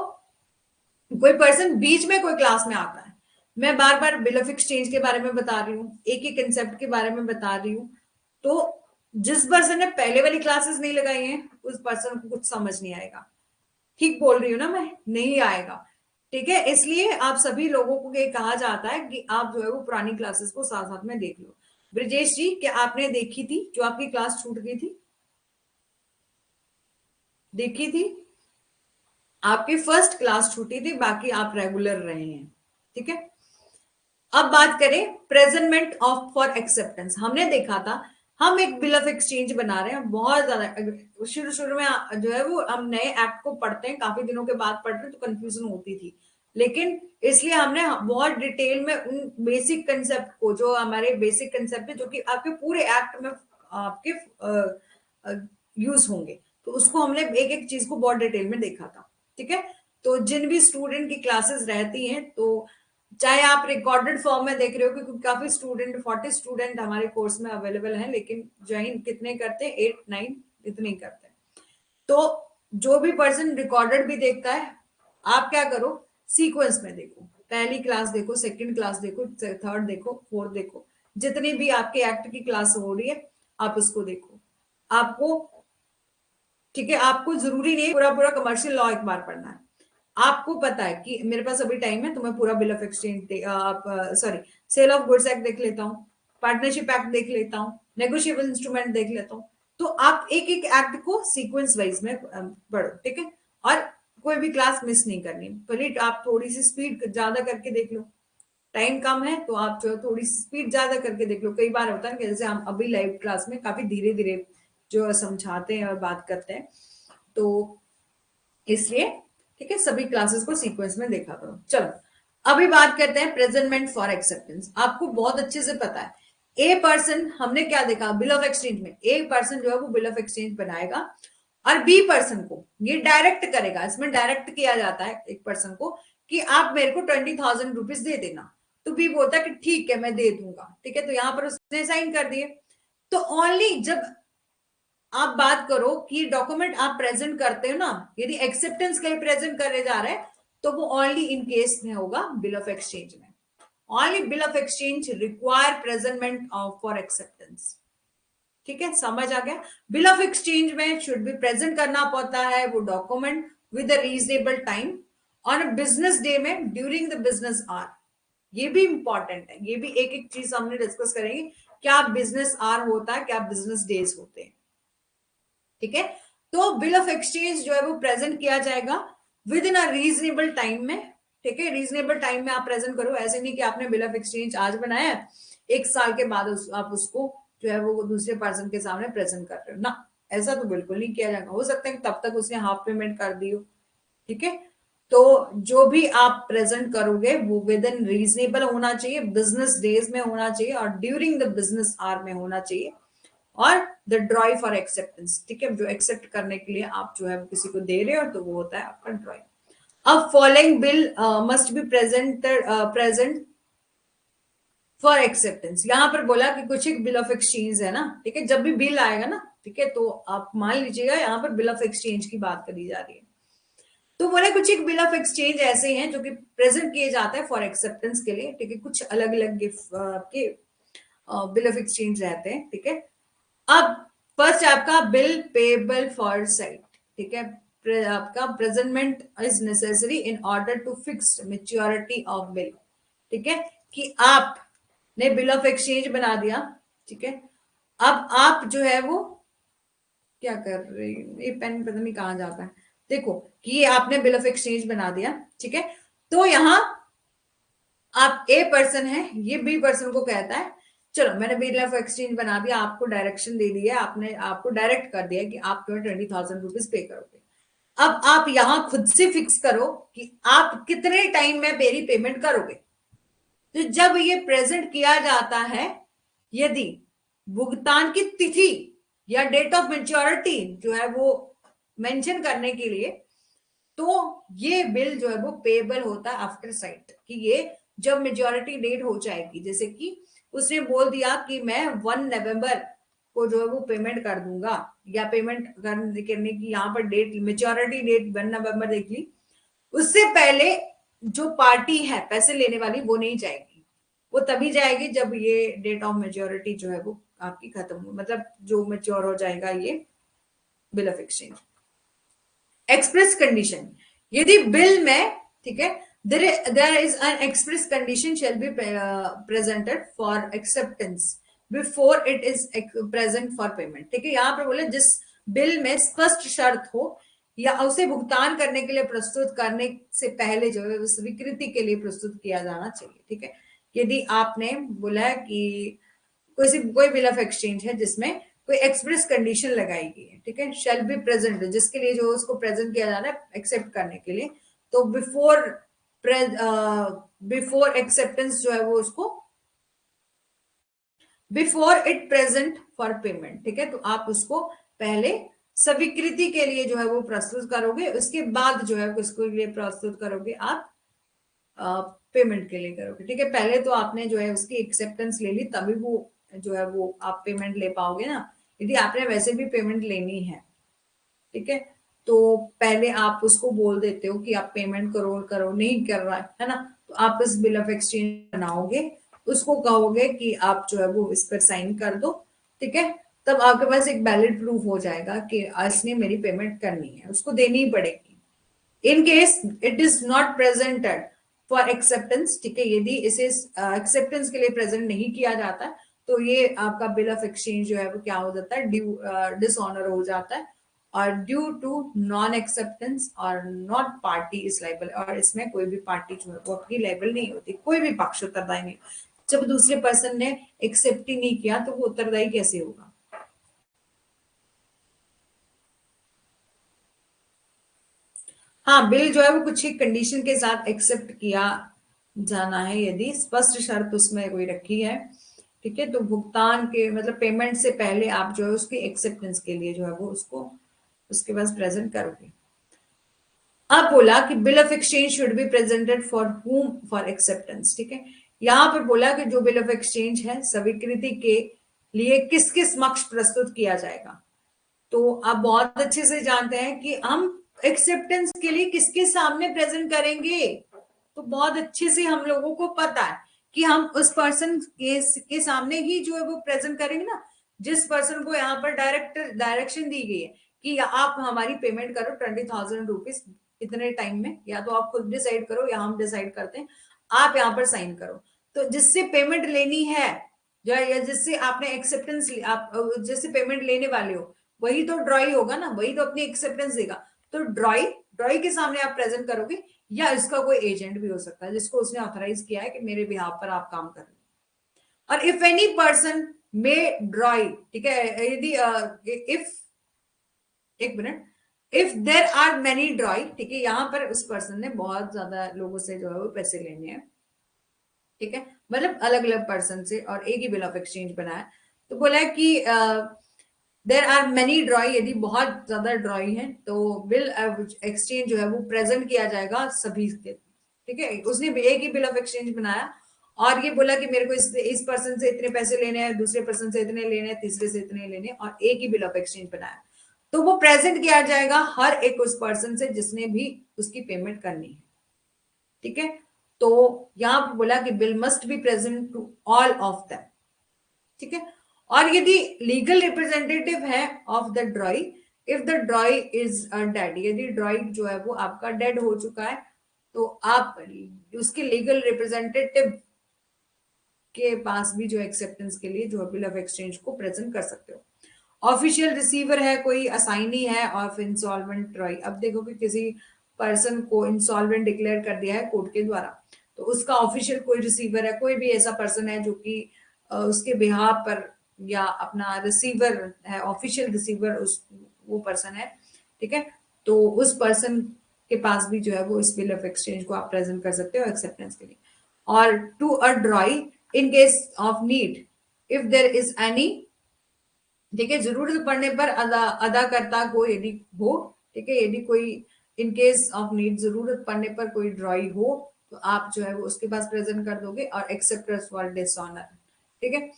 [SPEAKER 1] कोई पर्सन बीच में कोई क्लास में आता है, मैं बार बार बिल ऑफ एक्सचेंज के बारे में बता रही हूँ, एक एक कंसेप्ट के बारे में बता रही हूँ, तो जिस पर्सन ने पहले वाली क्लासेस नहीं लगाई हैं उस पर्सन को कुछ समझ नहीं आएगा। ठीक बोल रही हूँ ना मैं, नहीं आएगा। ठीक है, इसलिए आप सभी लोगों को ये कहा जाता है कि आप जो है वो पुरानी क्लासेस को साथ साथ में देख लो। ब्रिजेश जी क्या आपने देखी थी जो आपकी क्लास छूट गई थी? देखी थी, आपकी फर्स्ट क्लास छूटी थी, बाकी आप रेगुलर रहे हैं। ठीक है, अब बात करें प्रेजेंटमेंट ऑफ फॉर एक्सेप्टेंस। हमने देखा था हम एक बिल ऑफ एक्सचेंज बना रहे हैं, बहुत ज्यादा शुरू शुरू में जो है वो हम नए एक्ट को पढ़ते हैं, काफी दिनों के बाद पढ़ रहे हैं तो कंफ्यूजन होती थी, लेकिन इसलिए हमने बहुत डिटेल में उन बेसिक कंसेप्ट को, जो हमारे बेसिक कंसेप्ट है जो कि आपके पूरे एक्ट में आपके यूज होंगे, तो उसको हमने एक एक चीज को बहुत डिटेल में देखा था। ठीक है, तो जिन भी स्टूडेंट की क्लासेस रहती हैं, तो चाहे आप रिकॉर्डेड फॉर्म में देख रहे हो, क्योंकि काफी स्टूडेंट 40 स्टूडेंट हमारे कोर्स में अवेलेबल हैं, लेकिन ज्वाइन कितने करते हैं, 8-9 इतने ही करते हैं। तो जो भी पर्सन रिकॉर्डेड भी देखता है, आप क्या करो सीक्वेंस में देखो, पहली क्लास देखो, सेकंड क्लास देखो, थर्ड देखो, फोर्थ देखो, जितनी भी आपके एक्ट की क्लास हो रही है आप उसको देखो। आपको ठीक है, आपको जरूरी नहीं पूरा पूरा कमर्शियल लॉ एक बार पढ़ना है। आपको पता है कि मेरे पास अभी टाइम है तो मैं पूरा बिल ऑफ एक्सचेंज आप sorry sale of goods act देख लेता हूँ, पार्टनरशिप एक्ट देख लेता हूँ, नेगोशिएबल इंस्ट्रूमेंट देख लेता हूँ। तो आप एक एक एक्ट को सीक्वेंस वाइज में पढ़ो। ठीक है, और कोई भी क्लास मिस नहीं करनी, भले आप थोड़ी सी स्पीड ज्यादा करके देख लो, टाइम कम है तो आप जो थोड़ी सी स्पीड ज्यादा करके देख लो। कई बार होता है कि जैसे हम अभी लाइव क्लास में काफी धीरे धीरे जो समझाते हैं और बात करते हैं, तो इसलिए ठीक है सभी क्लासेस को सीक्वेंस में देखा करो। चलो अभी बात करते हैं प्रेजेंटमेंट फॉर एक्सेप्टेंस। आपको बहुत अच्छे से पता है, ए पर्सन, हमने क्या देखा बिल ऑफ एक्सचेंज में, ए पर्सन जो है वो बिल ऑफ एक्सचेंज बनाएगा और बी पर्सन को ये डायरेक्ट करेगा। इसमें डायरेक्ट किया जाता है एक पर्सन को कि आप मेरे को 20,000 रुपीज दे देना, तो बी बोलता है कि ठीक है मैं दे दूंगा, ठीक है, तो यहां पर उसने साइन कर दिए। तो ओनली जब आप बात करो कि डॉक्यूमेंट आप प्रेजेंट करते हो ना, यदि एक्सेप्टेंस के लिए प्रेजेंट करने जा रहे हैं तो वो ओनली इन केस में होगा बिल ऑफ एक्सचेंज में। Only bill of exchange require presentment of for acceptance. ठीक है, समझ आ गया। बिल ऑफ एक्सचेंज में शुड बी प्रेजेंट करना पड़ता है वो document with a reasonable time on a business day में ड्यूरिंग द बिजनेस आवर। ये भी इंपॉर्टेंट है, ये भी एक एक चीज हमने डिस्कस करेंगे, क्या बिजनेस आवर होता है, क्या बिजनेस डेज होते हैं। ठीक है, तो बिल ऑफ एक्सचेंज जो है वो प्रेजेंट किया जाएगा with in a reasonable time में। ठीक है, रीजनेबल टाइम में आप प्रेजेंट करो, ऐसे नहीं कि आपने बिल ऑफ एक्सचेंज आज बनाया, एक साल के बाद आप उसको जो है वो दूसरे पर्सन के सामने प्रेजेंट कर रहे हो ना, ऐसा तो बिल्कुल नहीं किया जाएगा। हो सकता है कि तब तक उसने हाफ पेमेंट कर दी हो। ठीक है, तो जो भी आप प्रेजेंट करोगे वो विद इन रीजनेबल होना चाहिए, बिजनेस डेज में होना चाहिए और ड्यूरिंग द बिजनेस आवर में होना चाहिए। और द ड्राइव फॉर एक्सेप्टेंस, ठीक है, जो एक्सेप्ट करने के लिए आप जो है किसी को दे रहे हो तो वो होता है आपका ड्राइव। अब following bill must be present for acceptance. यहां पर बोला कि कुछ एक बिल ऑफ एक्सचेंज है ना, ठीक है, जब भी बिल आएगा ना, ठीक है, तो आप मान लीजिएगा यहाँ पर बिल ऑफ एक्सचेंज की बात करी जा रही है। तो बोले कुछ एक बिल ऑफ एक्सचेंज ऐसे हैं जो कि प्रेजेंट किए जाते हैं फॉर एक्सेप्टेंस के लिए। ठीक है, कुछ अलग अलग गिफ्ट के बिल ऑफ एक्सचेंज रहते हैं। ठीक है, अब फर्स्ट आपका बिल पेबल फॉर साइट। ठीक है, आपका presentment is necessary in order to fix maturity of bill. ठीक है, कि आपने बिल ऑफ एक्सचेंज बना दिया। ठीक है, अब आप जो है वो क्या कर रही, ये पेन पता नहीं कहाँ जाता है। देखो कि ये आपने बिल ऑफ एक्सचेंज बना दिया। ठीक है, तो यहां आप ए पर्सन है, ये बी पर्सन को कहता है चलो मैंने बिल ऑफ एक्सचेंज बना दिया, आपको डायरेक्शन दे दी है, आपने आपको डायरेक्ट कर दिया कि आप 20,000 रुपीज पे करोगे। अब आप यहां खुद से फिक्स करो कि आप कितने टाइम में मेरी पेमेंट करोगे। तो जब ये प्रेजेंट किया जाता है, यदि भुगतान की तिथि या डेट ऑफ मेच्योरिटी जो है वो मेंशन करने के लिए, तो ये बिल जो है वो पेबल होता है आफ्टर साइट, कि ये जब मेजोरिटी डेट हो जाएगी, जैसे कि उसने बोल दिया कि मैं 1 नवंबर को जो है वो पेमेंट कर दूंगा, या पेमेंट करने की यहाँ पर डेट मेजोरिटी डेट 1 नवंबर देख ली, उससे पहले जो पार्टी है पैसे लेने वाली वो नहीं जाएगी, वो तभी जाएगी जब ये डेट ऑफ मेजोरिटी जो है वो आपकी खत्म हो, मतलब जो मेच्योर हो जाएगा ये bill of exchange. Express condition, यदि बिल में, ठीक है, there is an express condition shall be presented for acceptance before it is present for payment. ठीक है, यहां पर बोले जिस बिल में स्पष्ट शर्त हो या उसे भुगतान करने के लिए प्रस्तुत करने से पहले जो है उस स्वीकृति के लिए प्रस्तुत किया जाना चाहिए। ठीक है, यदि आपने बोला कि कोई बिल ऑफ एक्सचेंज है जिसमें कोई एक्सप्रेस कंडीशन लगाई गई है, ठीक है, शेल बी प्रेजेंट, जिसके लिए जो उसको प्रेजेंट किया जा रहा है एक्सेप्ट करने के लिए, तो बिफोर एक्सेप्टेंस जो है वो उसको before it present for payment. ठीक है, तो आप उसको पहले स्वीकृति के लिए जो है वो प्रस्तुत करोगे, उसके बाद जो है उसको लिए प्रस्तुत करोगे आप पेमेंट के लिए करोगे। ठीक है, पहले तो आपने जो है उसकी एक्सेप्टेंस ले ली, तभी वो जो है वो आप पेमेंट ले पाओगे ना, यदि आपने वैसे भी पेमेंट लेनी है। ठीक है, तो पहले आप उसको बोल देते हो कि आप पेमेंट करो, करो नहीं कर रहा है ना, तो आप इस बिल ऑफ एक्सचेंज बनाओगे, उसको कहोगे कि आप जो है वो इस पर साइन कर दो। ठीक है, तब आपके पास एक वैलिड प्रूफ हो जाएगा कि इसने मेरी पेमेंट करनी है, उसको देनी ही पड़ेगी। In case it is not presented for acceptance, ठीक है, यदि इसे एक्सेप्टेंस के लिए प्रेजेंट नहीं किया जाता तो ये आपका बिल ऑफ एक्सचेंज जो है वो क्या हो जाता है, ड्यू डिसऑनर हो जाता है, और ड्यू टू नॉन एक्सेप्टेंस और नॉट पार्टी इज लाइबल, और इसमें कोई भी पार्टी जो है वो आपकी लाइबल नहीं होती, कोई भी पक्ष उत्तरदायी नहीं। जब दूसरे पर्सन ने एक्सेप्ट ही नहीं किया तो वो उत्तरदायी कैसे होगा। हाँ, बिल जो है वो कुछ ही कंडीशन के साथ एक्सेप्ट किया जाना है यदि स्पष्ट शर्त उसमें कोई रखी है, ठीक है, तो भुगतान के मतलब पेमेंट से पहले आप जो है उसकी एक्सेप्टेंस के लिए जो है वो उसको उसके पास प्रेजेंट करोगे। अब बोला कि bill of exchange should be presented for हुम फॉर एक्सेप्टेंस, ठीक है। यहां पर बोला कि जो बिल ऑफ एक्सचेंज है स्वीकृति के लिए किसके समक्ष प्रस्तुत किया जाएगा। तो आप बहुत अच्छे से जानते हैं कि हम एक्सेप्टेंस के लिए किसके सामने प्रेजेंट करेंगे। तो बहुत अच्छे से हम लोगों को पता है कि हम उस पर्सन के सामने ही जो है वो प्रेजेंट करेंगे ना, जिस पर्सन को यहाँ पर डायरेक्शन दी गई है कि आप हमारी पेमेंट करो 20,000 रुपीज इतने टाइम में, या तो आप खुद डिसाइड करो या हम डिसाइड करते हैं, आप यहाँ पर साइन करो। तो जिससे पेमेंट लेनी है या जिससे आपने एक्सेप्टेंस, आप जिससे पेमेंट लेने वाले हो, वही तो ड्रॉई होगा ना, वही तो अपनी एक्सेप्टेंस देगा। तो ड्रॉई ड्रॉई के सामने आप प्रेजेंट करोगे, या इसका कोई एजेंट भी हो सकता है जिसको उसने ऑथराइज किया है कि मेरे बिहाफ पर आप काम कर रहे हो। और इफ एनी पर्सन में ड्रॉई, ठीक है, यदि इफ एक minute, if there are many drawee, ठीक है, यहां पर उस पर्सन ने बहुत ज्यादा लोगों से जो है वो पैसे लेने हैं, ठीक है, मतलब अलग अलग पर्सन से, और एक ही बिल ऑफ एक्सचेंज बनाया। तो बोला है कि देर आर मेनी ड्रॉई, यदि बहुत ज्यादा ड्रॉई है तो बिल एक्सचेंज जो है वो प्रेजेंट किया जाएगा सभी के, ठीक है। उसने भी एक ही बिल ऑफ एक्सचेंज बनाया और ये बोला कि मेरे को इस पर्सन से इतने पैसे लेने हैं, दूसरे पर्सन से इतने लेने हैं, तीसरे से इतने लेने हैं, और एक ही बिल ऑफ एक्सचेंज बनाया। तो वो प्रेजेंट किया जाएगा हर एक उस पर्सन से जिसने भी उसकी पेमेंट करनी है, ठीक है। तो यहां पर बोला कि bill must be present to all of them, ठीक है। और यदि लीगल रिप्रेजेंटेटिव है of the drawee, if the drawee is dead, यदि ड्रॉई जो है वो आपका डेड हो चुका है, तो आप उसके लीगल रिप्रेजेंटेटिव के पास भी जो एक्सेप्टेंस के लिए जो बिल ऑफ एक्सचेंज को प्रेजेंट कर सकते हो। ऑफिशियल रिसीवर है कोई, असाइनी है ऑफ इंसॉल्वेंट ड्रॉई। अब देखो कि किसी पर्सन को इंसॉल्वेंट डिक्लेयर कर दिया है कोर्ट के द्वारा, तो उसका ऑफिशियल कोई रिसीवर है, कोई भी ऐसा पर्सन है जो कि उसके बिहाफ पर, या अपना रिसीवर है, ऑफिशियल रिसीवर उस वो पर्सन है, ठीक है। तो उस पर्सन के पास भी जो है वो इस बिल ऑफ एक्सचेंज को आप प्रेजेंट कर सकते हो एक्सेप्टेंस के लिए। और to a drawee in case of need, if there is any, ठीक है, जरूरत पड़ने पर अदाकर्ता को यदि हो, ठीक है, यदि कोई इन केस ऑफ नीड जरूरत पड़ने पर कोई ड्रॉई हो, तो आप जो है वो उसके पास प्रेजेंट कर दोगे, और एक्सेप्टर्स फॉर डिसऑनर, ठीक है।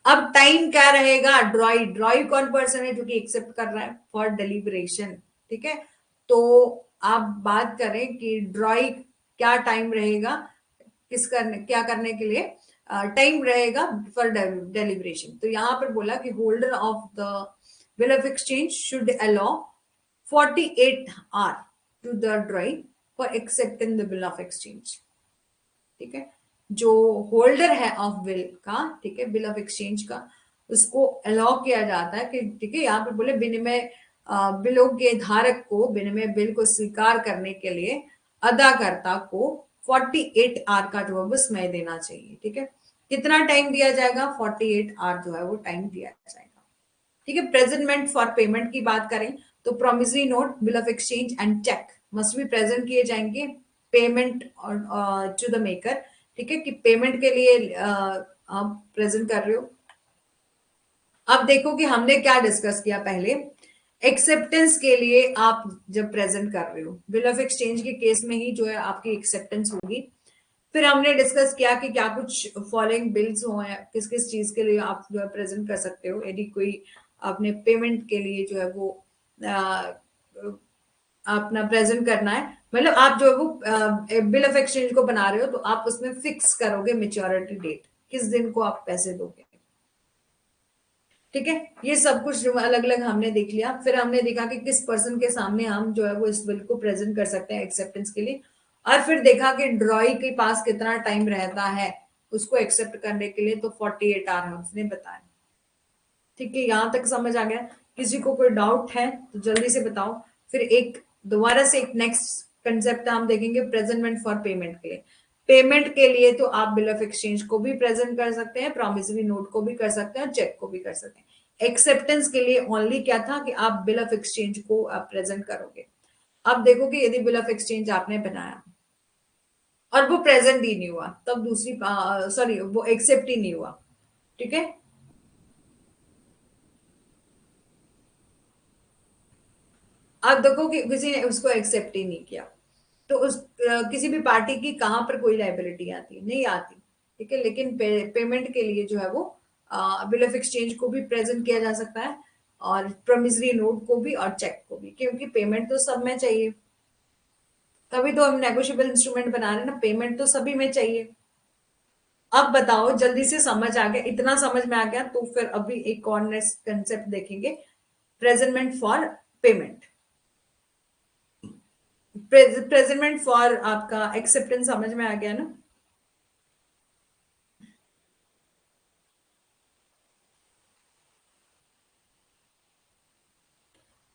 [SPEAKER 1] अब टाइम क्या रहेगा, ड्रॉई ड्रॉई कौन पर्सन है जो कि एक्सेप्ट कर रहा है फॉर डिलीबरेशन, ठीक है। तो आप बात करें कि ड्रॉई क्या टाइम रहेगा, किस करने क्या करने के लिए टाइम रहेगा फॉर डेलिब्रेशन। तो यहां पर बोला कि holder of the bill of exchange should allow 48 hour to the drawee for accepting the bill of exchange, ठीक है। जो होल्डर है ऑफ बिल का, ठीक है, बिल ऑफ एक्सचेंज का, उसको अलाउ किया जाता है कि, ठीक है, यहाँ पे बोले विनिमय बिलों के धारक को विनिमय बिल को स्वीकार करने के लिए अदाकर्ता को 48 आवर का जो है वो समय देना चाहिए, ठीक है। कितना टाइम दिया जाएगा, 48 आवर जो है वो टाइम दिया जाएगा, ठीक है। प्रेजेंटमेंट फॉर पेमेंट की बात करें तो promissory note, bill of exchange and cheque must भी प्रेजेंट किए जाएंगे पेमेंट टू द मेकर, ठीक है, कि पेमेंट के लिए आप प्रेजेंट कर रहे हो। अब देखो कि हमने क्या डिस्कस किया पहले, एक्सेप्टेंस के लिए आप जब प्रेजेंट कर रहे हो, बिल ऑफ एक्सचेंज के केस में ही जो है आपकी एक्सेप्टेंस होगी। फिर हमने डिस्कस किया कि क्या कुछ फॉलोइंग बिल्स हो, किस किस चीज के लिए आप जो है प्रेजेंट कर सकते हो, यदि कोई आपने पेमेंट के लिए जो है वो अपना प्रेजेंट करना है, मतलब आप जो है वो बिल ऑफ एक्सचेंज को बना रहे हो, तो आप उसमें फिक्स करोगे मेच्योरिटी डेट, किस दिन को आप पैसे दोगे, ठीक है। ये सब कुछ अलग अलग हमने देख लिया। फिर हमने देखा कि किस पर्सन के सामने हम जो है वो इस बिल को प्रेजेंट कर सकते हैं एक्सेप्टेंस के लिए, और फिर देखा कि ड्रॉई के पास कितना टाइम रहता है उसको एक्सेप्ट करने के लिए, तो 48 आवर है उसने बताया, ठीक है। यहां तक समझ आ गया, किसी को कोई डाउट है तो जल्दी से बताओ। फिर एक दोबारा से एक नेक्स्ट कंसेप्ट हम देखेंगे प्रेजेंटमेंट फॉर पेमेंट के लिए। पेमेंट के लिए तो आप बिल ऑफ एक्सचेंज को भी प्रेजेंट कर सकते हैं, प्रॉमिसरी नोट को भी कर सकते हैं, और चेक को भी कर सकते हैं। एक्सेप्टेंस के लिए ओनली क्या था कि आप बिल ऑफ एक्सचेंज को आप प्रेजेंट करोगे। अब देखो कि यदि बिल ऑफ एक्सचेंज आपने बनाया और वो प्रेजेंट ही नहीं हुआ, तब दूसरी सॉरी वो एक्सेप्ट ही नहीं हुआ। ठीक है, आप देखो कि किसी ने उसको एक्सेप्ट ही नहीं किया, तो उस किसी भी पार्टी की कहाँ पर कोई लाइबिलिटी आती है, नहीं आती। ठीक है, लेकिन पेमेंट के लिए जो है वो बिल ऑफ एक्सचेंज को भी प्रेजेंट किया जा सकता है, और प्रोमिसरी नोट को भी और चेक को भी, क्योंकि पेमेंट तो सब में चाहिए। तभी तो हम नेगोशिएबल इंस्ट्रूमेंट बना रहे हैं ना, पेमेंट तो सभी में चाहिए। अब बताओ, जल्दी से समझ आ गया? इतना समझ में आ गया तो फिर अभी एक और नेक्स्ट कंसेप्ट देखेंगे, presentment for payment. Presentment for आपका एक्सेप्टेंस समझ में आ गया ना?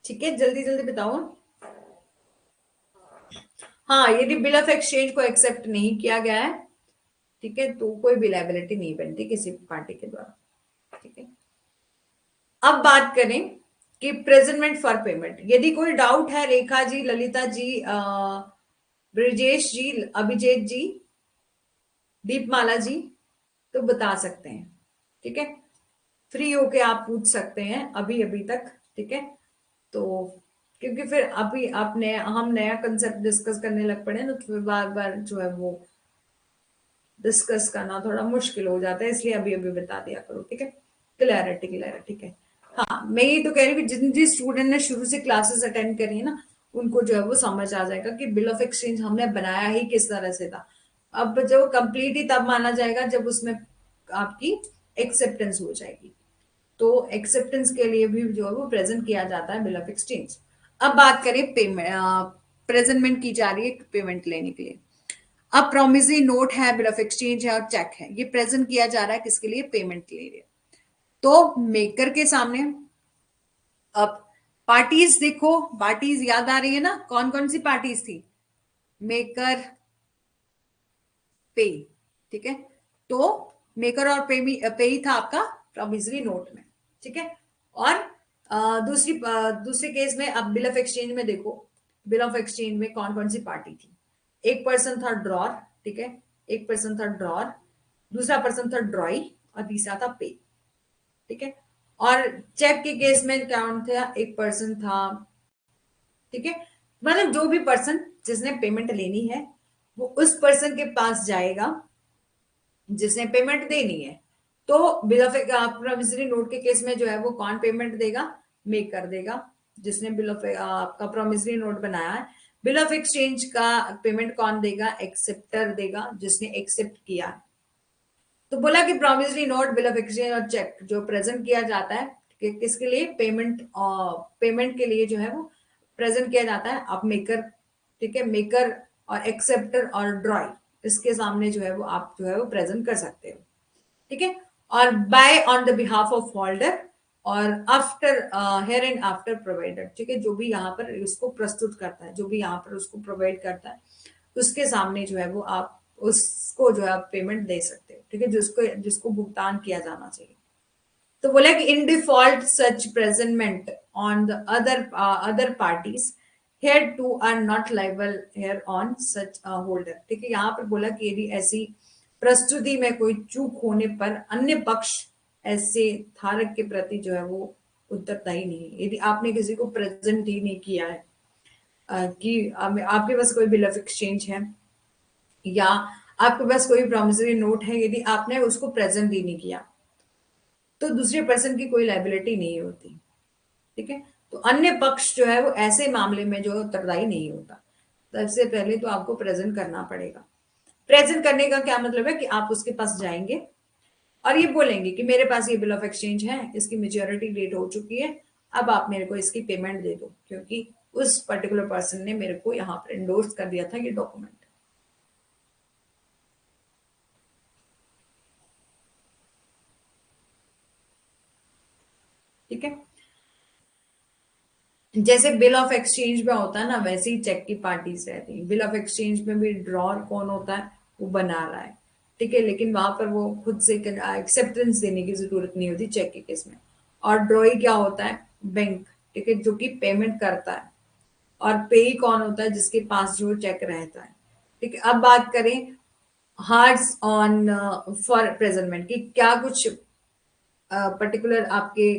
[SPEAKER 1] ठीक है, जल्दी जल्दी बताओ। हाँ, यदि बिल ऑफ एक्सचेंज को एक्सेप्ट नहीं किया गया है, ठीक है, तो कोई भी लाइबिलिटी नहीं बनती किसी पार्टी के द्वारा। ठीक है, अब बात करें कि प्रेजेंटमेंट फॉर पेमेंट। यदि कोई डाउट है, रेखा जी, ललिता जी, ब्रजेश जी, अभिजीत जी, दीपमाला जी, तो बता सकते हैं। ठीक है, फ्री होके आप पूछ सकते हैं अभी अभी तक। ठीक है, तो क्योंकि फिर अभी आपने हम नया कंसेप्ट डिस्कस करने लग पड़े ना, तो फिर बार बार जो है वो डिस्कस करना थोड़ा मुश्किल हो जाता है, इसलिए अभी अभी बता दिया करो। ठीक है, क्लैरिटी क्लैरिटी। ठीक है, हाँ, मैं ये तो कह रही हूँ कि जिन जिन स्टूडेंट ने शुरू से क्लासेस अटेंड करी है ना, उनको जो है वो समझ आ जाएगा कि बिल ऑफ एक्सचेंज हमने बनाया ही किस तरह से था। अब जब कंप्लीट ही तब माना जाएगा जब उसमें आपकी एक्सेप्टेंस हो जाएगी। तो एक्सेप्टेंस के लिए भी जो है वो प्रेजेंट किया जाता है बिल ऑफ एक्सचेंज। अब बात करें पेमेंट, प्रेजेंटमेंट की जा रही है पेमेंट लेने के लिए। अब प्रोमिसरी नोट है, बिल ऑफ एक्सचेंज है और चेक है, ये प्रेजेंट किया जा रहा है किसके लिए? पेमेंट के लिए। तो मेकर के सामने अब पार्टीज देखो, पार्टीज याद आ रही है ना, कौन कौन सी पार्टीज थी? मेकर, पे। ठीक है, तो मेकर और पे ही था आपका प्रोमिसरी नोट में। ठीक है, और दूसरे केस में अब बिल ऑफ एक्सचेंज में देखो, बिल ऑफ एक्सचेंज में कौन कौन सी पार्टी थी? एक पर्सन था ड्रॉर। ठीक है, एक पर्सन था ड्रॉर, दूसरा पर्सन था ड्रॉई, और तीसरा था पे। ठीक है, और चेक के केस में कौन था? एक पर्सन था। ठीक है, मतलब जो भी पर्सन जिसने पेमेंट लेनी है, वो उस पर्सन के पास जाएगा जिसने पेमेंट देनी है। तो बिल ऑफ प्रोमिसरी नोट के केस में जो है वो कौन पेमेंट देगा? मेकर देगा, जिसने बिल ऑफ आपका प्रोमिसरी नोट बनाया है। बिल ऑफ एक्सचेंज का पेमेंट कौन देगा? एक्सेप्टर देगा, जिसने एक्सेप्ट किया है। तो बोला कि promissory note, bill of exchange और चेक जो प्रेजेंट किया जाता है किसके लिए? पेमेंट, पेमेंट के लिए जो है वो प्रेजेंट किया जाता है। आप मेकर, ठीक है, मेकर और एक्सेप्टर और ड्रॉय, इसके सामने जो है वो आप जो है वो प्रेजेंट कर सकते हो। ठीक है, और by on the behalf of holder, और after heir and after provider. ठीक है, जो भी यहाँ पर इसको प्रस्तुत करता है, जो भी यहाँ पर उसको प्रोवाइड करता है, उसके सामने जो है वो आप उसको जो है आप पेमेंट दे सकते हो। ठीक है, जिसको जिसको भुगतान किया जाना चाहिए। तो बोला कि in default such presentment on the other parties hereto are not liable hereon such holder. ठीक है, यहाँ पर बोला कि यदि ऐसी प्रस्तुति में कोई चूक होने पर अन्य पक्ष ऐसे धारक के प्रति जो है वो उत्तरदायी नहीं है। यदि आपने किसी को प्रेजेंट ही नहीं किया है, कि आपके पास कोई बिल ऑफ एक्सचेंज है, या आपके पास कोई प्रॉमिसरी नोट है, यदि आपने उसको प्रेजेंट ही नहीं किया, तो दूसरे पर्सन की कोई लाइबिलिटी नहीं होती। ठीक है, तो अन्य पक्ष जो है वो ऐसे मामले में जो उत्तरदायी नहीं होता। सबसे पहले तो आपको प्रेजेंट करना पड़ेगा। प्रेजेंट करने का क्या मतलब है? कि आप उसके पास जाएंगे और ये बोलेंगे कि मेरे पास ये बिल ऑफ एक्सचेंज है, इसकी मेच्योरिटी डेट हो चुकी है, अब आप मेरे को इसकी पेमेंट दे दो, क्योंकि उस पर्टिकुलर पर्सन ने मेरे को यहाँ पर एंडोर्स कर दिया था ये डॉक्यूमेंट। ठीक है, जैसे बिल ऑफ एक्सचेंज में होता है ना, वैसे ही चेक की पार्टीज रहती है। बिल ऑफ एक्सचेंज में भी ड्रॉर कौन होता है? वो बना रहा है। ठीक है, लेकिन वहां पर वो खुद से एक्सेप्टेंस देने की जरूरत नहीं होती चेक के केस में। और ड्रॉई क्या होता है? बैंक। ठीक है, जो कि पेमेंट करता है। और पे कौन होता है? जिसके पास जो चेक रहता है। ठीक है, अब बात करें हार्ड्स ऑन फॉर प्रेजेंटमेंट की, क्या कुछ पर्टिकुलर आपके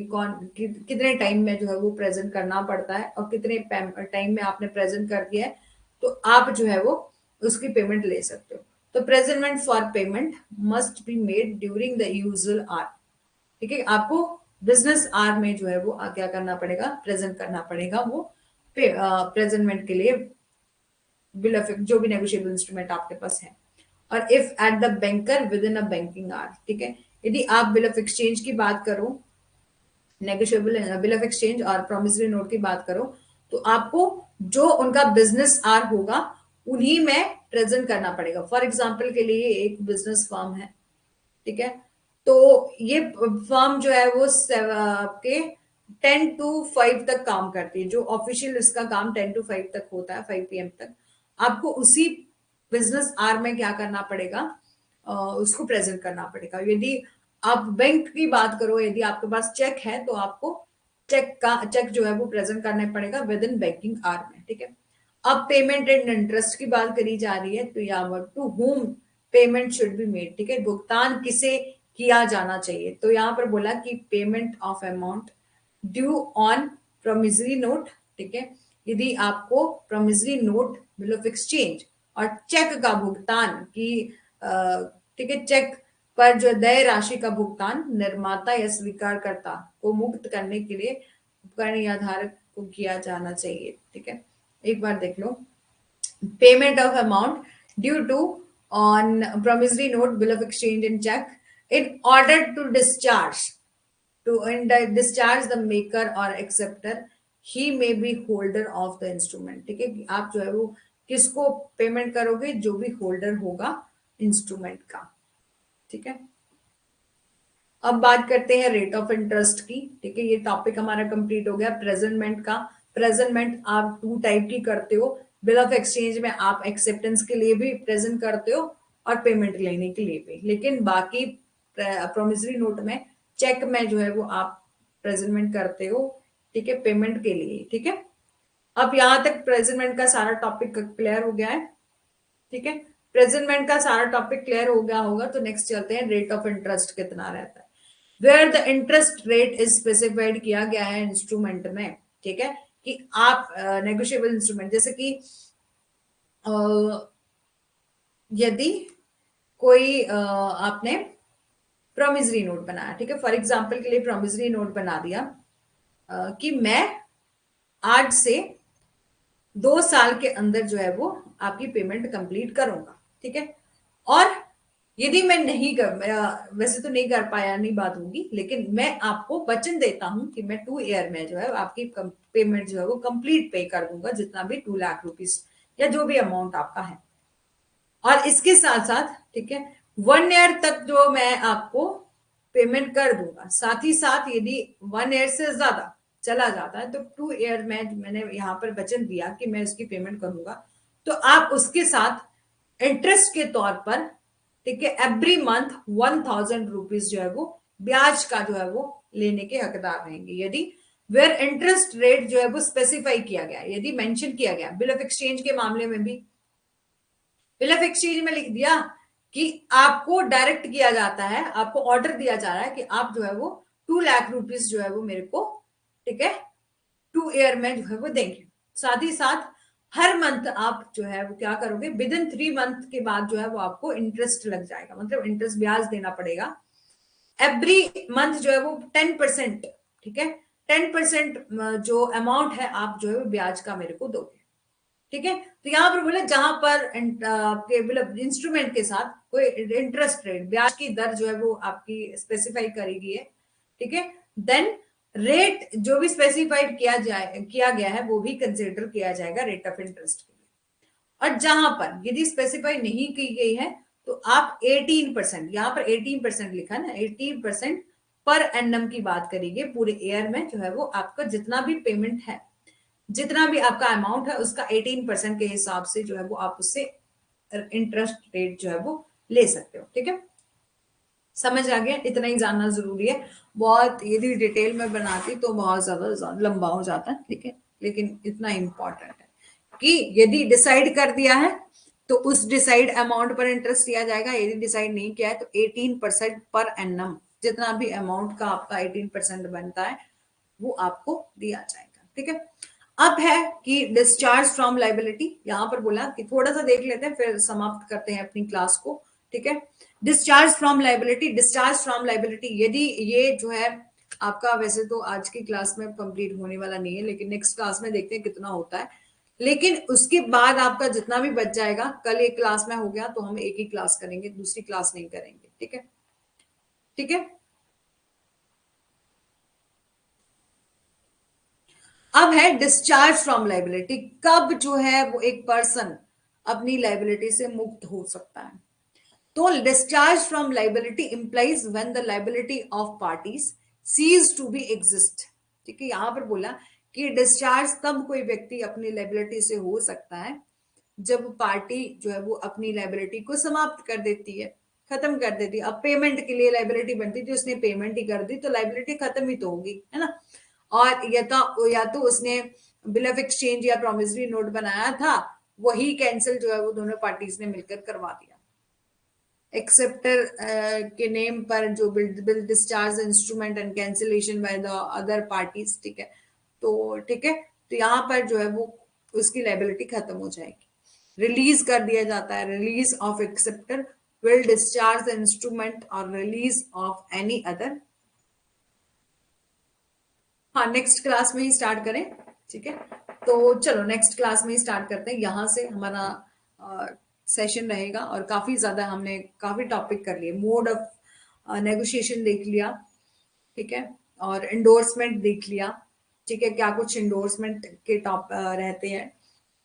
[SPEAKER 1] कितने टाइम में जो है वो प्रेजेंट करना पड़ता है, और कितने टाइम में आपने प्रेजेंट कर दिया है तो आप जो है वो उसकी पेमेंट ले सकते हो। तो presentment for payment must be made during the usual hour. ठीक है, आपको बिजनेस आवर में जो है वो क्या करना पड़ेगा, प्रेजेंट करना पड़ेगा वो प्रेजेंटमेंट के लिए बिल ऑफ जो भी नेगोशिएबल इंस्ट्रूमेंट आपके पास है। और if at the banker within a banking hour, ठीक है, यदि आप बिल ऑफ एक्सचेंज की बात करो, नेगोशिएबल बिल ऑफ एक्सचेंज और प्रोमिसरी नोट की बात करो, तो आपको जो उनका बिजनेस आर होगा उन्हीं में प्रेजेंट करना पड़ेगा। फॉर एग्जाम्पल के लिए एक बिजनेस फर्म है, ठीक है, तो ये फर्म जो है वो आपके 10 to 5 तक काम करती है, जो ऑफिशियल इसका काम 10 to 5 तक होता है, 5 PM तक। आपको उसी बिजनेस आर में क्या करना पड़ेगा, उसको प्रेजेंट करना पड़ेगा। यदि आप बैंक की बात करो, यदि आपके पास चेक है तो आपको चेक जो है वो प्रेजेंट करना पड़ेगा विद इन बैंकिंग आर में। ठीक है, अब पेमेंट एंड इंटरेस्ट की बात करी जा रही है, तो यहाँ to whom payment should be made. ठीक है, भुगतान किसे किया जाना चाहिए, तो यहाँ पर बोला कि payment of amount due on promissory note. ठीक है, यदि आपको promissory note, bill of exchange और चेक का भुगतान की ठीक है, चेक पर जो देय राशि का भुगतान निर्माता या स्वीकारकर्ता को मुक्त करने के लिए उपकरण या धारक को किया जाना चाहिए। ठीक है, एक बार देख लो, payment of amount due to on promissory note, bill of exchange and check in order to discharge the maker or acceptor, he may be holder of the instrument। ठीक है, कि आप जो है वो किसको पेमेंट करोगे, जो भी होल्डर होगा इंस्ट्रूमेंट का। ठीक है, अब बात करते हैं रेट ऑफ इंटरेस्ट की। ठीक है, ये टॉपिक हमारा कंप्लीट हो गया प्रेजेंटमेंट का। प्रेजेंटमेंट आप 2 टाइप की करते हो, बिल ऑफ एक्सचेंज में आप एक्सेप्टेंस के लिए भी प्रेजेंट करते हो और पेमेंट लेने के लिए भी, लेकिन बाकी प्रोमिसरी नोट में, चेक में जो है वो आप प्रेजेंटमेंट करते हो। ठीक है, पेमेंट के लिए। ठीक है, अब यहां तक प्रेजेंटमेंट का सारा टॉपिक क्लियर हो गया है। ठीक है, प्रेजेंटमेंट का सारा टॉपिक क्लियर हो गया होगा, तो नेक्स्ट चलते हैं रेट ऑफ इंटरेस्ट कितना रहता है, where the interest rate is specified किया गया है इंस्ट्रूमेंट में। ठीक है, कि आप नेगोशिएबल इंस्ट्रूमेंट, जैसे कि यदि कोई आपने प्रोमिसरी नोट बनाया, ठीक है, फॉर एग्जांपल के लिए प्रोमिसरी नोट बना दिया कि मैं आज से 2 साल के अंदर जो है वो आपकी पेमेंट कंप्लीट करूंगा। ठीक है, और यदि मैं नहीं वैसे तो नहीं कर पाया, नहीं बात होगी, लेकिन मैं आपको वचन देता हूं कि मैं 2 ईयर में जो है आपकी पेमेंट जो है वो कंप्लीट पे कर दूंगा, जितना भी 2 लाख रुपीज या जो भी अमाउंट आपका है। और इसके साथ साथ, ठीक है, 1 ईयर तक जो मैं आपको पेमेंट कर दूंगा, साथ ही साथ यदि 1 ईयर से ज्यादा चला जाता है तो 2 ईयर में मैंने यहाँ पर वचन दिया कि मैं इसकी पेमेंट करूंगा, तो आप उसके साथ इंटरेस्ट के तौर पर, ठीक है, एवरी मंथ 1000 रुपीज जो है वो ब्याज का जो है वो लेने के हकदार रहेंगे। यदि वेयर इंटरेस्ट रेट जो है वो स्पेसिफाई किया गया, यदि मेंशन किया गया, बिल ऑफ एक्सचेंज के मामले में भी बिल ऑफ एक्सचेंज में लिख दिया कि आपको डायरेक्ट किया जाता है, आपको ऑर्डर दिया जा रहा है कि आप जो है वो 2 लाख रुपीज जो है वो मेरे को, ठीक है, 2 ईयर में जो है वो देंगे। साथ ही साथ हर मंथ आप जो है वो क्या करोगे, विद इन 3 मंथ के बाद जो है वो आपको इंटरेस्ट लग जाएगा, मतलब इंटरेस्ट ब्याज देना पड़ेगा एवरी मंथ जो है वो 10%। ठीक है, 10% जो अमाउंट है आप जो है वो ब्याज का मेरे को दोगे। ठीक है, तो यहां पर बोले जहां पर आपके मतलब इंस्ट्रूमेंट के साथ कोई इंटरेस्ट रेट, ब्याज की दर जो है वो आपकी स्पेसिफाई करी गई है। ठीक है, देन रेट जो भी स्पेसिफाइड किया गया है वो भी कंसिडर किया जाएगा रेट ऑफ इंटरेस्ट के लिए। और जहां पर यदि स्पेसिफाई नहीं की गई है तो आप 18%, यहाँ पर 18% लिखा ना, 18% पर एनम की बात करेंगे पूरे ईयर में, जो है वो आपका जितना भी पेमेंट है, जितना भी आपका अमाउंट है उसका 18% के हिसाब से जो है वो आप उससे इंटरेस्ट रेट जो है वो ले सकते हो। ठीक है, समझ आ गया, इतना ही जानना जरूरी है। बहुत यदि डिटेल में बनाती तो बहुत ज्यादा लंबा हो जाता है। ठीक है, लेकिन इतना इंपॉर्टेंट है कि यदि डिसाइड कर दिया है तो उस डिसाइड अमाउंट पर इंटरेस्ट दिया जाएगा। यदि डिसाइड नहीं किया है तो 18% पर एनम, जितना भी अमाउंट का आपका 18% बनता है वो आपको दिया जाएगा। ठीक है, अब है कि डिस्चार्ज फ्रॉम लाइबिलिटी। यहां पर बोला कि थोड़ा सा देख लेते हैं फिर समाप्त करते हैं अपनी क्लास को। ठीक है, discharge from liability. Discharge from liability, यदि ये जो है आपका, वैसे तो आज की क्लास में कंप्लीट होने वाला नहीं है, लेकिन नेक्स्ट क्लास में देखते हैं कितना होता है। लेकिन उसके बाद आपका जितना भी बच जाएगा, कल एक क्लास में हो गया तो हम एक ही क्लास करेंगे, दूसरी क्लास नहीं करेंगे। ठीक है, ठीक है। अब है डिस्चार्ज फ्रॉम लाइबिलिटी। कब जो है वो एक पर्सन अपनी लाइबिलिटी से मुक्त हो सकता है? तो discharge from liability implies when the liability of parties cease to be exist. ठीक है, यहां पर बोला कि डिस्चार्ज तब कोई व्यक्ति अपनी लाइबिलिटी से हो सकता है जब पार्टी जो है वो अपनी लाइबिलिटी को समाप्त कर देती है, खत्म कर देती है। अब पेमेंट के लिए लाइबिलिटी बनती थी, उसने पेमेंट ही कर दी तो लाइबिलिटी खत्म ही तो होगी, है ना। और या तो उसने बिल ऑफ एक्सचेंज या प्रोमिसरी नोट बनाया था, वही कैंसिल जो है वो दोनों पार्टीज ने मिलकर करवा दिया। एक्सेप्टर के नेम पर जो bill discharge instrument and cancellation by the other parties. ठीक है, ठीक है, तो यहाँ पर जो है वो उसकी लाइबिलिटी खत्म हो जाएगी। रिलीज कर दिया जाता है, release of acceptor will discharge the instrument और रिलीज ऑफ एनी अदर। हाँ, नेक्स्ट क्लास में ही स्टार्ट करें। ठीक है, तो चलो नेक्स्ट क्लास में ही स्टार्ट करते हैं। यहाँ से हमारा सेशन रहेगा और काफी ज्यादा हमने काफी टॉपिक कर लिए। मोड ऑफ नेगोशिएशन देख लिया, ठीक है, और इंडोर्समेंट देख लिया। ठीक है, क्या कुछ इंडोर्समेंट के टॉप रहते हैं,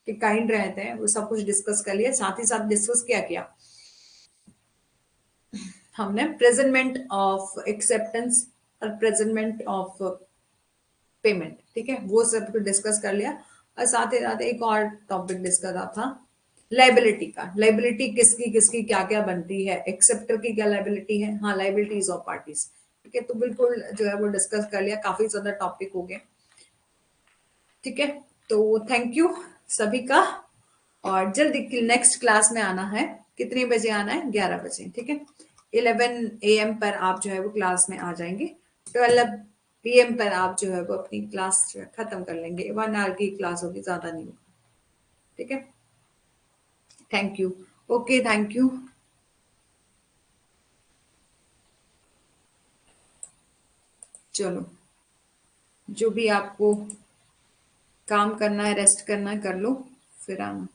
[SPEAKER 1] के काइंड रहते हैं, वो सब कुछ डिस्कस कर लिया। साथ ही साथ डिस्कस क्या किया हमने? प्रेजेंटमेंट ऑफ एक्सेप्टेंस और प्रेजेंटमेंट ऑफ पेमेंट। ठीक है, वो सब कुछ डिस्कस कर लिया। और साथ ही साथ एक और टॉपिक डिस्कस था लाइबिलिटी का। लाइबिलिटी किसकी किसकी क्या क्या बनती है, एक्सेप्टर की क्या लाइबिलिटी है, हाँ, लाइबिलिटीज ऑफ पार्टीज। ठीक है, तो बिल्कुल जो है वो डिस्कस कर लिया, काफी ज्यादा टॉपिक हो गए। ठीक है, तो थैंक यू सभी का। और जल्दी नेक्स्ट क्लास में आना है। कितने बजे आना है? 11 बजे। ठीक है, 11 AM पर आप जो है वो क्लास में आ जाएंगे। 12 PM पर आप जो है वो अपनी क्लास जो है खत्म कर लेंगे। 1 आवर की क्लास होगी, ज्यादा नहीं होगा। ठीक है, thank you. Okay, thank you. चलो, जो भी आपको काम करना है, रेस्ट करना है, कर लो, फिर आना।